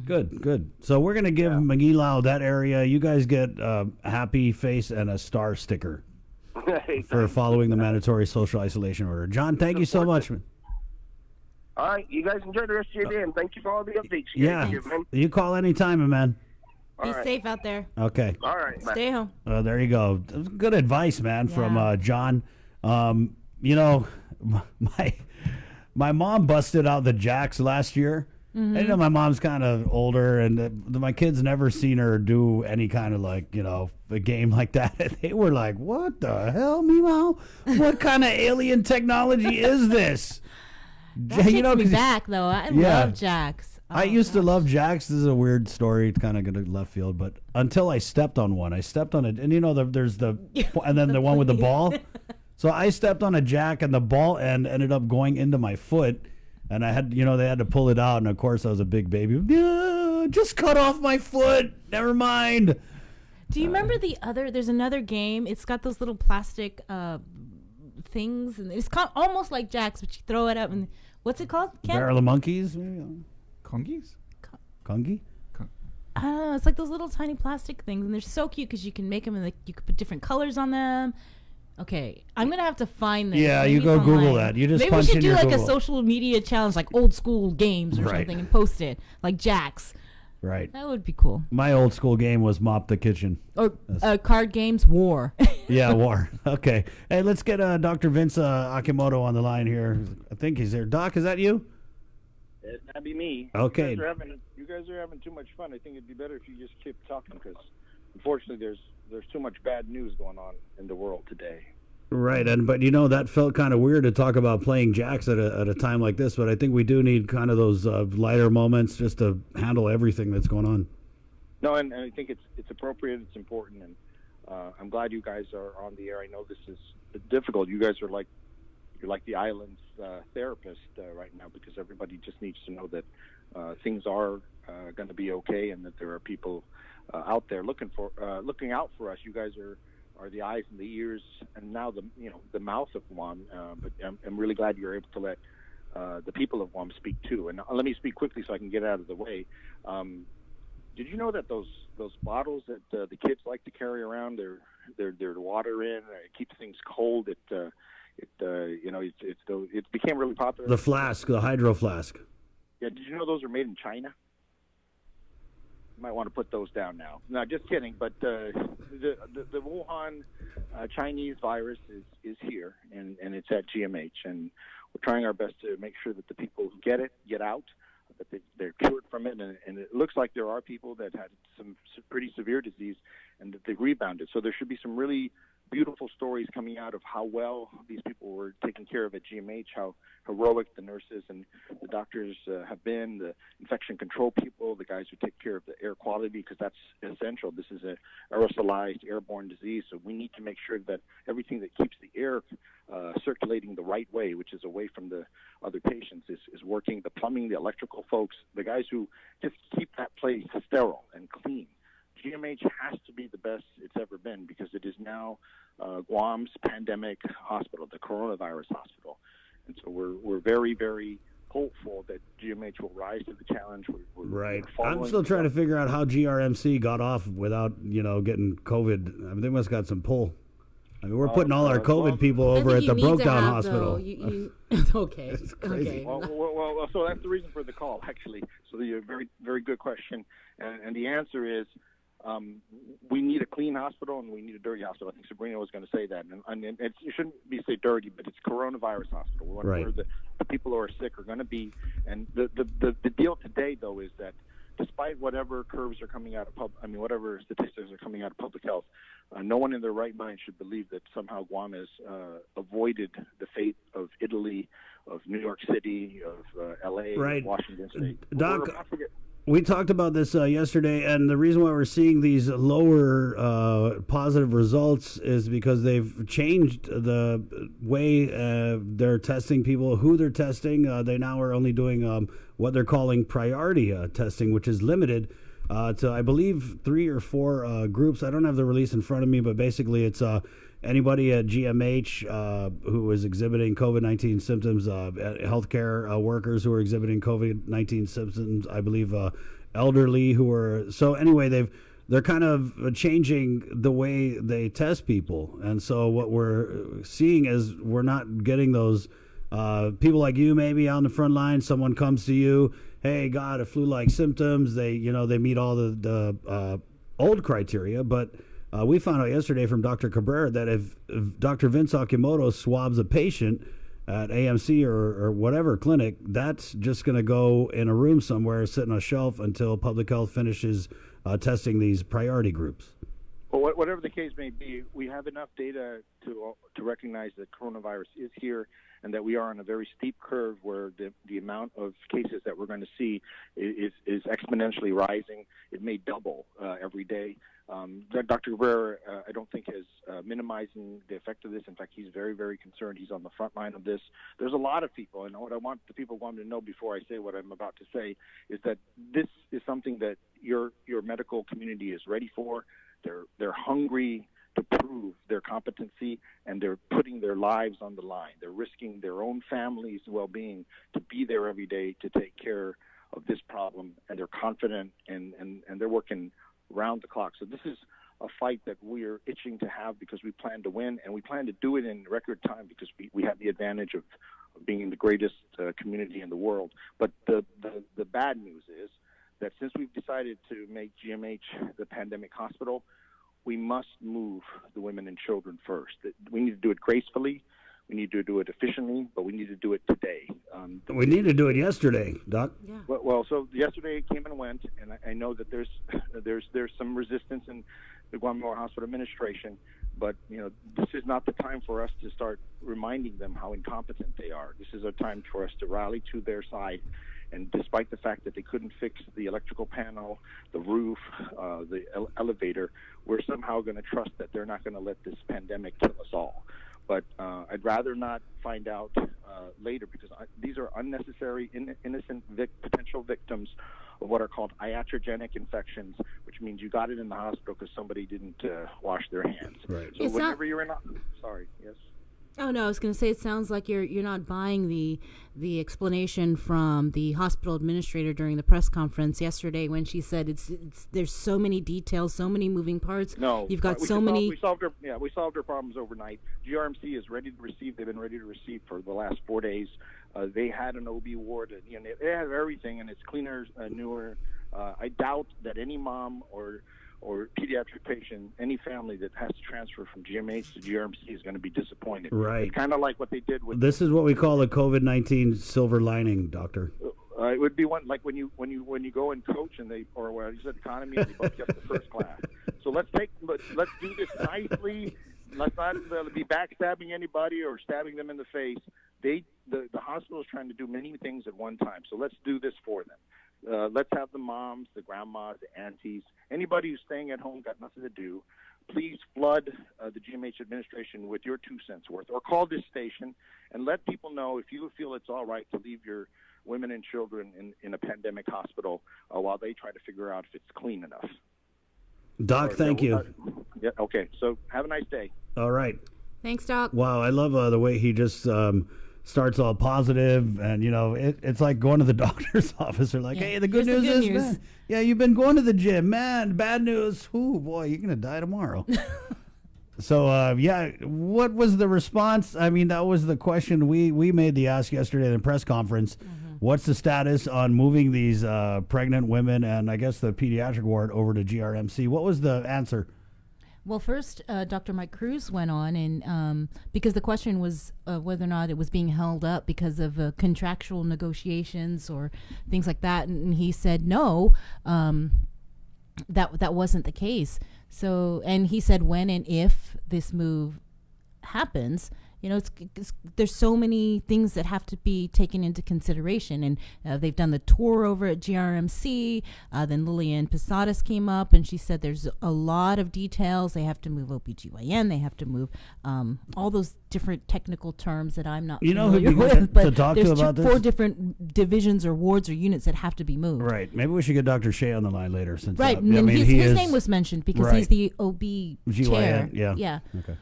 [SPEAKER 2] Good. So we're going to give Magilao, that area, you guys get a happy face and a star sticker for following the mandatory social isolation order. John, thank you so much.
[SPEAKER 12] All right. You guys enjoy the rest of your day, and thank you for all the updates.
[SPEAKER 2] You call anytime, my man.
[SPEAKER 3] Be safe out there.
[SPEAKER 2] Okay.
[SPEAKER 12] All right.
[SPEAKER 3] Stay home.
[SPEAKER 2] There you go. Good advice, man, from John. My mom busted out the jacks last year. Mm-hmm. My mom's kind of older, and my kids never seen her do any kind of a game like that. And they were like, "What the hell, Meemaw? What kind of alien technology is this?"
[SPEAKER 3] That takes me back, though. I love jacks.
[SPEAKER 2] I used to love jacks. This is a weird story. It's kind of going to left field, but until I stepped on one. I stepped on it, and there's the and then the one with the ball. So I stepped on a jack, and the ball end ended up going into my foot. And I had, they had to pull it out. And of course, I was a big baby. Just cut off my foot. Never mind.
[SPEAKER 3] Do you remember there's another game. It's got those little plastic things. And it's almost like jacks, but you throw it up. And what's it called?
[SPEAKER 2] Barrel of Monkeys?
[SPEAKER 6] Congies?
[SPEAKER 2] Congy?
[SPEAKER 3] I don't know. It's like those little tiny plastic things. And they're so cute because you can make them and you can put different colors on them. Okay, I'm gonna have to find this.
[SPEAKER 2] Yeah, you go Google that. You just
[SPEAKER 3] maybe
[SPEAKER 2] punch
[SPEAKER 3] we should
[SPEAKER 2] in
[SPEAKER 3] do
[SPEAKER 2] your
[SPEAKER 3] like
[SPEAKER 2] Google.
[SPEAKER 3] a social media challenge, like old school games or something, and post it like jacks.
[SPEAKER 2] Right.
[SPEAKER 3] That would be cool.
[SPEAKER 2] My old school game was Mop the Kitchen.
[SPEAKER 3] Or card games, War.
[SPEAKER 2] Yeah, War. Okay. Hey, let's get Dr. Vince Akimoto on the line here. I think he's there. Doc, is that you?
[SPEAKER 13] That'd be me.
[SPEAKER 2] Okay.
[SPEAKER 13] You guys are having too much fun. I think it'd be better if you just keep talking because, unfortunately, there's too much bad news going on in the world today.
[SPEAKER 2] Right, but that felt kind of weird to talk about playing jacks at a time like this. But I think we do need kind of those lighter moments just to handle everything that's going on.
[SPEAKER 13] No, and I think it's appropriate. It's important, and I'm glad you guys are on the air. I know this is difficult. You guys are you're like the island's therapist right now, because everybody just needs to know that things are going to be okay, and that there are people out there looking out for us. You guys are the eyes and the ears, and now the mouth of Guam. But I'm really glad you're able to let the people of Guam speak too. And let me speak quickly so I can get out of the way. Did you know that those bottles that the kids like to carry around, their water in, it keeps things cold. It became really popular.
[SPEAKER 2] The flask, the hydro flask.
[SPEAKER 13] Yeah, did you know those are made in China? You might want to put those down now. No, just kidding. But the Wuhan Chinese virus is here, and it's at GMH, and we're trying our best to make sure that the people who get it get out, that they're cured from it, and it looks like there are people that had some pretty severe disease and that they rebounded. So there should be some really beautiful stories coming out of how well these people were taken care of at GMH, how heroic the nurses and the doctors have been, the infection control people, the guys who take care of the air quality, because that's essential. This is an aerosolized airborne disease, so we need to make sure that everything that keeps the air circulating the right way, which is away from the other patients, is working. The plumbing, the electrical folks, the guys who just keep that place sterile and clean. GMH has to be the best it's ever been, because it is now Guam's pandemic hospital, the coronavirus hospital. And so we're very, very hopeful that GMH will rise to the challenge.
[SPEAKER 2] Right. I'm still trying to figure out how GRMC got off without, getting COVID. I mean, they must have got some pull. I mean, we're putting all our COVID people over at the Broke Down Hospital.
[SPEAKER 3] Okay.
[SPEAKER 2] It's crazy.
[SPEAKER 3] Okay.
[SPEAKER 13] Well, so that's the reason for the call, actually. So a very, very good question. And the answer is, we need a clean hospital and we need a dirty hospital. I think Sabrina was going to say that. And it shouldn't be say dirty, but it's coronavirus hospital. We want where the people who are sick are going to be. And the deal today, though, is that despite whatever curves are coming out of whatever statistics are coming out of public health, no one in their right mind should believe that somehow Guam has avoided the fate of Italy, of New York City, of L.A.,
[SPEAKER 2] right.
[SPEAKER 13] Of Washington State.
[SPEAKER 2] Doc, we talked about this yesterday, and the reason why we're seeing these lower positive results is because they've changed the way they're testing people, who they're testing. They now are only doing what they're calling priority testing, which is limited to, I believe, 3 or 4 groups. I don't have the release in front of me, but basically it's anybody at GMH who is exhibiting COVID-19 symptoms, healthcare workers who are exhibiting COVID-19 symptoms, I believe elderly who are. So anyway, they're kind of changing the way they test people. And so what we're seeing is we're not getting those people like you maybe on the front line. Someone comes to you, hey, got a flu-like symptoms. They meet all the old criteria, but we found out yesterday from Dr. Cabrera that if Dr. Vince Akimoto swabs a patient at AMC or whatever clinic, that's just going to go in a room somewhere, sit on a shelf until public health finishes testing these priority groups.
[SPEAKER 13] Well, whatever the case may be, we have enough data to recognize that coronavirus is here, and that we are on a very steep curve where the amount of cases that we're going to see is exponentially rising. It may double every day. Dr. Cabrera, I don't think, is minimizing the effect of this. In fact, he's very, very concerned. He's on the front line of this. There's a lot of people, and what I want the people to know before I say what I'm about to say is that this is something that your medical community is ready for. They're hungry to prove their competency, and they're putting their lives on the line. They're risking their own family's well-being to be there every day to take care of this problem, and they're confident, and they're working round the clock. So this is a fight that we're itching to have because we plan to win, and we plan to do it in record time because we have the advantage of being the greatest community in the world. But the bad news is that since we've decided to make GMH the pandemic hospital, we must move the women and children first. We need to do it gracefully. We need to do it efficiently, but we need to do it today.
[SPEAKER 2] We need to do it yesterday, Doc.
[SPEAKER 3] Yeah.
[SPEAKER 13] Well, so yesterday it came and went, and I know that there's some resistance in the Guam Memorial Hospital administration, But, this is not the time for us to start reminding them how incompetent they are. This is a time for us to rally to their side. And despite the fact that they couldn't fix the electrical panel, the roof, the elevator, we're somehow going to trust that they're not going to let this pandemic kill us all. But I'd rather not find out later, because these are unnecessary, innocent potential victims of what are called iatrogenic infections, which means you got it in the hospital because somebody didn't wash their hands.
[SPEAKER 2] Right.
[SPEAKER 13] So whenever you're in, sorry, yes.
[SPEAKER 3] Oh no, I was going to say it sounds like you're not buying the explanation from the hospital administrator during the press conference yesterday when she said it's there's so many details, so many moving parts.
[SPEAKER 13] No,
[SPEAKER 3] you've got so many.
[SPEAKER 13] We solved our problems overnight. GRMC is ready to receive. They've been ready to receive for the last 4 days. They had an OB ward. They have everything, and it's cleaner, newer. I doubt that any mom or pediatric patient, any family that has to transfer from GMH to GRMC is going to be disappointed.
[SPEAKER 2] Right.
[SPEAKER 13] It's kind of like what they did with.
[SPEAKER 2] This is what we call a COVID-19 silver lining, doctor.
[SPEAKER 13] It would be one like when you go and coach and or you said economy and they both get the first class. So let's do this nicely. Let's not be backstabbing anybody or stabbing them in the face. The hospital is trying to do many things at one time. So let's do this for them. Let's have the moms, the grandmas, the aunties, anybody who's staying at home, got nothing to do. Please flood the GMH administration with your 2 cents worth, or call this station and let people know if you feel it's all right to leave your women and children in a pandemic hospital while they try to figure out if it's clean enough.
[SPEAKER 2] Doc, thank you.
[SPEAKER 13] Yeah, okay, so have a nice day.
[SPEAKER 2] All right.
[SPEAKER 3] Thanks, Doc.
[SPEAKER 2] Wow, I love the way he just starts all positive, and it's like going to the doctor's office. They're like, hey, the good news is, man, yeah, you've been going to the gym, man. Bad news, ooh, boy, you're gonna die tomorrow. So what was the response? I mean, that was the question we made the ask yesterday in the press conference. Mm-hmm. What's the status on moving these pregnant women and I guess the pediatric ward over to GRMC? What was the answer?
[SPEAKER 3] Well, first, Dr. Mike Cruz went on, and because the question was whether or not it was being held up because of contractual negotiations or things like that, and he said no, that wasn't the case. So, and he said when and if this move happens, there's so many things that have to be taken into consideration, and they've done the tour over at GRMC. Then Lillian Posadas came up, and she said there's a lot of details. They have to move OBGYN. They have to move all those different technical terms that I'm not familiar with. But
[SPEAKER 2] to talk
[SPEAKER 3] there's
[SPEAKER 2] to about this?
[SPEAKER 3] 4 different divisions or wards or units that have to be moved.
[SPEAKER 2] Right. Maybe we should get Dr. Shea on the line later. Since
[SPEAKER 3] right. And his name was mentioned because he's the OB chair.
[SPEAKER 2] Yeah. Okay.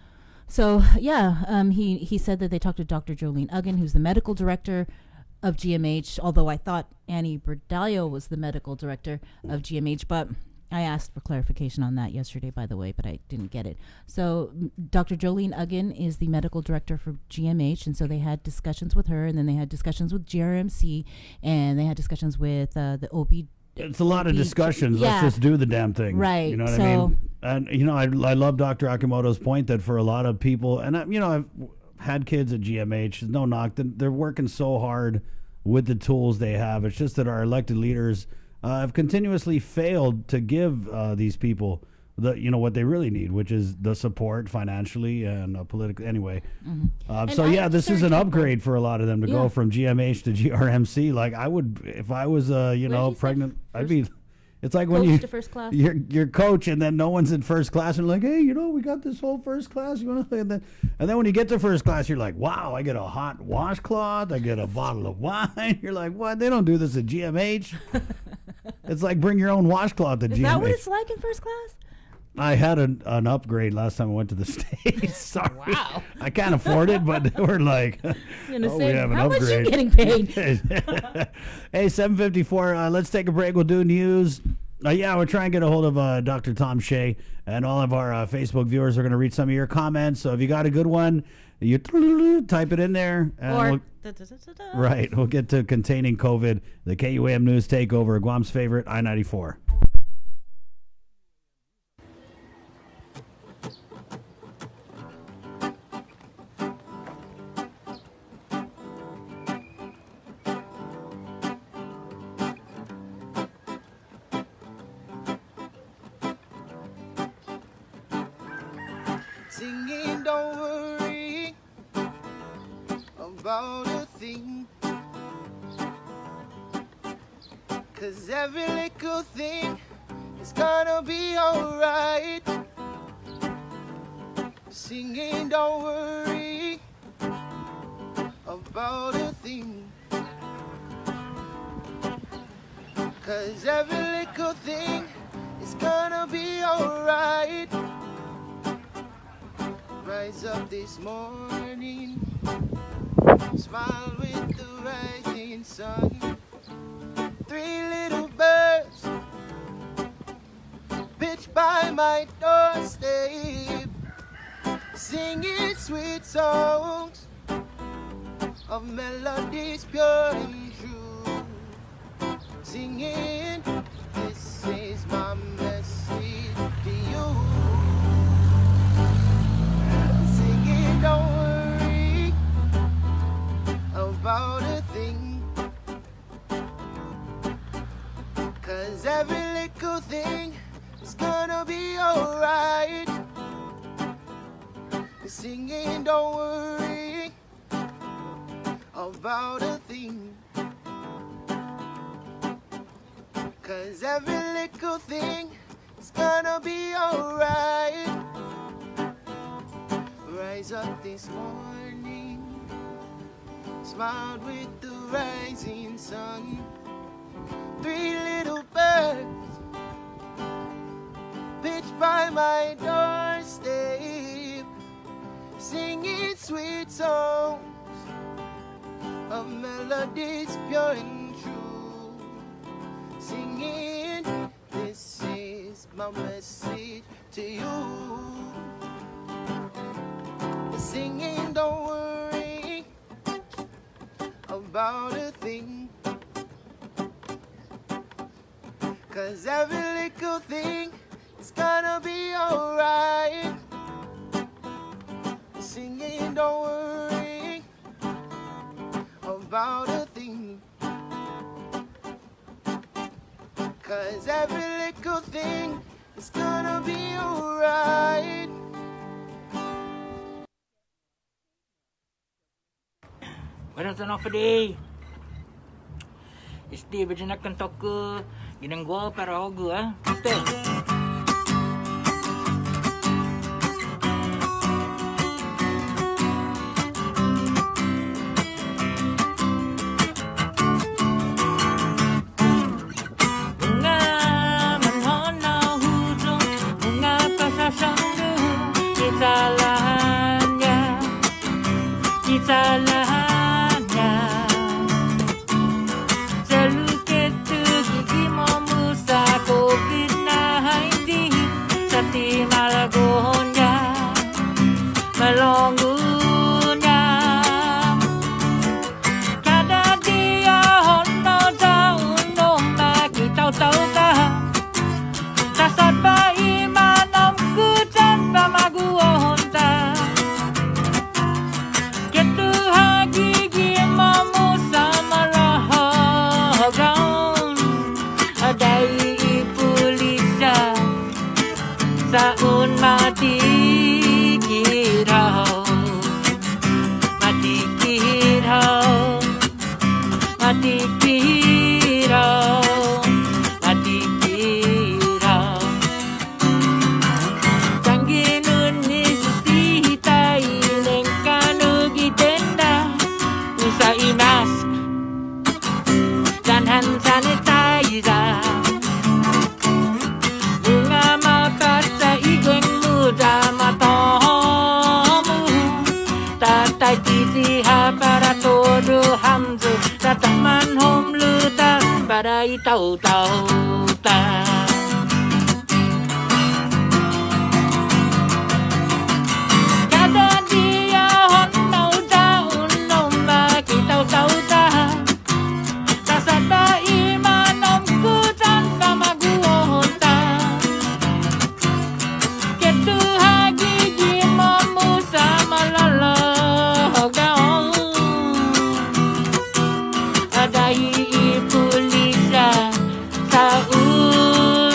[SPEAKER 3] So, he said that they talked to Dr. Jolene Uggan, who's the medical director of GMH, although I thought Annie Berdalio was the medical director of GMH, but I asked for clarification on that yesterday, by the way, but I didn't get it. So Dr. Jolene Uggan is the medical director for GMH, and so they had discussions with her, and then they had discussions with GRMC, and they had discussions with the OB.
[SPEAKER 2] It's a lot of discussions.
[SPEAKER 3] Yeah.
[SPEAKER 2] Let's just do the damn thing.
[SPEAKER 3] Right.
[SPEAKER 2] You know what I mean? And, I love Dr. Akimoto's point that for a lot of people, and, I've had kids at GMH, there's no knock. They're working so hard with the tools they have. It's just that our elected leaders have continuously failed to give these people what they really need, which is the support financially and politically. Anyway,
[SPEAKER 3] Mm-hmm.
[SPEAKER 2] This is an upgrade for a lot of them to go from GMH to GRMC. Like I would, if I was pregnant, I'd be. It's like when you're coach and then no one's in first class and like, hey, we got this whole first class. And then when you get to first class, you're like, wow, I get a hot washcloth, I get a bottle of wine. You're like, what? They don't do this at GMH. It's like bring your own washcloth to GMH.
[SPEAKER 3] Is that what it's like in first class?
[SPEAKER 2] I had an upgrade last time I went to the States. Sorry.
[SPEAKER 3] Wow.
[SPEAKER 2] I can't afford it, but they were like, we have an
[SPEAKER 3] how
[SPEAKER 2] upgrade.
[SPEAKER 3] much you getting paid?
[SPEAKER 2] Hey, 7:54. Let's take a break. We'll do news. We're trying to get a hold of Dr. Tom Shea, and all of our Facebook viewers are going to read some of your comments. So if you got a good one, you type it in there. And we'll get to containing COVID, the KUAM News Takeover, Guam's favorite, I-94.
[SPEAKER 14] singing, don't worry about a thing, 'cause every little thing is gonna be alright. Singing, don't worry about a thing, 'cause every little thing is gonna be alright. Rise up this morning, smile with the rising sun. 3 little birds pitched by my doorstep, singing sweet songs of melodies pure and true. Singing, this is my message to you. Singing, don't worry about a thing, 'cause every little thing is gonna be alright. Singing, don't worry about a thing, 'cause every little thing is gonna be alright. Rise up this morning, smiled with the rising sun. 3 little birds pitched by my doorstep, singing sweet songs of melodies pure and true. Singing, this is my message to you. Singing, don't worry about a thing, 'cause every little thing is gonna be alright. Singing, don't worry about a thing, 'cause every little thing is gonna be alright.
[SPEAKER 15] Wala sa nafadi. Isti bajana kan tok ginang gua para ogu Stay. Salahnya Selukit tu gigi memusa COVID-19 Sati malagonya Melonggunya Kada dia hono daun noma kita tahu dah Dasar bayi manamku tanpa magu honta Saun mati kirau Mati kirau Mati kirau Mati kirau Canggih ni susita Ilengkanu gitenda Usai mask Dan hand sanitizer Tatai titi ha para todo hamzu Tataman hom luta para itau tau ta Kada dia hon nau daun nomba kitau tau ta Tasada imanom ku tanpa maguon ta Ketu hagi mamu sama lala Adai pulisa Saun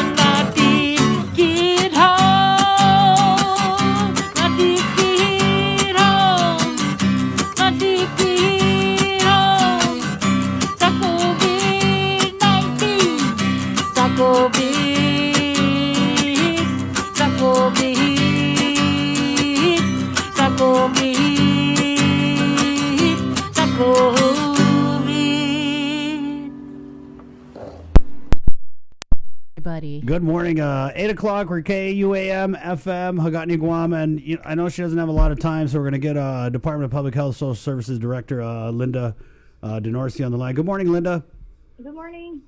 [SPEAKER 2] Good morning. 8 o'clock, we're KUAM, FM, Hagatni, Guam. And I know she doesn't have a lot of time, so we're going to get Department of Public Health Social Services Director Linda Denorsi on the line. Good morning, Linda.
[SPEAKER 16] Good morning.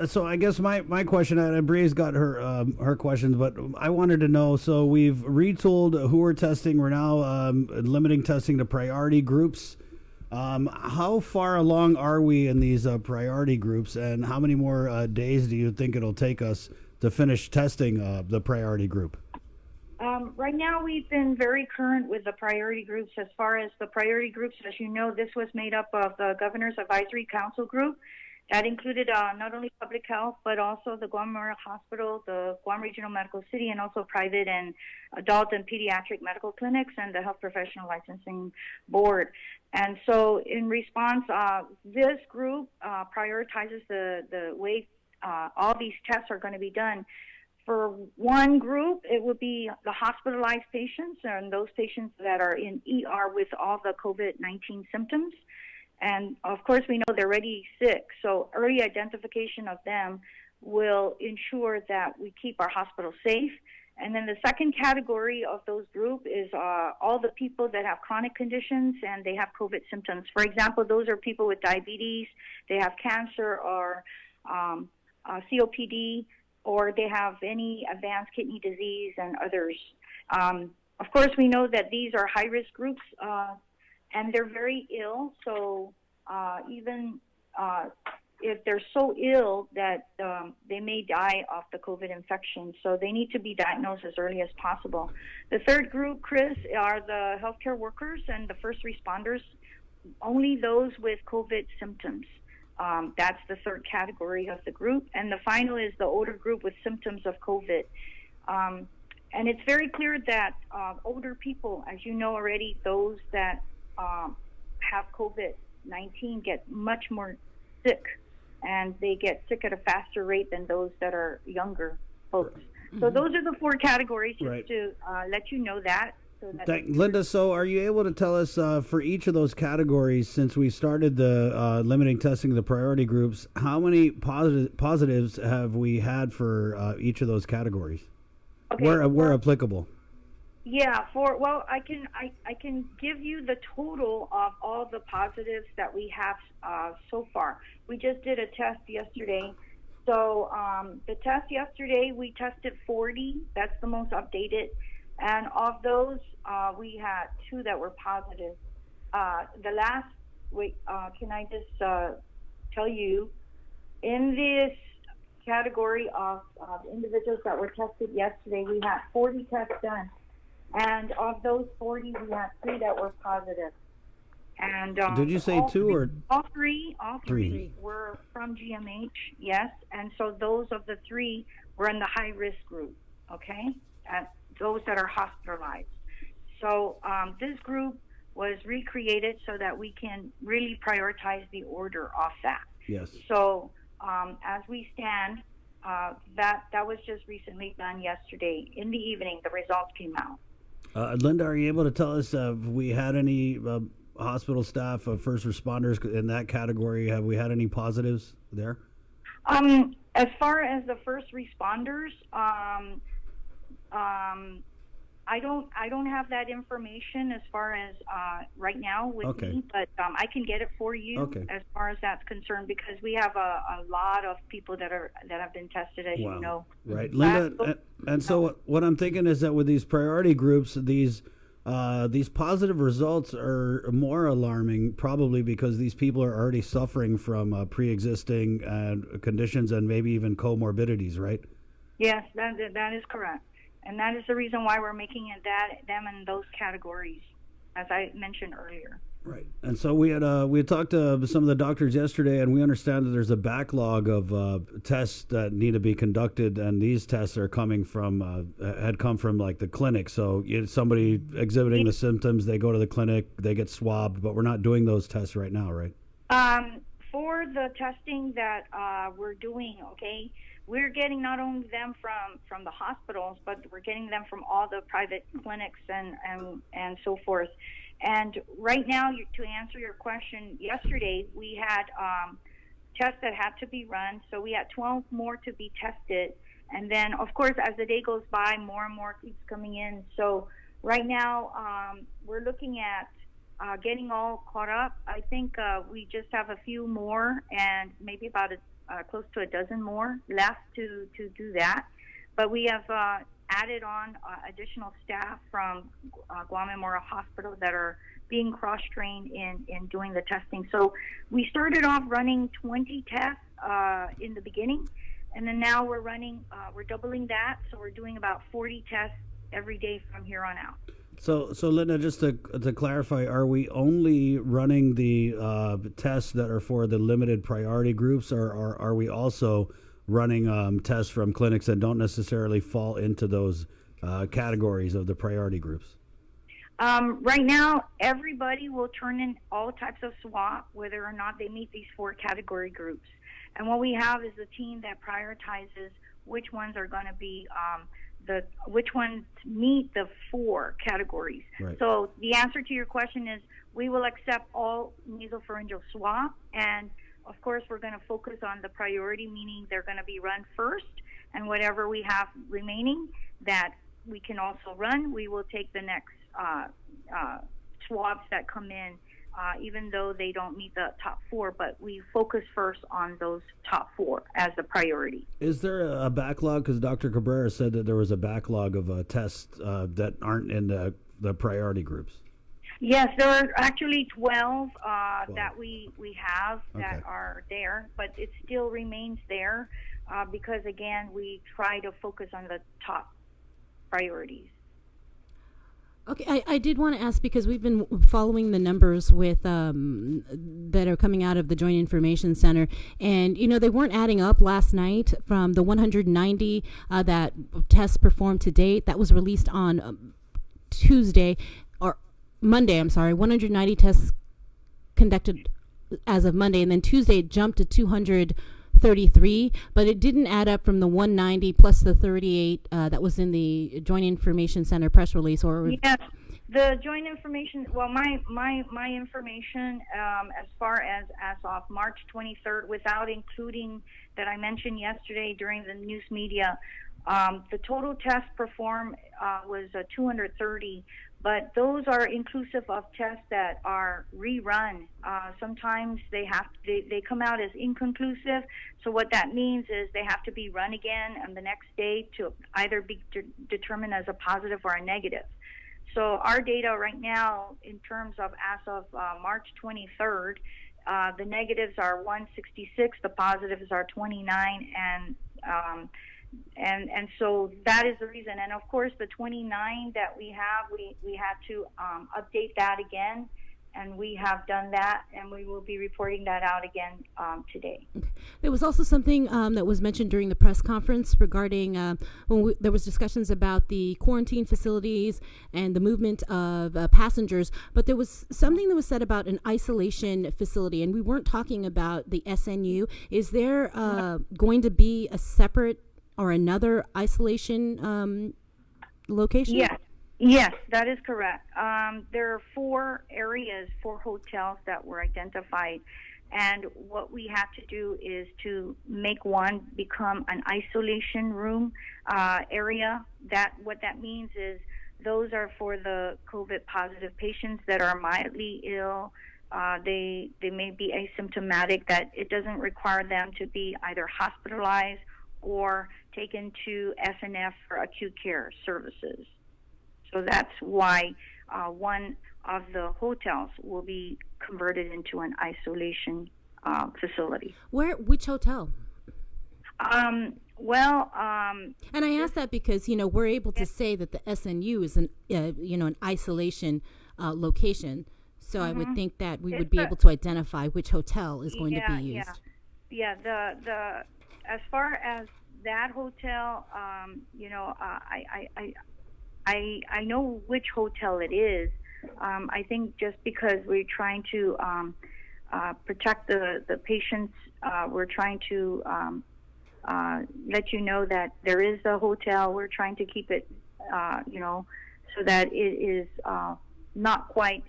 [SPEAKER 2] So I guess my question, and Bree's got her questions, but I wanted to know, so we've retooled who we're testing. We're now limiting testing to priority groups. How far along are we in these priority groups, and how many more days do you think it'll take us to finish testing the priority group?
[SPEAKER 16] Right now, we've been very current with the priority groups. As far as the priority groups, as you know, this was made up of the Governor's Advisory Council group. That included not only public health, but also the Guam Memorial Hospital, the Guam Regional Medical City, and also private and adult and pediatric medical clinics, and the Health Professional Licensing Board. And so in response, this group prioritizes the way all these tests are going to be done. For one group, it would be the hospitalized patients and those patients that are in ER with all the COVID-19 symptoms. And of course, we know they're already sick, so early identification of them will ensure that we keep our hospitals safe. And then the second category of those group is all the people that have chronic conditions and they have COVID symptoms. For example, those are people with diabetes, they have cancer or COPD, or they have any advanced kidney disease and others. Of course, we know that these are high-risk groups, and they're very ill, so even if they're so ill that they may die of the COVID infection, so they need to be diagnosed as early as possible. The third group, Chris, are the healthcare workers and the first responders, only those with COVID symptoms. That's the third category of the group. And the final is the older group with symptoms of COVID. And it's very clear that older people, as you know already, those that have COVID-19 get much more sick, and they get sick at a faster rate than those that are younger folks. Mm-hmm. So those are the four categories, just to let you know that. So that
[SPEAKER 2] Linda, so are you able to tell us for each of those categories, since we started the limiting testing of the priority groups, how many positives have we had for each of those categories? Okay, where applicable?
[SPEAKER 16] Yeah, I can give you the total of all the positives that we have so far. We just did a test yesterday. So the test yesterday, we tested 40. That's the most updated. And of those, we had 2 that were positive. The last week, can I just tell you, in this category of individuals that were tested yesterday, we had 40 tests done. And of those 40, we had 3 that were positive. And
[SPEAKER 2] did you say 2 or?
[SPEAKER 16] All three were from GMH, yes. And so those of the 3 were in the high-risk group, okay? And those that are hospitalized. So this group was recreated so that we can really prioritize the order of that.
[SPEAKER 2] Yes. So
[SPEAKER 16] as we stand, that was just recently done yesterday. In the evening, the results came out.
[SPEAKER 2] Linda, are you able to tell us if we had any hospital staff, first responders in that category? Have we had any positives there?
[SPEAKER 16] As far as the first responders, I don't have that information as far as right now with me, but I can get it for you as far as that's concerned, because we have a lot of people that have been tested, as you know.
[SPEAKER 2] Right, Linda. And so what I'm thinking is that with these priority groups, these positive results are more alarming, probably because these people are already suffering from pre-existing conditions and maybe even comorbidities, right?
[SPEAKER 16] Yes, that is correct. And that is the reason why we're making it them in those categories, as I mentioned earlier.
[SPEAKER 2] Right. And so we had talked to some of the doctors yesterday, and we understand that there's a backlog of tests that need to be conducted, and these tests are coming from had come from like the clinic. So somebody exhibiting the symptoms, they go to the clinic, they get swabbed, but we're not doing those tests right now, right?
[SPEAKER 16] For the testing that we're doing, we're getting not only them from the hospitals, but we're getting them from all the private clinics and so forth. And right now, to answer your question, yesterday we had tests that had to be run. So we had 12 more to be tested. And then, of course, as the day goes by, more and more keeps coming in. So right now, we're looking at getting all caught up. I think we just have a few more and maybe about close to a dozen more left to do that. But we have added on additional staff from Guam Memorial Hospital that are being cross-trained in doing the testing. So we started off running 20 tests in the beginning, and then now we're doubling that. So we're doing about 40 tests every day from here on out.
[SPEAKER 2] So Linda, just to clarify, are we only running the tests that are for the limited priority groups, or are we also running tests from clinics that don't necessarily fall into those categories of the priority groups?
[SPEAKER 16] Right now, everybody will turn in all types of swab, whether or not they meet these 4 category groups. And what we have is a team that prioritizes which ones are going to be which ones meet the 4 categories.
[SPEAKER 2] Right.
[SPEAKER 16] So the answer to your question is we will accept all nasopharyngeal swab, and of course we're going to focus on the priority, meaning they're going to be run first, and whatever we have remaining that we can also run, we will take the next swabs that come in, even though they don't meet the top 4, but we focus first on those top 4 as the priority.
[SPEAKER 2] Is there a backlog? Because Dr. Cabrera said that there was a backlog of tests that aren't in the priority groups.
[SPEAKER 16] Yes, there are actually 12 that we have that are there, but it still remains there because, again, we try to focus on the top priorities.
[SPEAKER 3] Okay, I did want to ask, because we've been following the numbers with that are coming out of the Joint Information Center, and they weren't adding up last night from the 190 that tests performed to date. That was released on Monday. I'm sorry, 190 tests conducted as of Monday, and then Tuesday it jumped to 233, but it didn't add up from the 190 plus the 38 that was in the Joint Information Center press release.
[SPEAKER 16] Yes, the Joint Information. Well, my information as far as of March 23rd, without including that I mentioned yesterday during the news media, the total tests performed was 230. But those are inclusive of tests that are rerun. Sometimes they come out as inconclusive. So what that means is they have to be run again on the next day to either be determined as a positive or a negative. So our data right now, in terms of as of March 23rd, the negatives are 166, the positives are 29, and so that is the reason. And of course, the 29 that we have, we had to update that again, and we have done that, and we will be reporting that out again today.
[SPEAKER 3] There was also something that was mentioned during the press conference regarding when there was discussions about the quarantine facilities and the movement of passengers, but there was something that was said about an isolation facility, and we weren't talking about the SNU. Is there going to be a separate or another isolation location?
[SPEAKER 16] Yes, that is correct. There are 4 hotels that were identified, and what we have to do is to make one become an isolation room area. What that means is those are for the COVID positive patients that are mildly ill. They may be asymptomatic, that it doesn't require them to be either hospitalized or taken to SNF for acute care services. So that's why one of the hotels will be converted into an isolation facility.
[SPEAKER 3] Which hotel?
[SPEAKER 16] And
[SPEAKER 3] I ask that because we're able to say that the SNU is an isolation location. So I would think that we would be able to identify which hotel is going to be used.
[SPEAKER 16] The as far as that hotel, I know which hotel it is. I think just because we're trying to protect the patients, we're trying to let you know that there is a hotel. We're trying to keep it, so that it is not quite.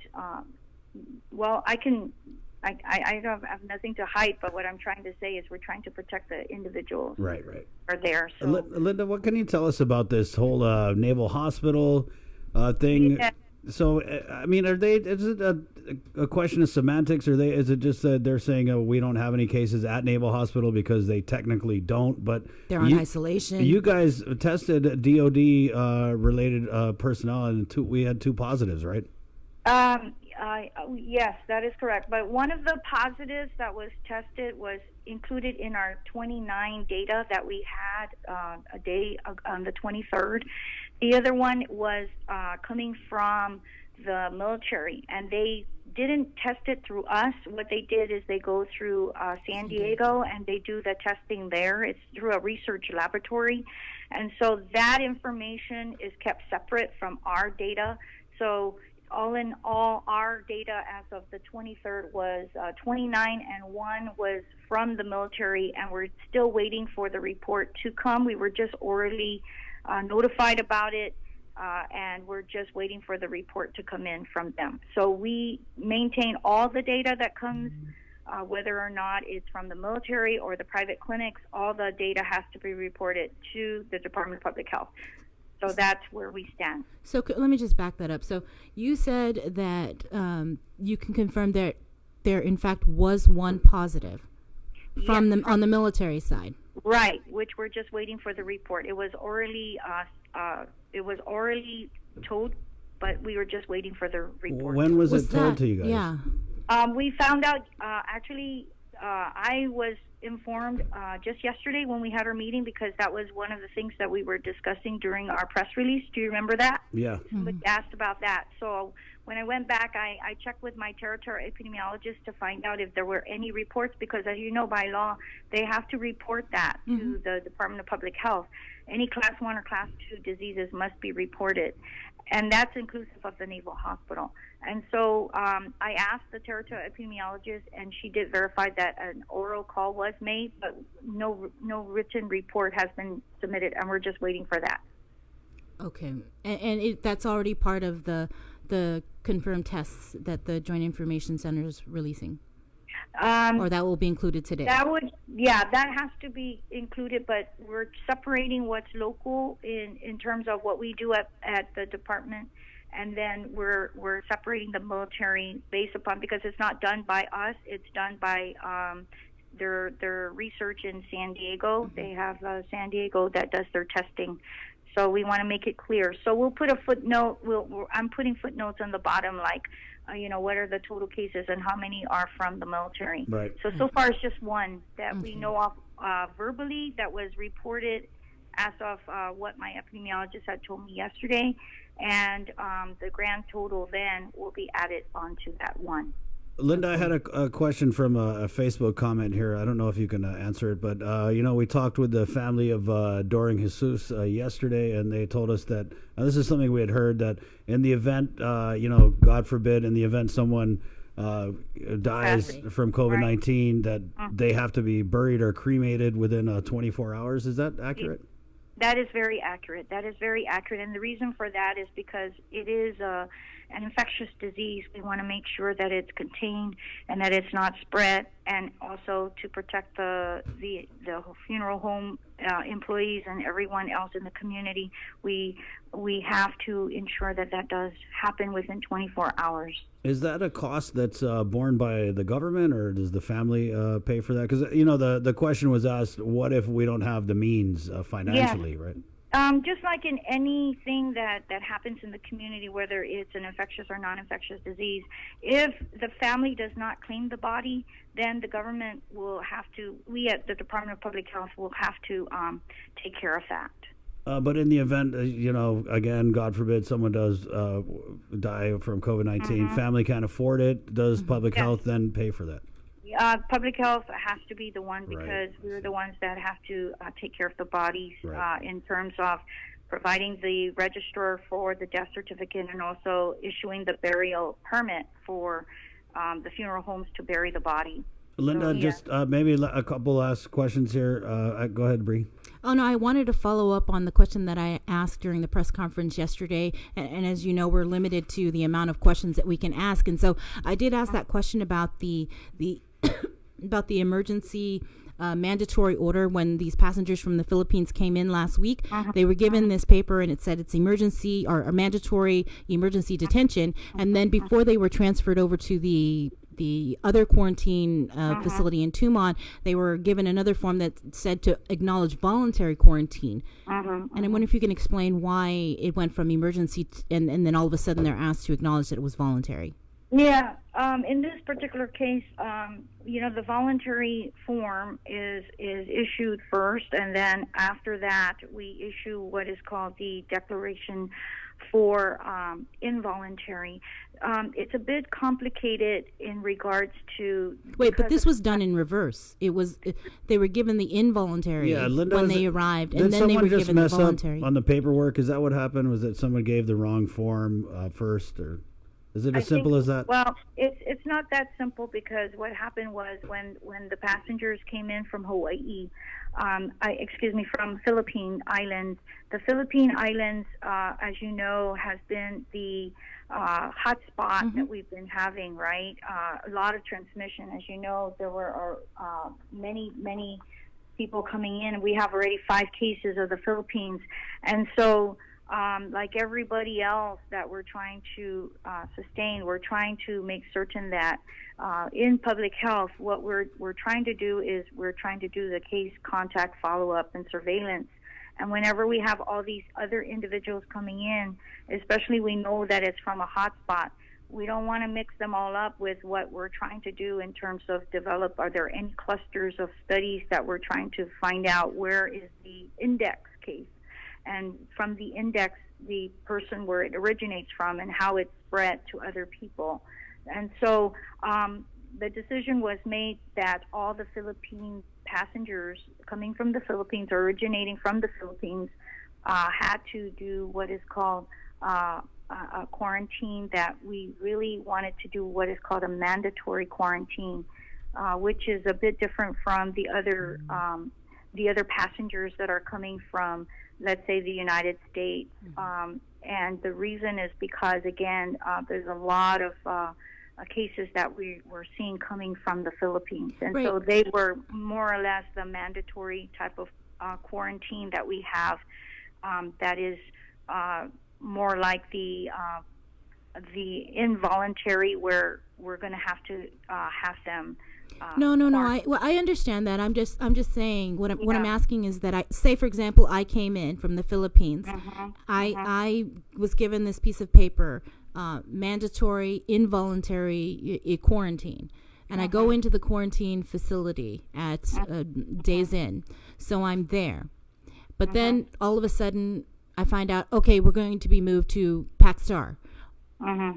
[SPEAKER 16] I don't have nothing to hide, but what I'm trying to say is we're trying to protect the individuals
[SPEAKER 2] Right.
[SPEAKER 16] are there. So
[SPEAKER 2] Linda, what can you tell us about this whole Naval Hospital thing?
[SPEAKER 16] Yeah.
[SPEAKER 2] So, I mean, is it a question of semantics, or is it just that they're saying we don't have any cases at Naval Hospital because they technically don't, but
[SPEAKER 3] They're on isolation.
[SPEAKER 2] You guys tested DOD related personnel, and we had 2 positives, right?
[SPEAKER 16] Yes, that is correct. But one of the positives that was tested was included in our 29 data that we had a day on the 23rd. The other one was coming from the military, and they didn't test it through us. What they did is they go through San Diego, and they do the testing there. It's through a research laboratory. And so that information is kept separate from our data. So all in all, our data as of the 23rd was 29, and 1 was from the military, and we're still waiting for the report to come. We were just orally notified about it, and we're just waiting for the report to come in from them. So we maintain all the data that comes, whether or not it's from the military or the private clinics. All the data has to be reported to the Department of Public Health. So that's where we stand.
[SPEAKER 3] So let me just back that up. So you said that you can confirm that there, in fact, was 1 positive from on the military side.
[SPEAKER 16] Right, which we're just waiting for the report. It was orally told, but we were just waiting for the report.
[SPEAKER 2] When was it told to you guys?
[SPEAKER 3] Yeah.
[SPEAKER 16] We found out I was informed just yesterday when we had our meeting, because that was one of the things that we were discussing during our press release. Do you remember that?
[SPEAKER 2] Yeah.
[SPEAKER 16] Somebody asked about that. So when I went back, I checked with my territory epidemiologist to find out if there were any reports, because as you know, by law, they have to report that to the Department of Public Health. Any class 1 or class 2 diseases must be reported, and that's inclusive of the Naval Hospital. And so I asked the territory epidemiologist, and she did verify that an oral call was made, but no written report has been submitted, and we're just waiting for that.
[SPEAKER 3] Okay, and that's already part of the confirmed tests that the Joint Information Center is releasing, or that will be included today.
[SPEAKER 16] That has to be included, but we're separating what's local in terms of what we do at the department, and then we're separating the military based upon, because it's not done by us, it's done by their research in San Diego. They have San Diego that does their testing. So we want to make it clear. So we'll put a footnote. I'm putting footnotes on the bottom, like, what are the total cases and how many are from the military.
[SPEAKER 2] Right.
[SPEAKER 16] So far it's just 1 that we know of verbally that was reported as of what my epidemiologist had told me yesterday. And the grand total then will be added onto that 1.
[SPEAKER 2] Linda, I had a question from a Facebook comment here. I don't know if you can answer it, but we talked with the family of Doring Jesus yesterday, and they told us that this is something we had heard, that in the event, God forbid, in the event someone dies from COVID-19, that they have to be buried or cremated within 24 hours. Is that accurate?
[SPEAKER 16] That is very accurate. And the reason for that is because it is an infectious disease. We want to make sure that it's contained and that it's not spread, and also to protect the funeral home employees and everyone else in the community. We have to ensure that does happen within 24 hours.
[SPEAKER 2] Is that a cost that's borne by the government, or does the family pay for that? Because the question was asked, what if we don't have the means financially, right?
[SPEAKER 16] Just like in anything that happens in the community, whether it's an infectious or non-infectious disease, if the family does not claim the body, then the government will have to, we at the Department of Public Health will have to take care of that.
[SPEAKER 2] But in the event, again, God forbid, someone does die from COVID-19, family can't afford it, does Public Health then pay for that?
[SPEAKER 16] Public Health has to be the one, because we're the ones that have to take care of the bodies in terms of providing the registrar for the death certificate and also issuing the burial permit for the funeral homes to bury the body.
[SPEAKER 2] Linda,
[SPEAKER 16] So, yeah.
[SPEAKER 2] just maybe a couple last questions here. Go ahead, Bree.
[SPEAKER 3] Oh, no, I wanted to follow up on the question that I asked during the press conference yesterday. And as you know, we're limited to the amount of questions that we can ask. And so I did ask that question about the about the emergency mandatory order when these passengers from the Philippines came in last week. They were given this paper and it said it's emergency or mandatory emergency detention. And then before they were transferred over to the other quarantine facility in Tumon, they were given another form that said to acknowledge voluntary quarantine. And I wonder if you can explain why it went from emergency and then all of a sudden they're asked to acknowledge that it was voluntary.
[SPEAKER 16] Yeah, in this particular case, the voluntary form is issued first, and then after that, we issue what is called the declaration for involuntary. It's a bit complicated in regards to.
[SPEAKER 3] Wait, but this was done in reverse. They were given the involuntary
[SPEAKER 2] Linda,
[SPEAKER 3] when they arrived,
[SPEAKER 2] did
[SPEAKER 3] and then they
[SPEAKER 2] someone
[SPEAKER 3] were
[SPEAKER 2] just
[SPEAKER 3] given the
[SPEAKER 2] mess up
[SPEAKER 3] voluntary.
[SPEAKER 2] on the paperwork? Is that what happened? Was that someone gave the wrong form first, or is it as simple as that?
[SPEAKER 16] Well, it's not that simple, because what happened was when the passengers came in from Hawaii, from Philippine Islands. The Philippine Islands, as you know, has been the hot spot that we've been having, right? A lot of transmission. As you know, there were many people coming in. We have already 5 cases of the Philippines. And so, like everybody else that we're trying to sustain, we're trying to make certain that in public health, what we're trying to do is we're trying to do the case contact follow-up and surveillance. And whenever we have all these other individuals coming in, especially we know that it's from a hot spot, we don't want to mix them all up with what we're trying to do in terms of develop, are there any clusters of studies that we're trying to find out where is the index case? And from the index, the person where it originates from and how it's spread to other people. And so the decision was made that all the Philippine passengers coming from the Philippines or originating from the Philippines had to do what is called a quarantine, that we really wanted to do what is called a mandatory quarantine, which is a bit different from the other passengers that are coming from, let's say, the United States. And the reason is because, again, there's a lot of cases that we were seeing coming from the Philippines. And so they were more or less the mandatory type of quarantine that we have, that is more like the involuntary, where we're going to have to have them.
[SPEAKER 3] No. I understand that. I'm just saying what I'm asking is that say, for example, I came in from the Philippines. I was given this piece of paper, mandatory involuntary quarantine, and I go into the quarantine facility at Days Inn. So I'm there, but then all of a sudden I find out, okay, we're going to be moved to Pakstar.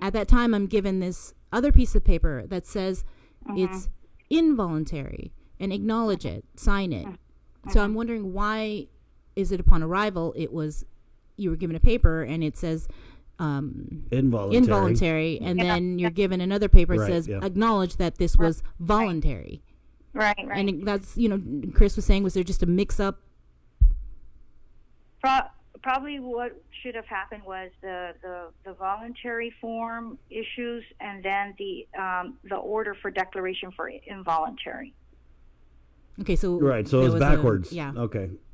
[SPEAKER 3] At that time, I'm given this other piece of paper that says it's involuntary and acknowledge it, sign it. So I'm wondering, why is it upon arrival you were given a paper and it says involuntary, and then you're given another paper that says acknowledge that this was voluntary.
[SPEAKER 16] Right.
[SPEAKER 3] And that's, Chris was saying, was there just a mix up?
[SPEAKER 16] Probably what should have happened was the voluntary form issues, and then the order for declaration for involuntary.
[SPEAKER 3] Okay, so
[SPEAKER 2] so it was backwards.
[SPEAKER 3] Yeah.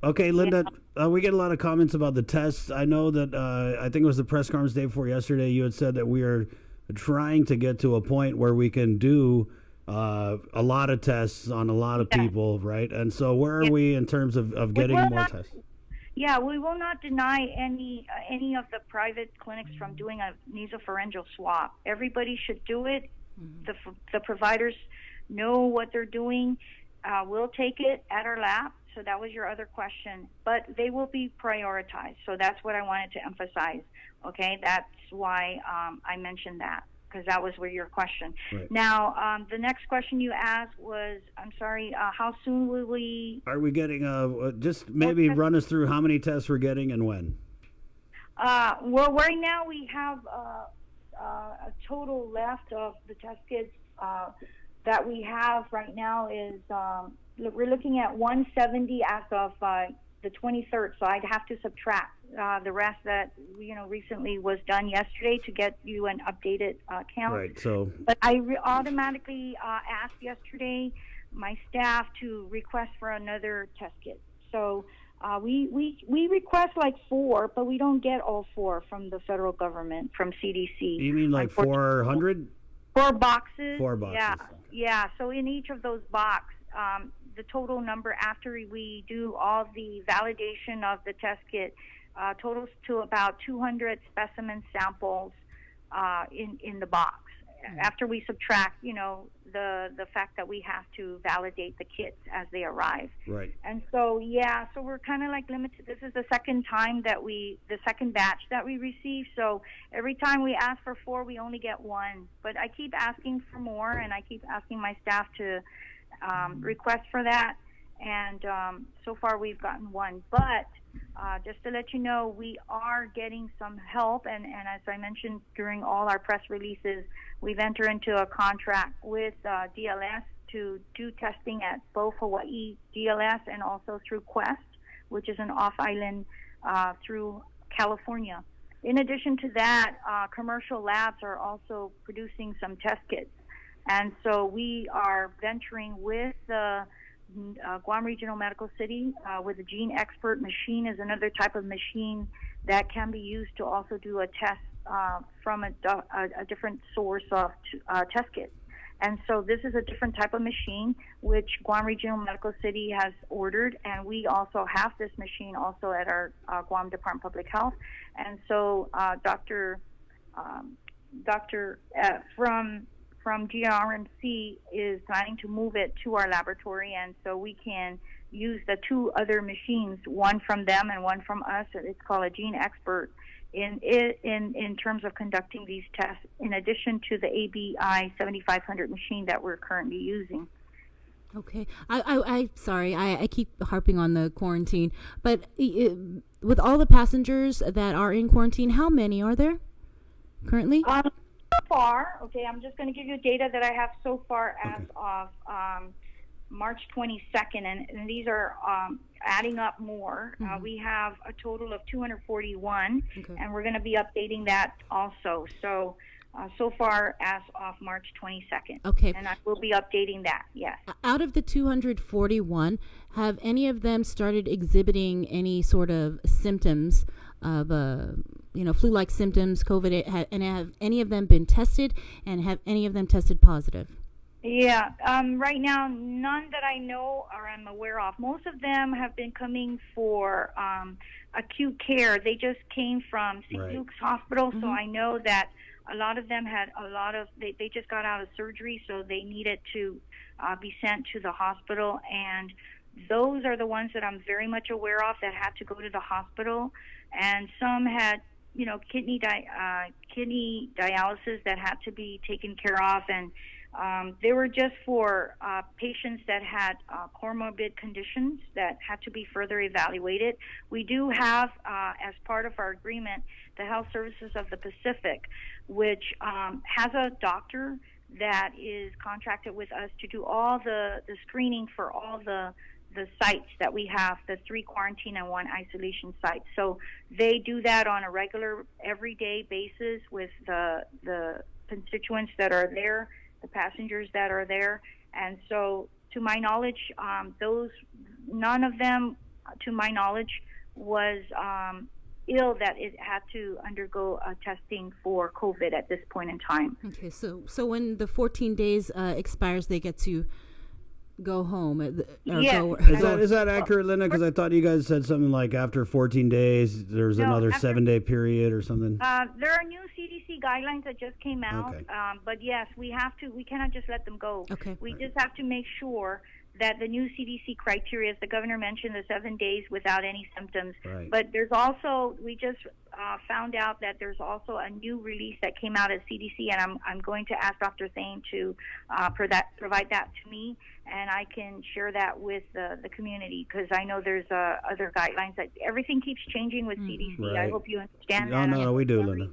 [SPEAKER 2] Okay, Linda. We get a lot of comments about the tests. I know that I think it was the press conference day before yesterday. You had said that we are trying to get to a point where we can do a lot of tests on a lot of people, right? And so where are we in terms of getting more tests?
[SPEAKER 16] Yeah, we will not deny any of the private clinics from doing a nasopharyngeal swab. Everybody should do it. The providers know what they're doing. We'll take it at our lab. So that was your other question. But they will be prioritized. So that's what I wanted to emphasize. Okay, that's why I mentioned that, because that was where your question. Right. Now, the next question you asked was, I'm sorry, how soon will we...
[SPEAKER 2] Are we getting, just maybe run us through how many tests we're getting and when?
[SPEAKER 16] Well, right now we have a total left of the test kits that we have right now is we're looking at 170 as of the 23rd. So I'd have to subtract the rest that recently was done yesterday to get you an updated count.
[SPEAKER 2] Right. So.
[SPEAKER 16] But I automatically asked yesterday my staff to request for another test kit. So we request like 4, but we don't get all 4 from the federal government, from CDC.
[SPEAKER 2] You mean like 400?
[SPEAKER 16] 4 boxes.
[SPEAKER 2] 4 boxes.
[SPEAKER 16] Yeah, yeah. So in each of those boxes, the total number after we do all the validation of the test kit totals to about 200 specimen samples in the box. After we subtract, the fact that we have to validate the kits as they arrive.
[SPEAKER 2] Right.
[SPEAKER 16] And so, so we're kind of like limited. This is the second time that the second batch that we receive. So every time we ask for 4, we only get 1. But I keep asking for more, and I keep asking my staff to request for that. And so far we've gotten 1. But just to let you know, we are getting some help. And as I mentioned during all our press releases, we've entered into a contract with DLS to do testing at both Hawaii DLS and also through Quest, which is an off-island through California. In addition to that, commercial labs are also producing some test kits. And so we are venturing with Guam Regional Medical City with a Gene Expert machine is another type of machine that can be used to also do a test from a different source of test kits. And so this is a different type of machine which Guam Regional Medical City has ordered, and we also have this machine also at our Guam Department of Public Health. And so Dr. From GRMC is planning to move it to our laboratory, and so we can use the 2 other machines, one from them and one from us. It's called a Gene Expert in terms of conducting these tests, in addition to the ABI 7500 machine that we're currently using.
[SPEAKER 3] Okay. I sorry, I keep harping on the quarantine, but with all the passengers that are in quarantine, how many are there currently?
[SPEAKER 16] So far, okay, I'm just going to give you data that I have so far as of March 22nd, and these are adding up more. We have a total of 241, and we're going to be updating that also. So far as of March 22nd.
[SPEAKER 3] Okay.
[SPEAKER 16] And I will be updating that, yes.
[SPEAKER 3] Out of the 241, have any of them started exhibiting any sort of symptoms of flu-like symptoms, COVID, and have any of them been tested, and have any of them tested positive?
[SPEAKER 16] Yeah, right now, none that I know or I'm aware of. Most of them have been coming for acute care. They just came from St. Luke's Hospital, so I know that a lot of them had they just got out of surgery, so they needed to be sent to the hospital, and those are the ones that I'm very much aware of that had to go to the hospital, and some had kidney dialysis that had to be taken care of, and they were just for patients that had comorbid conditions that had to be further evaluated. We do have, as part of our agreement, the Health Services of the Pacific, which has a doctor that is contracted with us to do all the screening for all the sites that we have, the 3 quarantine and 1 isolation sites. So they do that on a regular, everyday basis with the constituents that are there, the passengers that are there. And so to my knowledge, none of them, to my knowledge, was ill that it had to undergo testing for COVID at this point in time.
[SPEAKER 3] Okay, so when the 14 days expires, they get to go home.
[SPEAKER 2] Is that accurate, Linda? Because I thought you guys said something like after 14 days, there's another 7-day period or something.
[SPEAKER 16] There are new CDC guidelines that just came out, but yes, we cannot just let them go.
[SPEAKER 3] Okay.
[SPEAKER 16] We just have to make sure that the new CDC criteria, as the governor mentioned, the 7 days without any symptoms.
[SPEAKER 2] Right.
[SPEAKER 16] But there's also, we just found out that there's also a new release that came out at CDC, and I'm going to ask Dr. Thane to provide that to me, and I can share that with the community, because I know there's other guidelines that everything keeps changing with CDC.
[SPEAKER 2] Right.
[SPEAKER 16] I hope you understand
[SPEAKER 2] that. No, we do, Linda.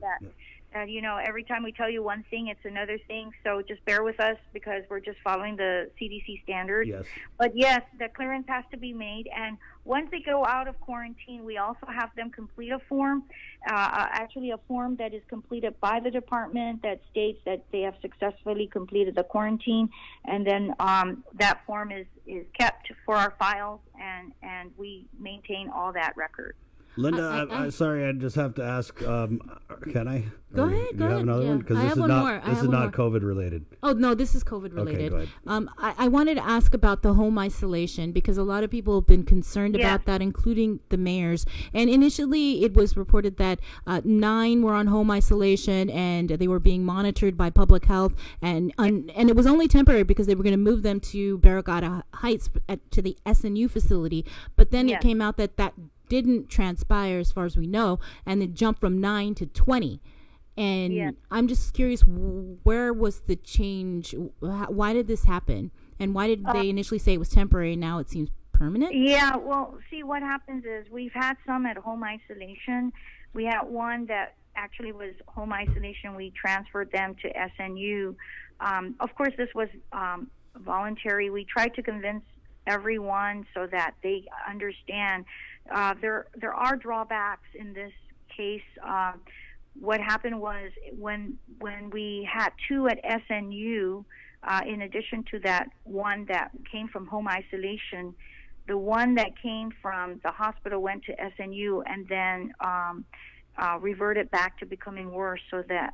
[SPEAKER 16] Every time we tell you one thing, it's another thing. So just bear with us because we're just following the CDC standards.
[SPEAKER 2] Yes.
[SPEAKER 16] But yes, the clearance has to be made. And once they go out of quarantine, we also have them complete a form, actually a form that is completed by the department that states that they have successfully completed the quarantine. And then that form is kept for our files, and we maintain all that record.
[SPEAKER 2] Linda, sorry, I just have to ask. Can I?
[SPEAKER 3] Go ahead.
[SPEAKER 2] Do you have another one? Because
[SPEAKER 3] I
[SPEAKER 2] this
[SPEAKER 3] have
[SPEAKER 2] is
[SPEAKER 3] one
[SPEAKER 2] not.
[SPEAKER 3] more.
[SPEAKER 2] This is not COVID related.
[SPEAKER 3] Oh no, this is COVID related.
[SPEAKER 2] Okay, go ahead.
[SPEAKER 3] I wanted to ask about the home isolation because a lot of people have been concerned about that, including the mayors. And initially, it was reported that 9 were on home isolation and they were being monitored by public health, and it was only temporary because they were going to move them to Barragata Heights to the SNU facility. But then it came out that didn't transpire as far as we know, and it jumped from 9 to 20. And I'm just curious, where was the change? Why did this happen? And why did they initially say it was temporary? Now it seems permanent?
[SPEAKER 16] Yeah, well, see, what happens is we've had some at home isolation. We had one that actually was home isolation. We transferred them to SNU. Of course, this was voluntary. We tried to convince everyone so that they understand there are drawbacks in this case. What happened was when we had 2 at SNU, in addition to that one that came from home isolation, the one that came from the hospital went to SNU and then reverted back to becoming worse, so that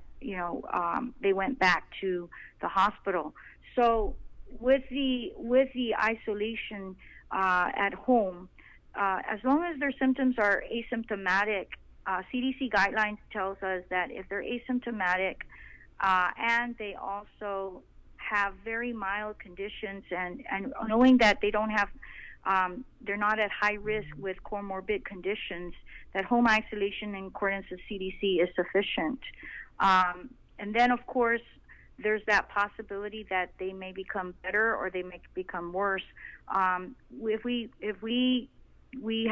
[SPEAKER 16] they went back to the hospital. So with the isolation at home, as long as their symptoms are asymptomatic, CDC guidelines tells us that if they're asymptomatic and they also have very mild conditions, and knowing that they don't have, they're not at high risk with comorbid conditions, that home isolation in accordance with CDC is sufficient. And then, of course, there's that possibility that they may become better or they may become worse. If we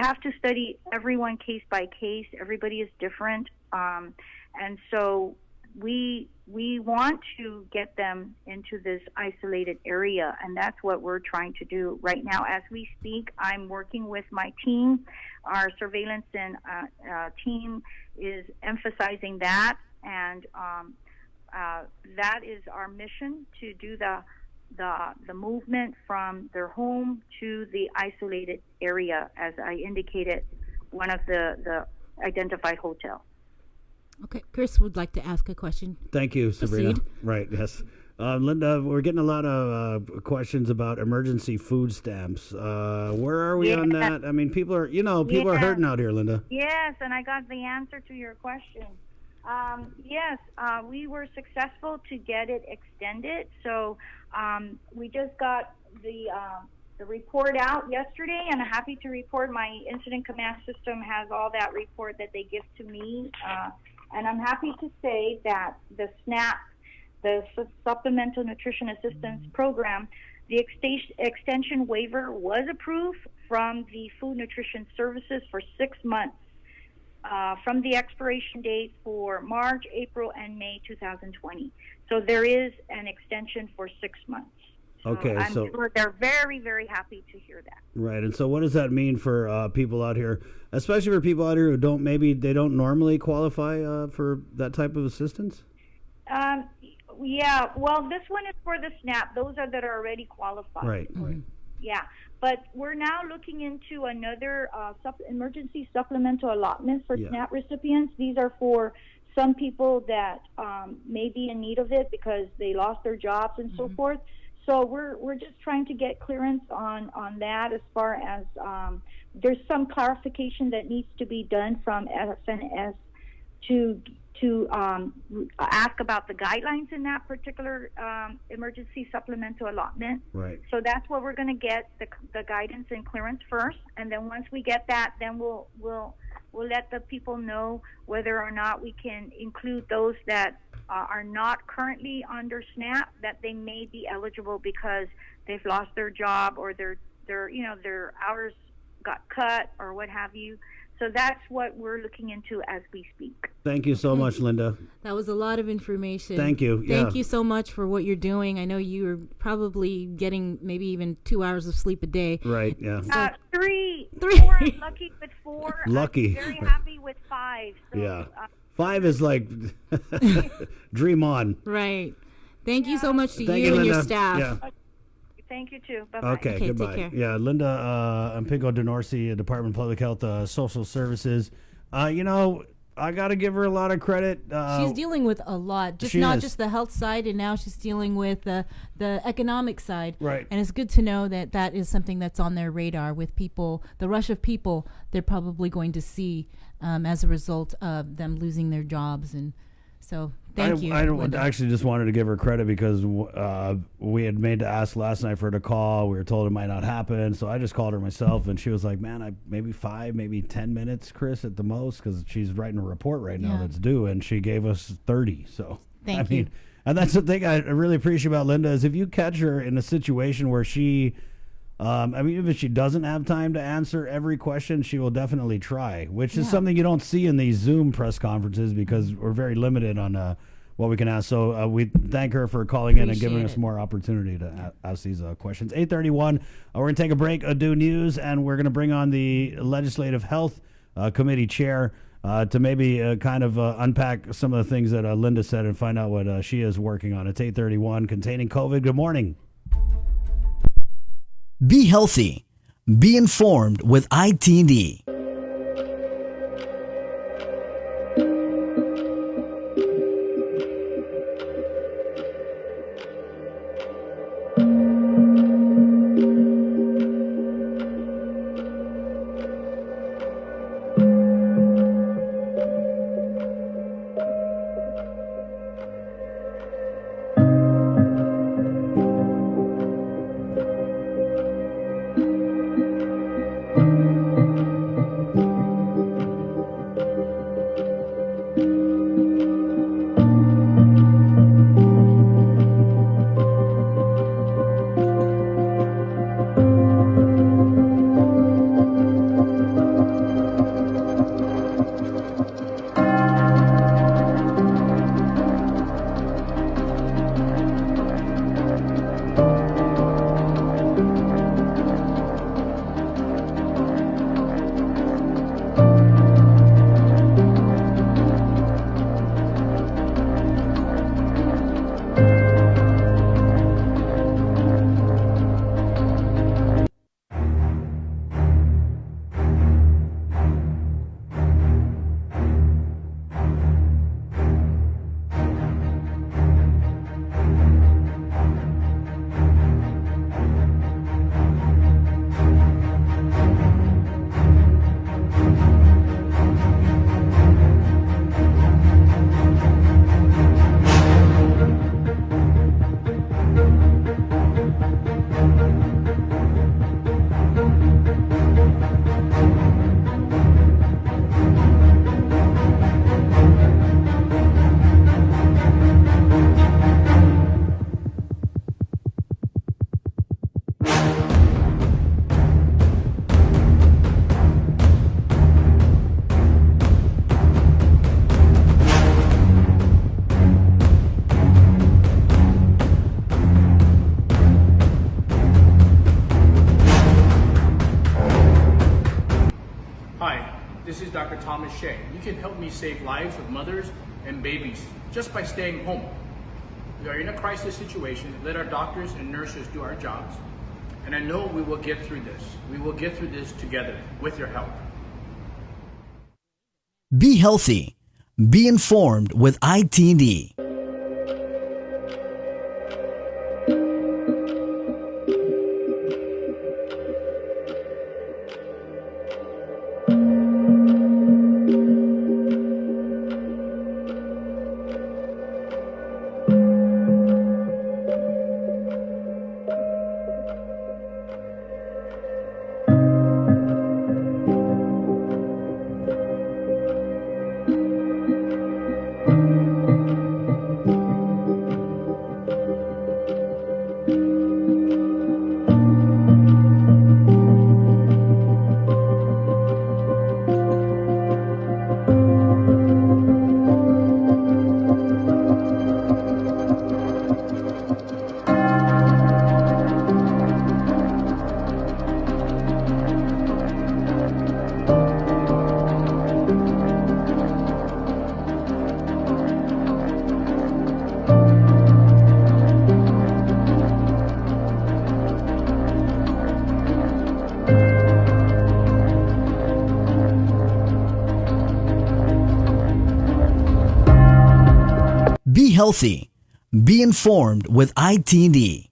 [SPEAKER 16] have to study everyone case by case. Everybody is different, and so we want to get them into this isolated area, and that's what we're trying to do right now. As we speak, I'm working with my team. Our surveillance and team is emphasizing that, and that is our mission, to do the movement from their home to the isolated area, as I indicated, one of the identified hotel.
[SPEAKER 3] Okay, Chris would like to ask a question.
[SPEAKER 2] Thank you, Sabrina.
[SPEAKER 3] Proceed.
[SPEAKER 2] Right, yes. Linda, we're getting a lot of questions about emergency food stamps. Where are we on that? I mean, people are hurting out here, Linda.
[SPEAKER 16] Yes, and I got the answer to your question. Yes, we were successful to get it extended. So we just got the report out yesterday, and I'm happy to report my incident command system has all that report that they give to me. And I'm happy to say that the SNAP, the Supplemental Nutrition Assistance Program, the extension waiver was approved from the Food Nutrition Services for 6 months. From the expiration date for March, April, and May 2020. So there is an extension for 6 months. So
[SPEAKER 2] Okay,
[SPEAKER 16] I'm
[SPEAKER 2] so
[SPEAKER 16] sure they're very, very happy to hear that.
[SPEAKER 2] right, and so what does that mean for people out here, especially for people out here who don't normally qualify for that type of assistance?
[SPEAKER 16] Yeah, well, this one is for the SNAP. Those are that are already qualified.
[SPEAKER 2] Right.
[SPEAKER 16] Mm-hmm. Yeah, but we're now looking into another emergency supplemental allotment for SNAP recipients. These are for some people that may be in need of it because they lost their jobs and so forth. So we're just trying to get clearance on that, as far as there's some clarification that needs to be done from SNS to ask about the guidelines in that particular emergency supplemental allotment.
[SPEAKER 2] Right.
[SPEAKER 16] So that's where we're going to get the guidance and clearance first, and then once we get that, then we'll let the people know whether or not we can include those that are not currently under SNAP, that they may be eligible because they've lost their job or their hours got cut or what have you. So that's what we're looking into as we speak.
[SPEAKER 2] Thank you so much, Linda.
[SPEAKER 3] That was a lot of information.
[SPEAKER 2] Thank you.
[SPEAKER 3] Thank
[SPEAKER 2] Yeah.
[SPEAKER 3] you so much for what you're doing. I know you're probably getting maybe even 2 hours of sleep a day.
[SPEAKER 2] Right, yeah.
[SPEAKER 16] Three. 4, I'm lucky with 4.
[SPEAKER 2] Lucky.
[SPEAKER 16] I'm very happy with 5. So,
[SPEAKER 2] Yeah. 5 is like dream on.
[SPEAKER 3] Right. Thank you so much to
[SPEAKER 2] Thank
[SPEAKER 3] you
[SPEAKER 2] you,
[SPEAKER 3] and your
[SPEAKER 2] Linda.
[SPEAKER 3] staff.
[SPEAKER 2] Yeah.
[SPEAKER 16] Thank you too. Bye-bye.
[SPEAKER 2] Okay, goodbye.
[SPEAKER 3] take care.
[SPEAKER 2] Yeah, Linda Ampingo DeNorsi, Department of Public Health, Social Services. You know, I got to give her a lot of credit.
[SPEAKER 3] She's dealing with a lot, just
[SPEAKER 2] she
[SPEAKER 3] not
[SPEAKER 2] is.
[SPEAKER 3] just the health side, and now she's dealing with the economic side.
[SPEAKER 2] Right.
[SPEAKER 3] And it's good to know that that is something that's on their radar with people, the rush of people they're probably going to see as a result of them losing their jobs. And so thank you.
[SPEAKER 2] I
[SPEAKER 3] Linda.
[SPEAKER 2] actually just wanted to give her credit because we had made to ask last night for her to call. We were told it might not happen, so I just called her myself, and she was like, "Man, maybe 5, maybe 10 minutes, Chris, at the most," because she's writing a report right now
[SPEAKER 3] Yeah.
[SPEAKER 2] that's due, and she gave us 30. So
[SPEAKER 3] Thank
[SPEAKER 2] I
[SPEAKER 3] you.
[SPEAKER 2] mean, and that's the thing I really appreciate about Linda is if you catch her in a situation where she. I mean, even if she doesn't have time to answer every question, she will definitely try, which is something you don't see in these Zoom press conferences because we're very limited on what we can ask. So we thank her for calling in and giving us
[SPEAKER 3] Appreciate it.
[SPEAKER 2] more opportunity to ask these questions. 8:31, we're going to take a break, do news, and we're going to bring on the Legislative Health Committee Chair to maybe kind of unpack some of the things that Linda said and find out what she is working on. It's 8:31, containing COVID. Good morning.
[SPEAKER 4] Be healthy. Be informed with ITD.
[SPEAKER 17] This is Dr. Thomas Shea. You can help me save lives of mothers and babies just by staying home. We are in a crisis situation. Let our doctors and nurses do our jobs. And I know we will get through this. We will get through this together with your help.
[SPEAKER 4] Be healthy. Be informed with ITD. healthy. Be informed with ITD.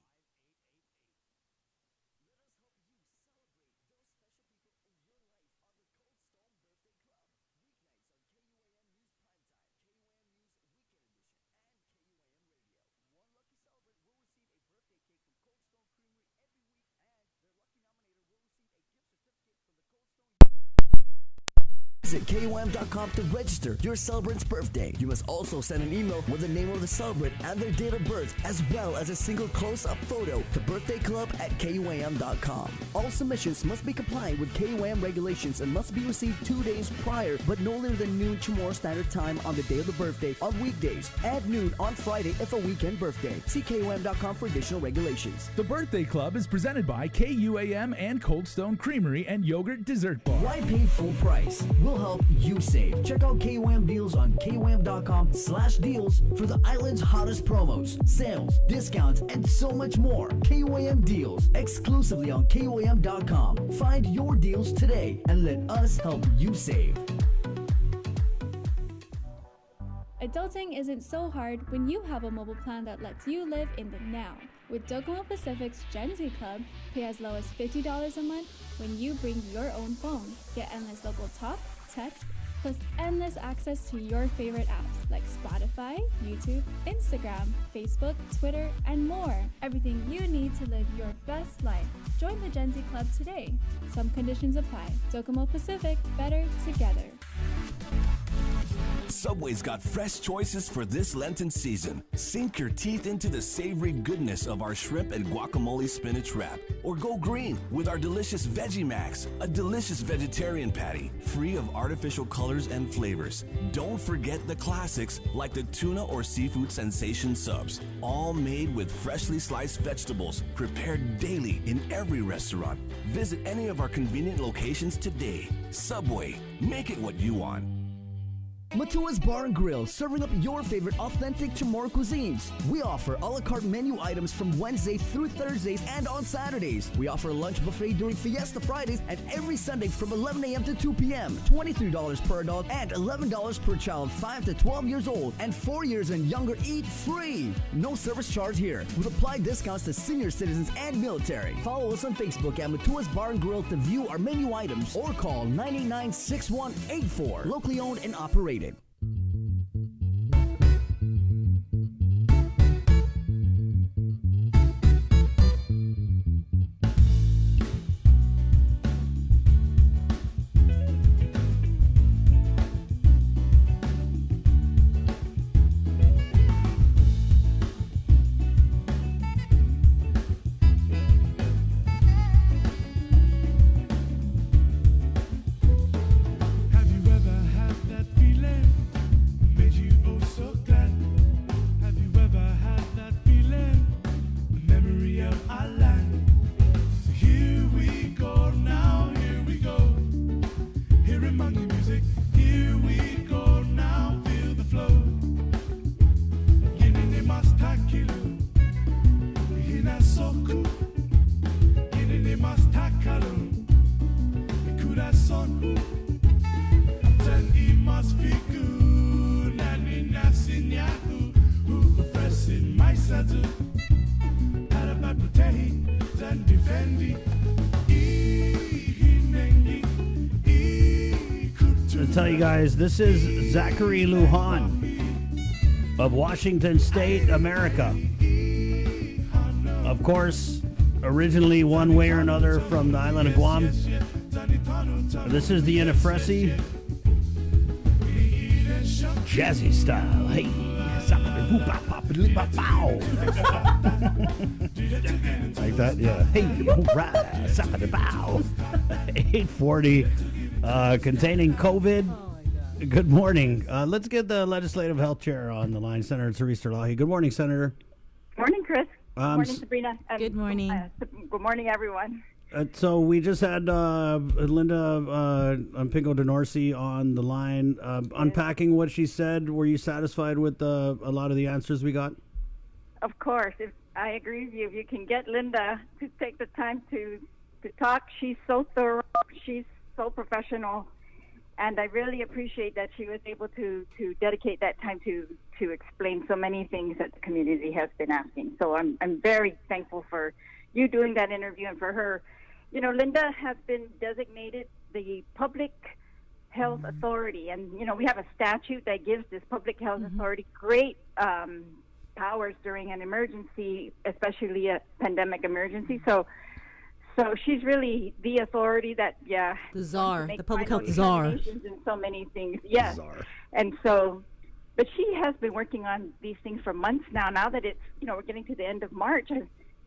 [SPEAKER 18] Visit KOM.com to register your celebrant's birthday. You must also send an email with the name of the celebrant and their date of birth, as well as a single close-up photo to birthdayclub@KOM.com. All submissions must be compliant with KOM regulations and must be received 2 days prior, but no later than noon Chamorro Standard Time on the day of the birthday on weekdays, and noon on Friday if a weekend birthday. See KOM.com for additional regulations.
[SPEAKER 19] The Birthday Club is presented by KUAM and Cold Stone Creamery and Yogurt Dessert Bar.
[SPEAKER 18] Why pay full price? We'll help you save. Check out KOM deals on KOM.com/deals for the island's hottest promos, sales, discounts, and so much more. KOM deals exclusively on KOM.com. Find your deals today and let us help you save.
[SPEAKER 20] Adulting isn't so hard when you have a mobile plan that lets you live in the now. With Docomo Pacific's Gen Z Club, pay as low as $50 a month when you bring your own phone. Get endless local talk, text, plus endless access to your favorite apps like Spotify, YouTube, Instagram, Facebook, Twitter, and more. Everything you need to live your best life. Join the Gen Z Club today. Some conditions apply. Docomo Pacific, better together.
[SPEAKER 21] Subway's got fresh choices for this Lenten season. Sink your teeth into the savory goodness of our shrimp and guacamole spinach wrap. Or go green with our delicious Veggie Max, a delicious vegetarian patty, free of artificial colors and flavors. Don't forget the classics like the tuna or seafood sensation subs, all made with freshly sliced vegetables, prepared daily in every restaurant. Visit any of our convenient locations today. Subway, make it what you want.
[SPEAKER 18] Matua's Bar and Grill, serving up your favorite authentic Chamorro cuisines. We offer a la carte menu items from Wednesdays through Thursdays and on Saturdays. We offer a lunch buffet during Fiesta Fridays and every Sunday from 11 a.m. to 2 p.m. $23 per adult and $11 per child 5 to 12 years old, and 4 years and younger eat free. No service charge here, with applied discounts to senior citizens and military. Follow us on Facebook at Matua's Bar and Grill to view our menu items or call 989-6184. Locally owned and operated.
[SPEAKER 2] Tell you guys, this is Zachary Lujan of Washington State, America. Of course, originally one way or another from the island of Guam. This is the Inafresi jazzy style. Hey, like that, yeah. Hey, right, 840. Containing COVID. Good morning. Let's get the Legislative Health Chair on the line, Senator Therese Terlahi. Good morning, Senator.
[SPEAKER 22] Morning, Chris. Good morning, Sabrina.
[SPEAKER 3] Good morning.
[SPEAKER 22] Good morning, everyone.
[SPEAKER 2] So we just had Linda Pingo Denorsi on the line, unpacking what she said. Were you satisfied with a lot of the answers we got?
[SPEAKER 22] Of course. If I agree with you. If you can get Linda to take the time to talk, she's so thorough. She's so professional, And I really appreciate that she was able to dedicate that time to explain so many things that the community has been asking. So I'm very thankful for you doing that interview and for her. You know, Linda has been designated the Public Health Authority, and you know, we have a statute that gives this Public Health Authority great powers during an emergency, especially a pandemic emergency. So she's really the authority that,
[SPEAKER 3] the czar,
[SPEAKER 22] make
[SPEAKER 3] the public
[SPEAKER 22] final
[SPEAKER 3] health czar.
[SPEAKER 22] determinations in so many things. Yes. And so, but she has been working on these things for months now. Now that it's, you know, we're getting to the end of March,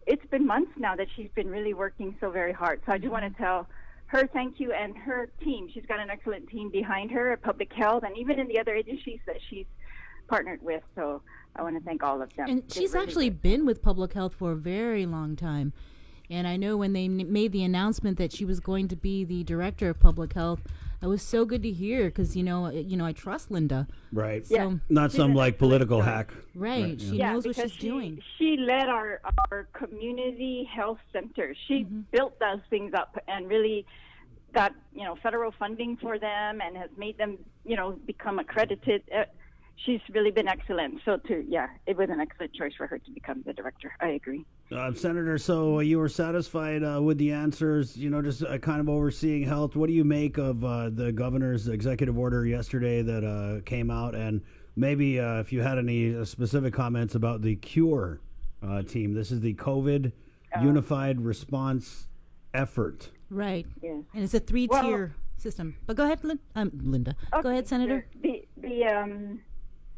[SPEAKER 22] it's been months now that she's been really working so very hard. So I just want to tell her thank you, and her team. She's got an excellent team behind her at Public Health and even in the other agencies that she's partnered with. So I want to thank all of them.
[SPEAKER 3] And she's actually been with Public Health for a very long time. And I know when they made the announcement that she was going to be the director of Public Health, it was so good to hear because, you know, I trust Linda.
[SPEAKER 2] Right.
[SPEAKER 3] So,
[SPEAKER 2] Not some like political hack.
[SPEAKER 3] Right. She knows what she's doing.
[SPEAKER 22] She led our community health center. She built those things up and really got, you know, federal funding for them and has made them, you know, become accredited. She's really been excellent. So it was an excellent choice for her to become the director. I agree.
[SPEAKER 2] Senator, so you were satisfied with the answers, you know, just kind of overseeing health. What do you make of the governor's executive order yesterday that came out? And maybe if you had any specific comments about the CURE team. This is the COVID Unified Response Effort.
[SPEAKER 3] Right.
[SPEAKER 22] Yes.
[SPEAKER 3] And it's a 3-tier system. But go ahead, Linda.
[SPEAKER 22] Okay,
[SPEAKER 3] go ahead, Senator.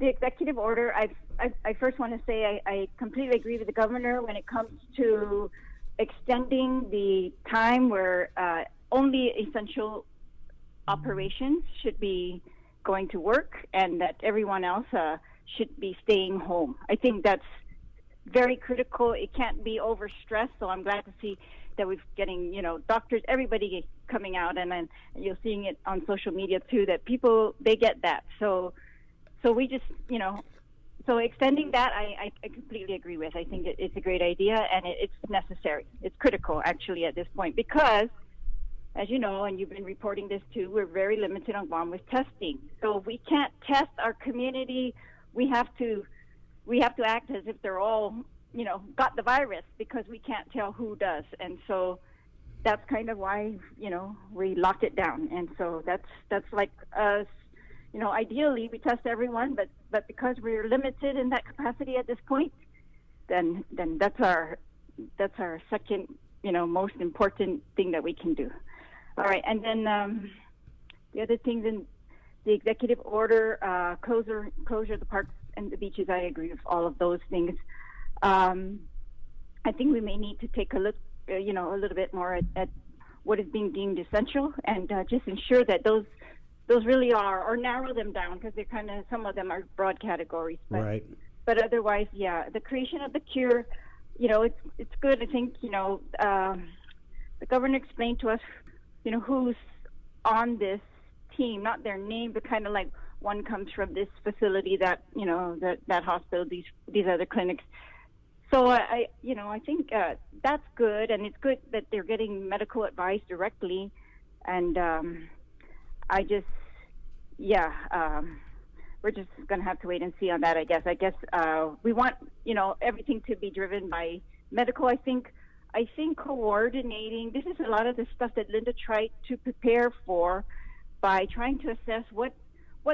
[SPEAKER 22] The executive order, I first want to say I completely agree with the governor when it comes to extending the time where only essential operations should be going to work and that everyone else should be staying home. I think that's very critical. It can't be overstressed, so I'm glad to see that we're getting, you know, doctors, everybody coming out, and then you're seeing it on social media too, that people, they get that. So we just, you know, so extending that, I completely agree with. I think it's a great idea, and it's necessary. It's critical, actually, at this point, because, as you know, and you've been reporting this too, we're very limited on Guam with testing. So if we can't test our community, we have to act as if they're all, you know, got the virus, because we can't tell who does. And so that's kind of why, you know, we locked it down. And so that's like us. You know, ideally we test everyone, but because we're limited in that capacity at this point, then that's our second, you know, most important thing that we can do. All right, and then the other things in the executive order, closure of the parks and the beaches. I agree with all of those things. I think we may need to take a look, you know, a little bit more at what is being deemed essential, and just ensure that those really are, or narrow them down, because they're kind of, some of them are broad categories. But,
[SPEAKER 2] right.
[SPEAKER 22] But otherwise, yeah, the creation of the CURE, you know, it's good. I think, you know, the governor explained to us, you know, who's on this team, not their name, but kind of like one comes from this facility, that, you know, that hospital, these other clinics. So I think that's good, and it's good that they're getting medical advice directly, and we're just going to have to wait and see on that, I guess. We want, you know, everything to be driven by medical. I think coordinating, this is a lot of the stuff that Linda tried to prepare for by trying to assess what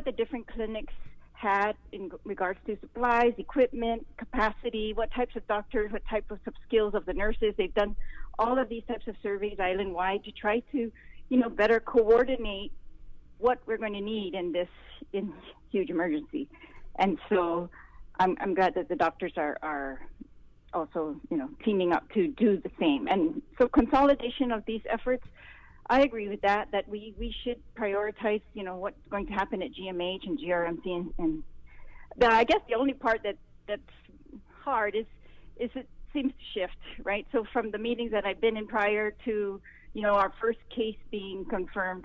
[SPEAKER 22] the different clinics had in regards to supplies, equipment, capacity, what types of doctors, what type of skills of the nurses. They've done all of these types of surveys island-wide to try to, you know, better coordinate what we're going to need in huge emergency. And so I'm glad that the doctors are also, you know, teaming up to do the same. And so consolidation of these efforts, I agree with that we should prioritize, you know, what's going to happen at GMH and GRMC. And I guess the only part that's hard is it seems to shift, right? So from the meetings that I've been in prior to, you know, our first case being confirmed,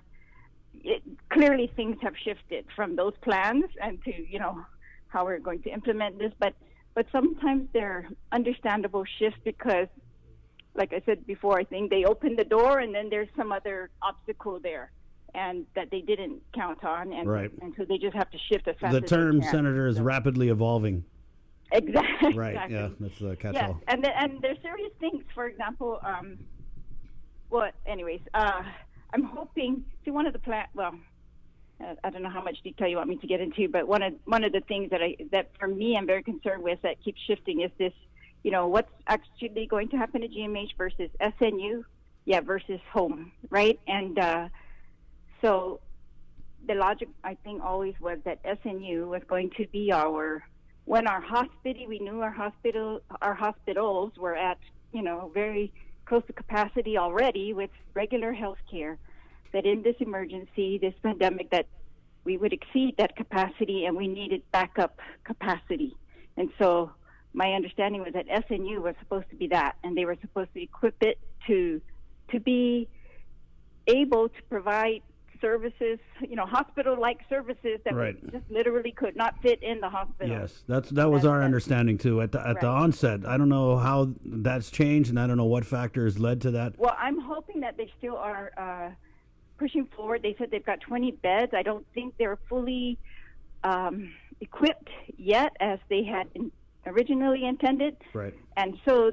[SPEAKER 22] clearly things have shifted from those plans and to, you know, how we're going to implement this. But sometimes they're understandable shifts because, like I said before, I think they open the door and then there's some other obstacle there. and that they didn't count on, and
[SPEAKER 2] Right.
[SPEAKER 22] and so they just have to shift as fast
[SPEAKER 2] The
[SPEAKER 22] as
[SPEAKER 2] term,
[SPEAKER 22] they can.
[SPEAKER 2] Senator, is rapidly evolving.
[SPEAKER 22] Exactly.
[SPEAKER 2] Right,
[SPEAKER 22] exactly.
[SPEAKER 2] yeah, that's the catch-all.
[SPEAKER 22] Yes, and there's serious things. For example, I'm hoping. See, one of the I don't know how much detail you want me to get into, but one of the things that for me I'm very concerned with that keeps shifting is this. What's actually going to happen to GMH versus SNU, versus home, right? And so the logic I think always was that SNU was going to be when we knew our hospitals were at very close to capacity already with regular health care, that in this emergency, this pandemic, that we would exceed that capacity and we needed backup capacity. And so my understanding was that SNU was supposed to be that, and they were supposed to equip it to be able to provide services, hospital-like services that
[SPEAKER 2] Right.
[SPEAKER 22] we just literally could not fit in the hospital.
[SPEAKER 2] Yes, that was our understanding too at the onset. I don't know how that's changed, and I don't know what factors led to that.
[SPEAKER 22] Well, I'm hoping that they still are pushing forward. They said they've got 20 beds. I don't think they're fully equipped yet as they had originally intended.
[SPEAKER 2] Right.
[SPEAKER 22] And so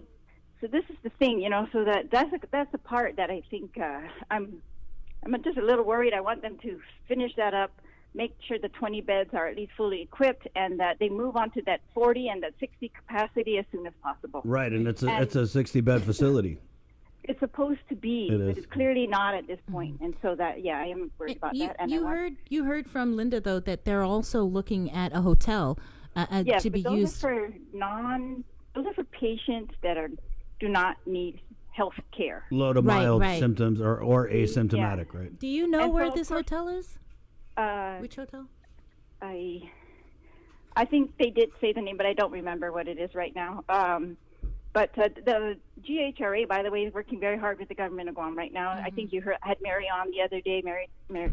[SPEAKER 22] this is the thing, so that's the part that I think I'm just a little worried. I want them to finish that up, make sure the 20 beds are at least fully equipped, and that they move on to that 40 and that 60 capacity as soon as possible.
[SPEAKER 2] Right, and it's a 60-bed facility.
[SPEAKER 22] It's supposed to be,
[SPEAKER 2] It
[SPEAKER 22] but
[SPEAKER 2] is.
[SPEAKER 22] it's clearly not at this point. And so I am worried about that. And
[SPEAKER 3] You heard from Linda though that they're also looking at a hotel
[SPEAKER 22] yes,
[SPEAKER 3] to be
[SPEAKER 22] but those
[SPEAKER 3] used.
[SPEAKER 22] are those are for patients that do not need health care.
[SPEAKER 2] Low to mild symptoms or asymptomatic, right?
[SPEAKER 3] Do you know
[SPEAKER 22] And
[SPEAKER 3] where
[SPEAKER 22] so, of
[SPEAKER 3] this
[SPEAKER 22] course,
[SPEAKER 3] hotel is? Which hotel?
[SPEAKER 22] I think they did say the name, but I don't remember what it is right now. But the GHRA, by the way, is working very hard with the government of Guam right now. I think you had Mary on the other day,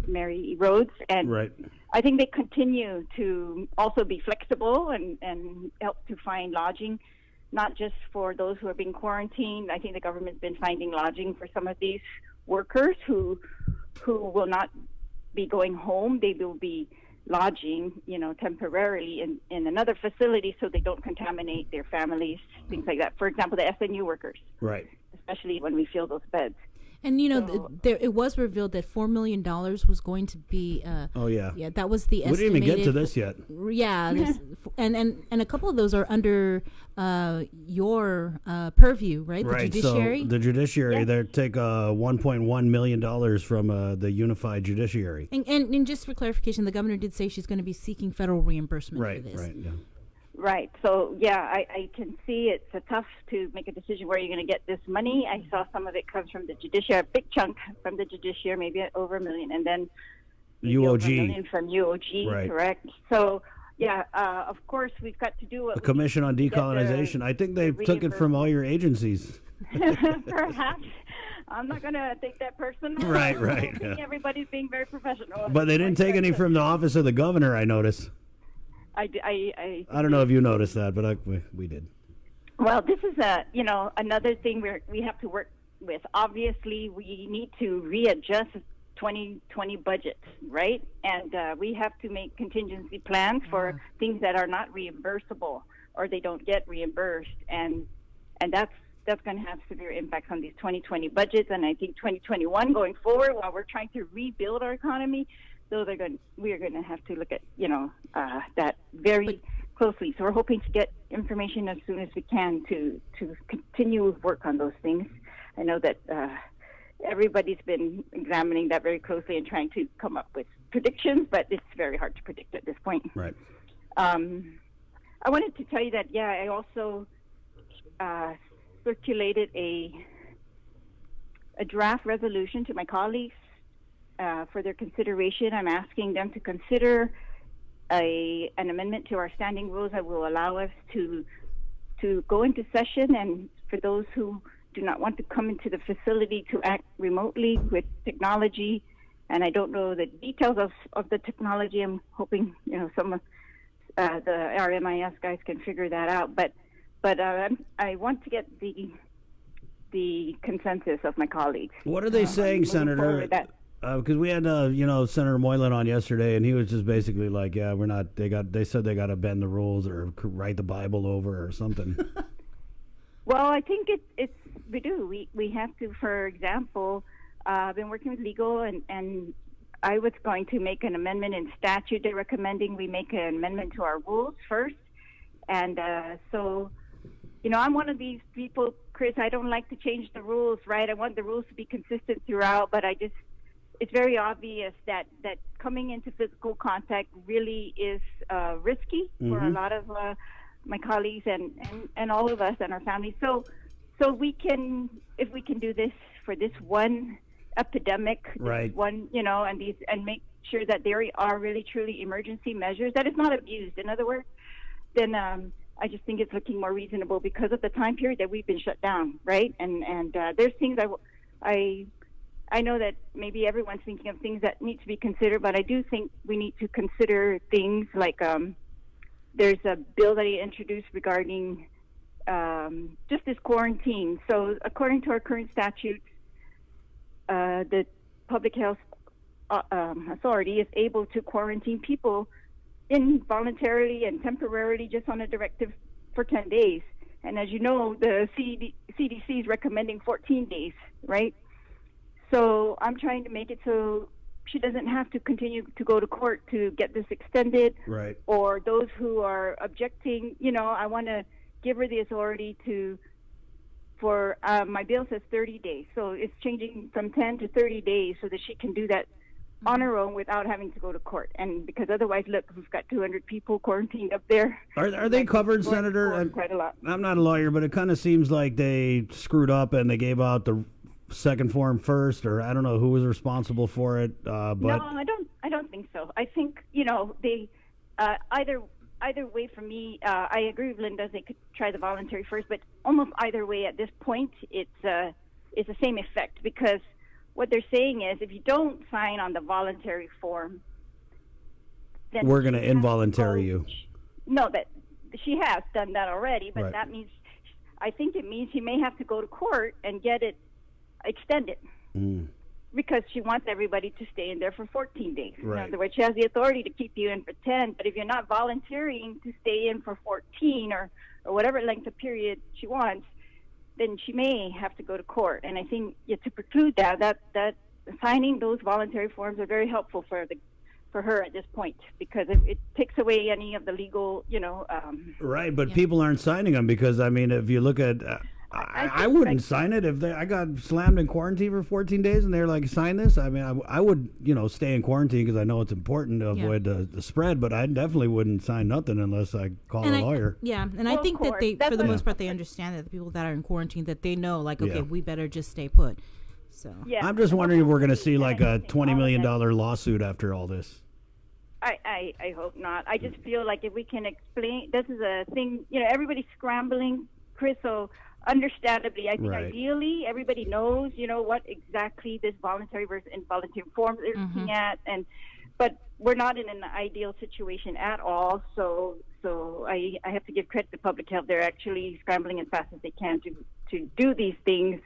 [SPEAKER 22] Mary Rhodes, and
[SPEAKER 2] Right.
[SPEAKER 22] I think they continue to also be flexible and help to find lodging, not just for those who are being quarantined. I think the government's been finding lodging for some of these workers who will not be going home. They will be lodging, temporarily in another facility so they don't contaminate their families, things like that. For example, the SNU workers,
[SPEAKER 2] Right.
[SPEAKER 22] especially when we fill those beds.
[SPEAKER 3] And it was revealed that $4 million was going to be.
[SPEAKER 2] Oh yeah.
[SPEAKER 3] Yeah, that was the.
[SPEAKER 2] We didn't even get to
[SPEAKER 3] estimated-
[SPEAKER 2] this yet.
[SPEAKER 3] Yeah, and a couple of those are under your purview, right? The
[SPEAKER 2] Right.
[SPEAKER 3] judiciary.
[SPEAKER 2] So the judiciary, they take $1.1 million from the unified judiciary.
[SPEAKER 3] And just for clarification, the governor did say she's going to be seeking federal reimbursement
[SPEAKER 2] Right.
[SPEAKER 3] for this.
[SPEAKER 2] Right. Yeah.
[SPEAKER 22] Right. So, I can see it's tough to make a decision where you're going to get this money. I saw some of it comes from the judiciary, a big chunk from the judiciary, maybe over $1 million, and then maybe over $1 million
[SPEAKER 2] UOG.
[SPEAKER 22] from UOG,
[SPEAKER 2] Right.
[SPEAKER 22] correct? So, of course, we've got to do what
[SPEAKER 2] The
[SPEAKER 22] we
[SPEAKER 2] Commission on
[SPEAKER 22] need to get the
[SPEAKER 2] Decolonization. I think they took it from all your agencies.
[SPEAKER 22] Perhaps. I'm not going to take that personal.
[SPEAKER 2] Right,
[SPEAKER 22] I
[SPEAKER 2] right,
[SPEAKER 22] think
[SPEAKER 2] yeah.
[SPEAKER 22] everybody's being very professional.
[SPEAKER 2] But they didn't take any from the office of the governor, I noticed.
[SPEAKER 22] I
[SPEAKER 2] I don't know if you noticed that, but we did.
[SPEAKER 22] Well, this is another thing we have to work with. Obviously, we need to readjust 2020 budgets, right? And we have to make contingency plans for things that are not reimbursable or they don't get reimbursed, and that's going to have severe impacts on these 2020 budgets. And I think 2021 going forward, while we're trying to rebuild our economy, we are going to have to look at that very closely. So we're hoping to get information as soon as we can to continue work on those things. I know that everybody's been examining that very closely and trying to come up with predictions, but it's very hard to predict at this point.
[SPEAKER 2] Right.
[SPEAKER 22] I wanted to tell you that I also circulated a draft resolution to my colleagues for their consideration. I'm asking them to consider an amendment to our standing rules that will allow us to go into session, and for those who do not want to come into the facility to act remotely with technology. And I don't know the details of the technology. I'm hoping some of the RMIS guys can figure that out. But I want to get the consensus of my colleagues.
[SPEAKER 2] What are they saying,
[SPEAKER 22] moving forward
[SPEAKER 2] Senator?
[SPEAKER 22] with that.
[SPEAKER 2] Because we had Senator Moylan on yesterday, and he was just basically like, "Yeah, we're not." They said they got to bend the rules or write the Bible over or something.
[SPEAKER 22] Well, I think we do. We have to. For example, I've been working with legal, and I was going to make an amendment in statute. They're recommending we make an amendment to our rules first, and so. I'm one of these people, Chris. I don't like to change the rules, right? I want the rules to be consistent throughout, but it's very obvious that coming into physical contact really is risky for a lot of my colleagues and all of us and our families. So if we can do this for this one epidemic,
[SPEAKER 2] right?
[SPEAKER 22] And make sure that there are really truly emergency measures that is not abused. In other words, then. I just think it's looking more reasonable because of the time period that we've been shut down, right? And there's things I know that maybe everyone's thinking of things that need to be considered, but I do think we need to consider things like there's a bill that he introduced regarding just this quarantine. So according to our current statutes, the public health authority is able to quarantine people involuntarily and temporarily just on a directive for 10 days. And as you know, the CDC is recommending 14 days, right? So I'm trying to make it so she doesn't have to continue to go to court to get this extended.
[SPEAKER 2] Right.
[SPEAKER 22] Or those who are objecting, I want to give her the authority for my bill says 30 days. So it's changing from 10 to 30 days so that she can do that on her own without having to go to court. And because otherwise, look, we've got 200 people quarantined up there.
[SPEAKER 2] Are they covered, Senator?
[SPEAKER 22] Quite a lot.
[SPEAKER 2] I'm not a lawyer, but it kind of seems like they screwed up and they gave out the second form first, or I don't know who was responsible for it. But
[SPEAKER 22] no, I don't think so. I think they either way. For me, I agree with Linda. They could try the voluntary first, but almost either way at this point, it's the same effect because. What they're saying is, if you don't sign on the voluntary form, then
[SPEAKER 2] we're going to involuntary you.
[SPEAKER 22] No, that she has done that already, but
[SPEAKER 2] right.
[SPEAKER 22] That means, I think it means she may have to go to court and get it extended because she wants everybody to stay in there for 14 days.
[SPEAKER 2] Right.
[SPEAKER 22] In other words, she has the authority to keep you in for 10, but if you're not volunteering to stay in for 14 or whatever length of period she wants, then she may have to go to court. And I think to preclude that signing those voluntary forms are very helpful for her at this point because it takes away any of the legal,
[SPEAKER 2] right, but people aren't signing them because, I mean, if you look at... I wouldn't sign it if I got slammed in quarantine for 14 days and they're like, sign this. I mean, I would, stay in quarantine because I know it's important to avoid the spread, but I definitely wouldn't sign nothing unless I call a lawyer.
[SPEAKER 3] I think that for the most part, they understand that the people that are in quarantine, that they know, like, okay, we better just stay put. So
[SPEAKER 2] I'm just wondering if we're going to see like a $20 million lawsuit after all this.
[SPEAKER 22] I hope not. I just feel like if we can explain, this is a thing, everybody's scrambling, Chris, so understandably, I think ideally everybody knows, what exactly this voluntary versus involuntary form they're looking at, but we're not in an ideal situation at all. So I have to give credit to public health. They're actually scrambling as fast as they can to do these things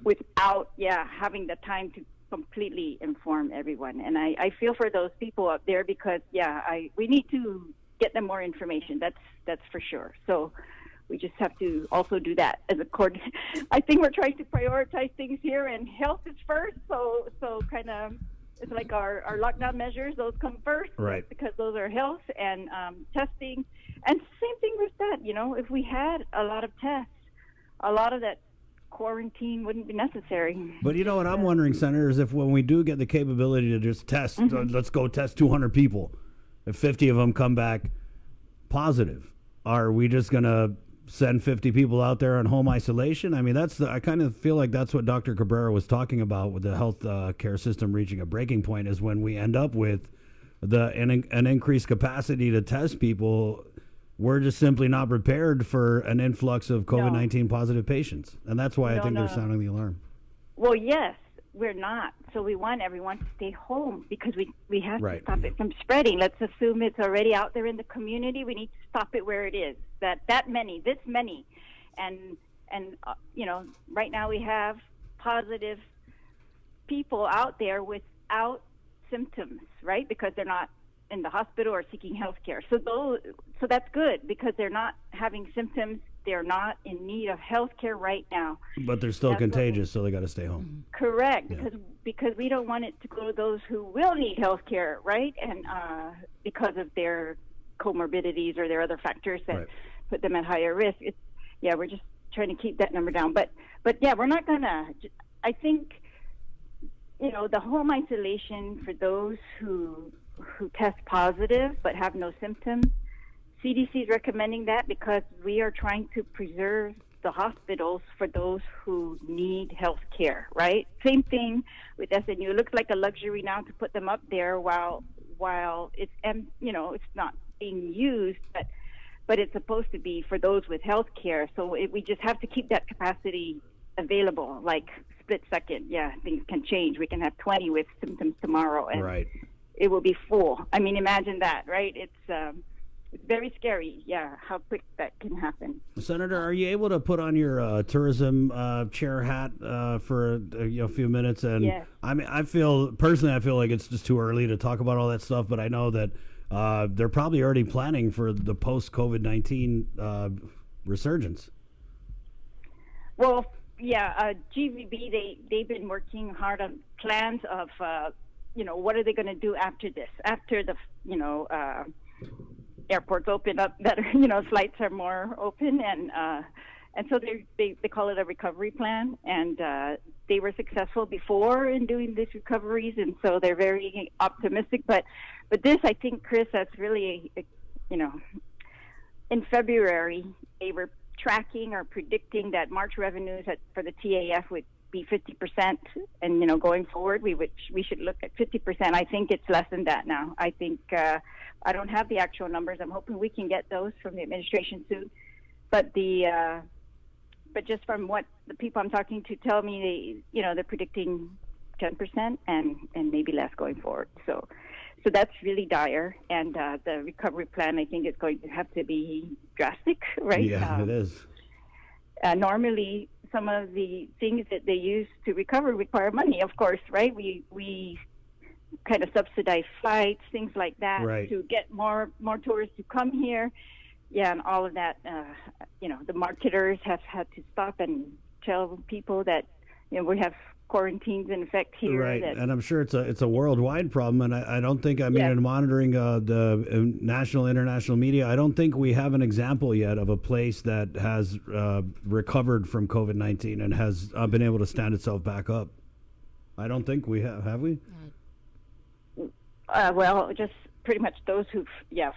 [SPEAKER 22] without, having the time to completely inform everyone. And I feel for those people up there because, we need to get them more information. That's for sure. So. We just have to also do that as a court. I think we're trying to prioritize things here, and health is first. So kind of, it's like our lockdown measures; those come first,
[SPEAKER 2] right?
[SPEAKER 22] Because those are health and testing. And same thing with that. If we had a lot of tests, a lot of that quarantine wouldn't be necessary.
[SPEAKER 2] But what I'm wondering, Senator, is if when we do get the capability to just test, let's go test 200 people, if 50 of them come back positive, are we just gonna send 50 people out there on home isolation? I mean, I kind of feel like that's what Dr. Cabrera was talking about with the health care system reaching a breaking point, is when we end up with an increased capacity to test people. We're just simply not prepared for an influx of COVID-19 positive patients. And that's why I think they're sounding the alarm.
[SPEAKER 22] Well, yes, we're not. So we want everyone to stay home because we have to stop it from spreading. Let's assume it's already out there in the community. We need to stop it where it is. This many. And right now we have positive people out there without symptoms, right? Because they're not in the hospital or seeking health care. So that's good because they're not having symptoms. They're not in need of health care right now.
[SPEAKER 2] But they're still
[SPEAKER 22] That's
[SPEAKER 2] contagious, so they got to stay home.
[SPEAKER 22] Correct, because we don't want it to go to those who will need health care, right? And because of their comorbidities or their other factors that put them at higher risk. We're just trying to keep that number down. But yeah, we're not gonna. I think, the home isolation for those who test positive but have no symptoms. CDC is recommending that because we are trying to preserve the hospitals for those who need health care, right? Same thing with SNU. It looks like a luxury now to put them up there while it's it's not being used, but it's supposed to be for those with health care. So we just have to keep that capacity available, like split second. Yeah, things can change. We can have 20 with symptoms tomorrow, and it will be full. I mean, imagine that, right? It's very scary, how quick that can happen.
[SPEAKER 2] Senator, are you able to put on your tourism chair hat for a few minutes? And
[SPEAKER 22] yes.
[SPEAKER 2] I mean, I feel like it's just too early to talk about all that stuff, but I know that they're probably already planning for the post-COVID-19 resurgence.
[SPEAKER 22] Well, GVB, they've been working hard on plans of, what are they going to do after this, after the, airports open up better, flights are more open, and so they call it a recovery plan, and they were successful before in doing these recoveries, and so they're very optimistic. But this, I think, Chris, that's really, in February they were tracking or predicting that March revenues for the TAF would be 50%, and going forward we should look at 50%. I think it's less than that now. I think I don't have the actual numbers. I'm hoping we can get those from the administration soon. But but just from what the people I'm talking to tell me, they're predicting 10% and maybe less going forward. So that's really dire. And the recovery plan, I think, is going to have to be drastic, right?
[SPEAKER 2] Yeah, it is.
[SPEAKER 22] Normally, some of the things that they use to recover require money, of course, right? We kind of subsidize flights, things like that, to get more tourists to come here. Yeah, and all of that, the marketers have had to stop and tell people that, we have quarantines in effect here.
[SPEAKER 2] Right, and I'm sure it's a worldwide problem, and I don't think, in monitoring the national, international media, I don't think we have an example yet of a place that has recovered from COVID-19 and has been able to stand itself back up. I don't think we have we?
[SPEAKER 22] Well, just pretty much those who've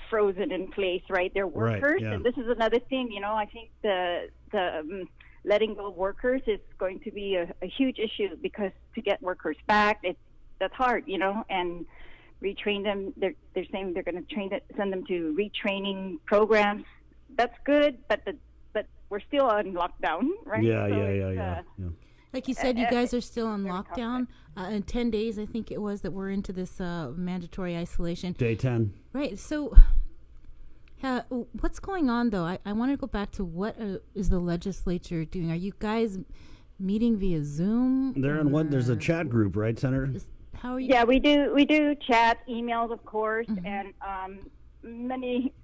[SPEAKER 22] frozen in place, right? They're workers, and this is another thing. I think the letting go of workers is going to be a huge issue because to get workers back, that's hard, and retrain them. They're saying they're going to send them to retraining programs. That's good, but we're still on lockdown, right?
[SPEAKER 2] Yeah.
[SPEAKER 3] Like you said, you guys are still on lockdown. In 10 days, I think it was, that we're into this mandatory isolation.
[SPEAKER 2] Day 10.
[SPEAKER 3] Right. So what's going on, though? I want to go back to what is the legislature doing? Are you guys meeting via Zoom?
[SPEAKER 2] They're in what? There's a chat group, right, Senator?
[SPEAKER 22] How are you? Yeah, we do chat, emails, of course, and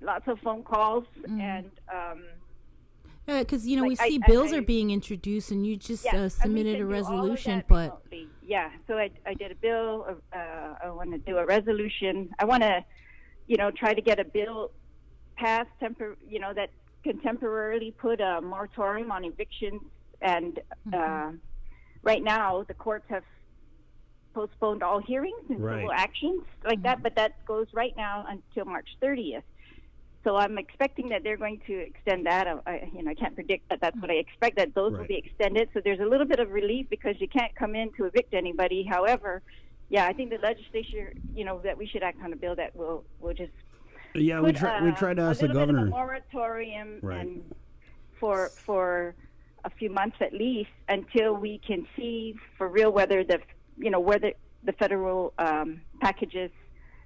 [SPEAKER 22] lots of phone calls, and
[SPEAKER 3] because we see bills are being introduced, and you just submitted a resolution, but
[SPEAKER 22] so I did a bill. I want to do a resolution. I want to, try to get a bill passed, that can temporarily put a moratorium on evictions. And right now, the courts have postponed all hearings and civil actions like that, but that goes right now until March 30th. So I'm expecting that they're going to extend that. I can't predict, but that's what I expect, that those will be extended. So there's a little bit of relief because you can't come in to evict anybody. However, I think the legislature, that we should act on a bill that will just
[SPEAKER 2] we tried to ask the governor.
[SPEAKER 22] Bit of a moratorium and for a few months at least until we can see for real whether the federal packages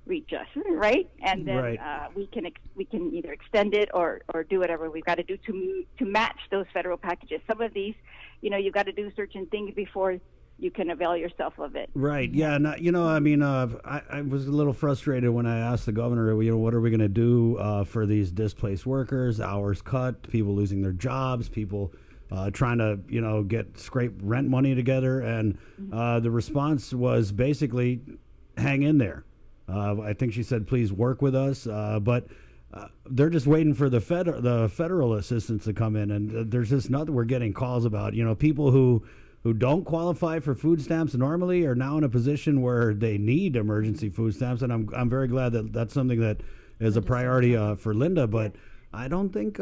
[SPEAKER 22] reach us, right? And then we can either extend it or do whatever we've got to do to match those federal packages. Some of these, you've got to do certain things before you can avail yourself of it.
[SPEAKER 2] Right. Yeah. And, I was a little frustrated when I asked the governor, what are we going to do for these displaced workers, hours cut, people losing their jobs, people trying to, scrape rent money together. And the response was basically, hang in there. I think she said, please work with us. But they're just waiting for the federal assistance to come in. And there's just nothing. We're getting calls about, people who don't qualify for food stamps normally are now in a position where they need emergency food stamps. And I'm very glad that that's something that is a priority for Linda. But I don't think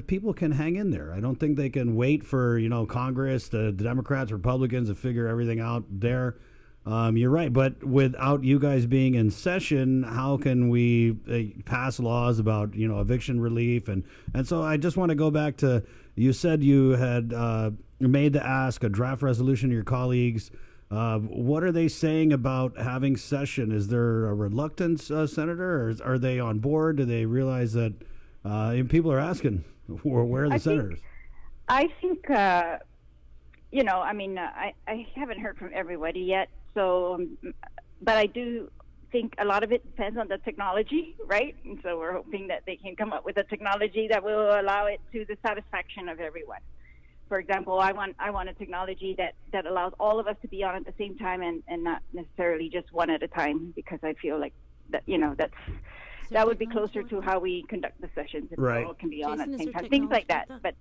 [SPEAKER 2] people can hang in there. I don't think they can wait for, Congress, the Democrats, Republicans to figure everything out there. You're right. But without you guys being in session, how can we pass laws about, eviction relief? And so I just want to go back to, you said you had made the ask, a draft resolution to your colleagues. What are they saying about having session? Is there a reluctance, Senator, or are they on board? Do they realize that people are asking, where are the senators?
[SPEAKER 22] I think, I haven't heard from everybody yet. So, but I do think a lot of it depends on the technology, right? And so we're hoping that they can come up with a technology that will allow it to the satisfaction of everyone. For example, I want a technology that allows all of us to be on at the same time and not necessarily just one at a time, because I feel like that that would be closer to how we conduct the sessions if
[SPEAKER 2] right.
[SPEAKER 22] we all can be on at the same time. Things like that. But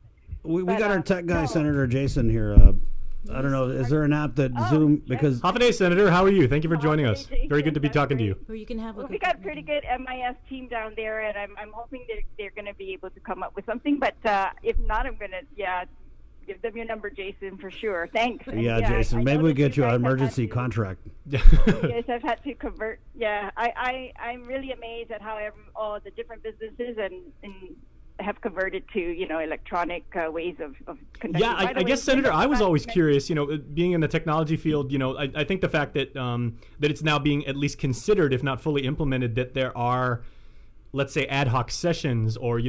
[SPEAKER 2] we got our tech guy, Senator Jason, here. I don't know. Is there an app that Zoom? Because
[SPEAKER 9] Hafene, Senator, how are you? Thank you for joining us. Very good to be talking to you.
[SPEAKER 3] Or you can have
[SPEAKER 22] we got a pretty good MIS team down there, and I'm hoping they're going to be able to come up with something. But if not, I'm going to give them your number, Jason, for sure. Thanks.
[SPEAKER 2] Yeah, Jason. Maybe we get you an emergency contract.
[SPEAKER 22] Yes, I've had to convert. Yeah, I'm really amazed at how all the different businesses and have converted to electronic ways of conducting.
[SPEAKER 9] Yeah, I guess, Senator, I was always curious, being in the technology field, I think the fact that that it's now being at least considered, if not fully implemented, that there are, let's say, ad hoc sessions or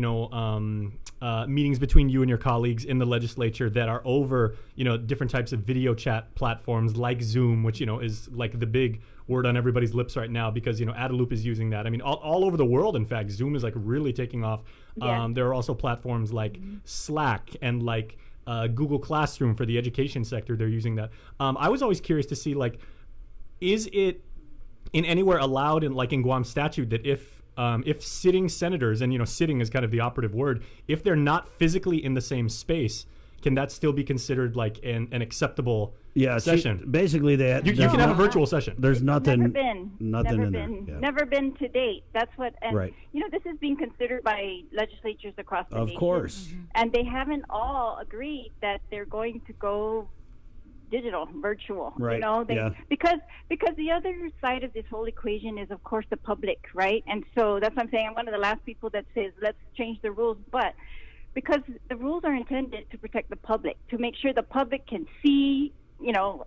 [SPEAKER 9] meetings between you and your colleagues in the legislature that are over different types of video chat platforms like Zoom, which is like the big word on everybody's lips right now because Adaloop is using that. I mean, all over the world, in fact, Zoom is like really taking off. Yeah. There are also platforms like Slack and like Google Classroom for the education sector. They're using that. I was always curious to see, like, is it in anywhere allowed in Guam statute that if sitting senators, and sitting is kind of the operative word, if they're not physically in the same space, can that still be considered like an acceptable session?
[SPEAKER 2] Basically,
[SPEAKER 9] you can have a virtual session.
[SPEAKER 2] There's nothing.
[SPEAKER 22] Never been.
[SPEAKER 2] Yeah.
[SPEAKER 22] Never been to date. That's what. And
[SPEAKER 2] right.
[SPEAKER 22] This is being considered by legislatures across the nation.
[SPEAKER 2] Of course.
[SPEAKER 22] And they haven't all agreed that they're going to go digital, virtual.
[SPEAKER 2] Right.
[SPEAKER 22] Because the other side of this whole equation is, of course, the public, right? And so that's what I'm saying. I'm one of the last people that says let's change the rules, but because the rules are intended to protect the public, to make sure the public can see,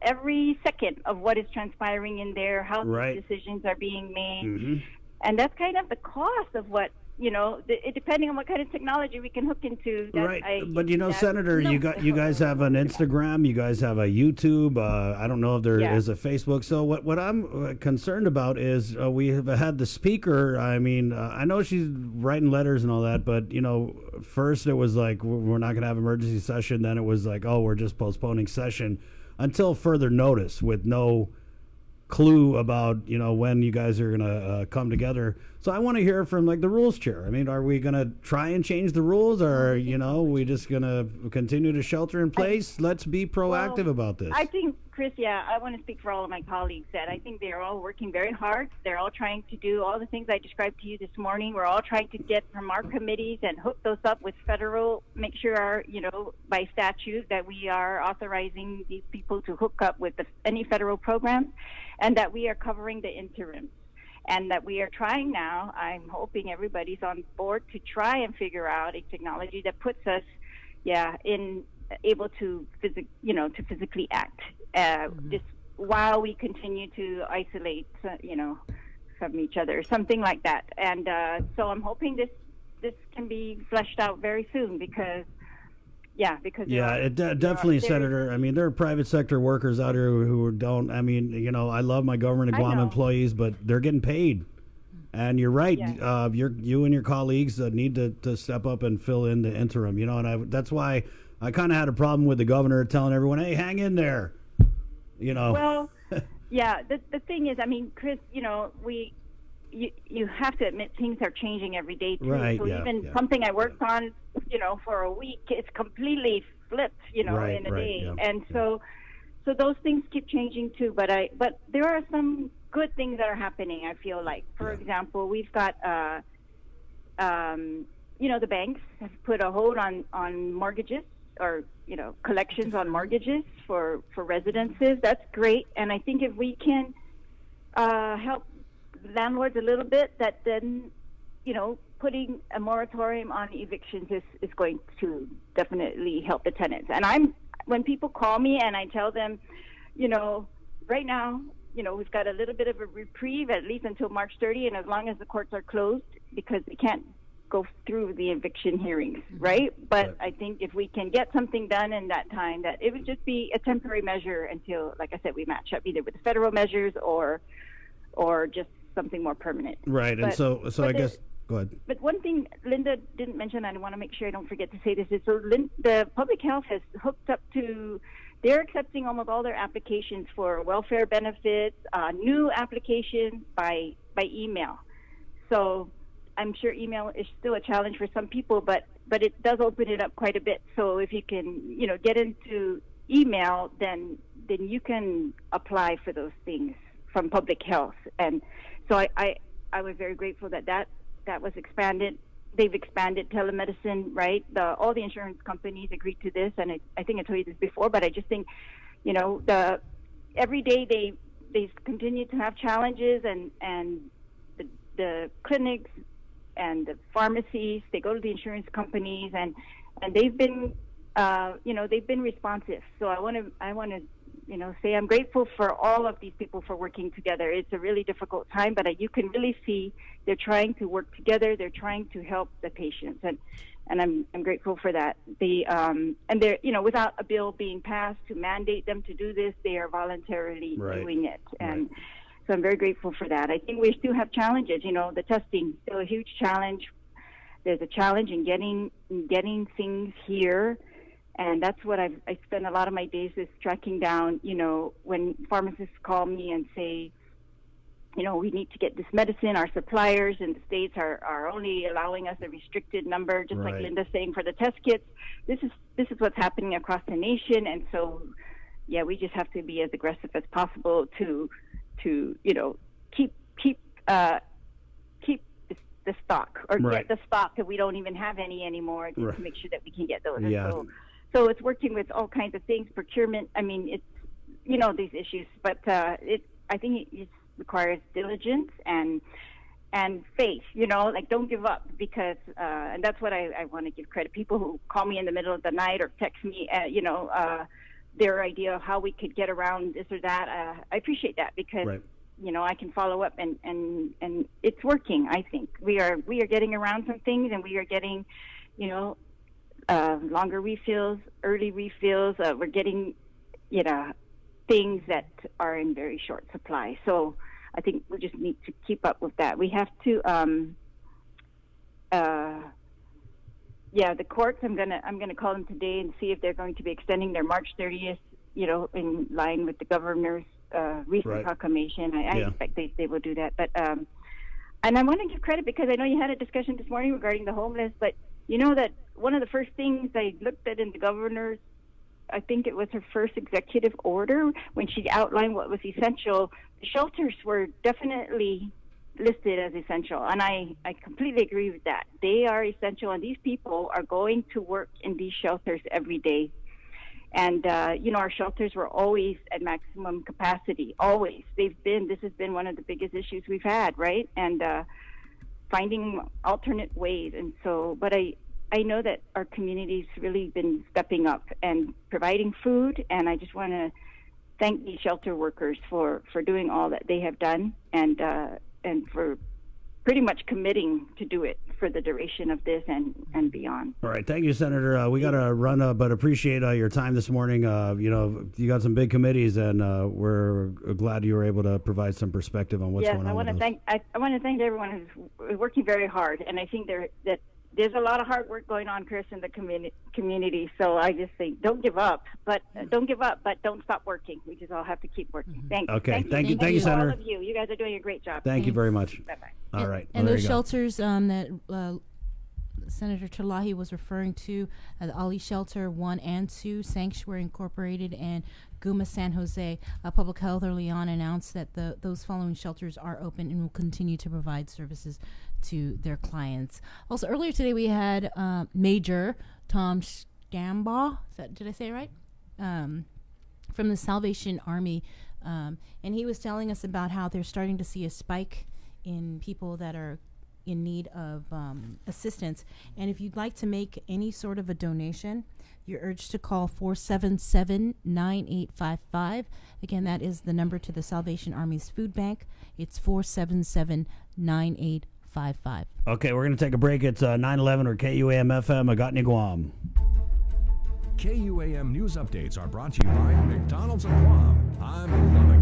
[SPEAKER 22] every second of what is transpiring in there, how
[SPEAKER 2] right.
[SPEAKER 22] these decisions are being made.
[SPEAKER 2] Mm-hmm.
[SPEAKER 22] And that's kind of the cost of what, depending on what kind of technology we can hook into.
[SPEAKER 2] Right. But, Senator, you guys have an Instagram, you guys have a YouTube. I don't know if there is a Facebook. So what I'm concerned about is we have had the speaker. I mean, I know she's writing letters and all that, but, first it was like, we're not going to have emergency session. Then it was like, oh, we're just postponing session until further notice with no clue about when you guys are gonna come together. So I want to hear from the rules chair. I mean, are we gonna try and change the rules, or we just gonna continue to shelter in place? Let's be proactive about this.
[SPEAKER 22] I think, Chris, I want to speak for all of my colleagues that I think they're all working very hard. They're all trying to do all the things I described to you this morning. We're all trying to get from our committees and hook those up with federal, make sure by statute that we are authorizing these people to hook up with any federal programs, and that we are covering the interims. And that we are trying now, I'm hoping everybody's on board to try and figure out a technology that puts us, able to physically act, just while we continue to isolate, from each other, something like that. And so I'm hoping this can be fleshed out very soon, because yeah, because
[SPEAKER 2] Definitely, Senator. I mean, there are private sector workers out here who don't. I mean, I love my government and Guam employees, but they're getting paid. And you're right.
[SPEAKER 22] Yeah.
[SPEAKER 2] You and your colleagues need to step up and fill in the interim. And that's why I kind of had a problem with the governor telling everyone, "Hey, hang in there."
[SPEAKER 22] Well, yeah. The thing is, I mean, Chris, you have to admit things are changing every day too.
[SPEAKER 2] Right,
[SPEAKER 22] so even something I worked on, for a week, it's completely flipped, in a day.
[SPEAKER 2] Yeah,
[SPEAKER 22] and so those things keep changing too. But there are some good things that are happening. I feel like, for example, we've got the banks have put a hold on mortgages or collections on mortgages for residences. That's great, and I think if we can help landlords a little bit, that then putting a moratorium on evictions is going to definitely help the tenants. And when people call me and I tell them, right now, we've got a little bit of a reprieve at least until March 30, and as long as the courts are closed, because we can't go through the eviction hearings, right? But I think if we can get something done in that time, that it would just be a temporary measure until, like I said, we match up either with the federal measures or just something more permanent.
[SPEAKER 2] Right, and so I guess, go ahead.
[SPEAKER 22] But one thing Linda didn't mention, and I want to make sure I don't forget to say this, is the public health has hooked up to, they're accepting almost all their applications for welfare benefits, new applications by email. So I'm sure email is still a challenge for some people, but it does open it up quite a bit. So if you can, get into email, then you can apply for those things from public health. And so I was very grateful that was expanded. They've expanded telemedicine, right? All the insurance companies agreed to this, and I think I told you this before, but I just think, every day they continue to have challenges, and the clinics and the pharmacies, they go to the insurance companies, and they've been they've been responsive. So I want to say I'm grateful for all of these people for working together. It's a really difficult time, but you can really see they're trying to work together. They're trying to help the patients, and I'm grateful for that. And they're without a bill being passed to mandate them to do this, they are voluntarily doing it. And so I'm very grateful for that. I think we still have challenges. The testing is still a huge challenge. There's a challenge in getting things here. And that's what I spend a lot of my days is tracking down, when pharmacists call me and say, we need to get this medicine. Our suppliers in the States are only allowing us a restricted number, just like Linda's saying for the test kits. This is what's happening across the nation. And so, we just have to be as aggressive as possible to keep the stock, or get the stock if we don't even have any anymore, to make sure that we can get those.
[SPEAKER 2] Yeah.
[SPEAKER 22] So it's working with all kinds of things, procurement. I mean, it's these issues, but I think it requires diligence and faith. Don't give up, because and that's what I want to give credit. People who call me in the middle of the night or text me, their idea of how we could get around this or that. I appreciate that, because I can follow up and it's working. I think we are getting around some things, and we are getting longer refills, early refills. We're getting, things that are in very short supply. So I think we just need to keep up with that. We have to, the courts. I'm gonna call them today and see if they're going to be extending their March 30th, in line with the governor's recent proclamation. I expect they will do that. But and I want to give credit, because I know you had a discussion this morning regarding the homeless, but that one of the first things I looked at in the governor's, I think it was her first executive order, when she outlined what was essential, the shelters were definitely listed as essential. And I completely agree with that. They are essential, and these people are going to work in these shelters every day. And, our shelters were always at maximum capacity, always. This has been one of the biggest issues we've had, right? And finding alternate ways. And so, but I know that our community's really been stepping up and providing food, and I just want to thank these shelter workers for doing all that they have done, and for pretty much committing to do it for the duration of this and beyond.
[SPEAKER 2] All right, thank you, Senator. We got to run, but appreciate your time this morning. You got some big committees, and we're glad you were able to provide some perspective on what's going on.
[SPEAKER 22] I want to thank everyone who's working very hard, and I think that there's a lot of hard work going on, Chris, in the community. So I just think don't give up, but don't stop working. We just all have to keep working. Thank you.
[SPEAKER 2] Okay, thank you, Senator.
[SPEAKER 22] All of you. You guys are doing a great job.
[SPEAKER 2] Thank you very much.
[SPEAKER 22] Bye-bye.
[SPEAKER 2] All right.
[SPEAKER 3] And
[SPEAKER 2] well,
[SPEAKER 3] those shelters that Senator Terlahi was referring to, the Ali Shelter 1 and 2, Sanctuary Incorporated, and Guma San Jose, Public Health early on announced that those following shelters are open and will continue to provide services to their clients. Also, earlier today we had Major Tom Stambaugh. Did I say it right? From the Salvation Army, and he was telling us about how they're starting to see a spike in people that are in need of assistance. And if you'd like to make any sort of a donation, you're urged to call 477-9855. Again, that is the number to the Salvation Army's food bank. It's 477-9855.
[SPEAKER 2] Okay, we're going to take a break. It's 9:11 or KUAM-FM, Agatni, Guam.
[SPEAKER 5] KUAM News Updates are brought to you by McDonald's of Guam. I'm Loving.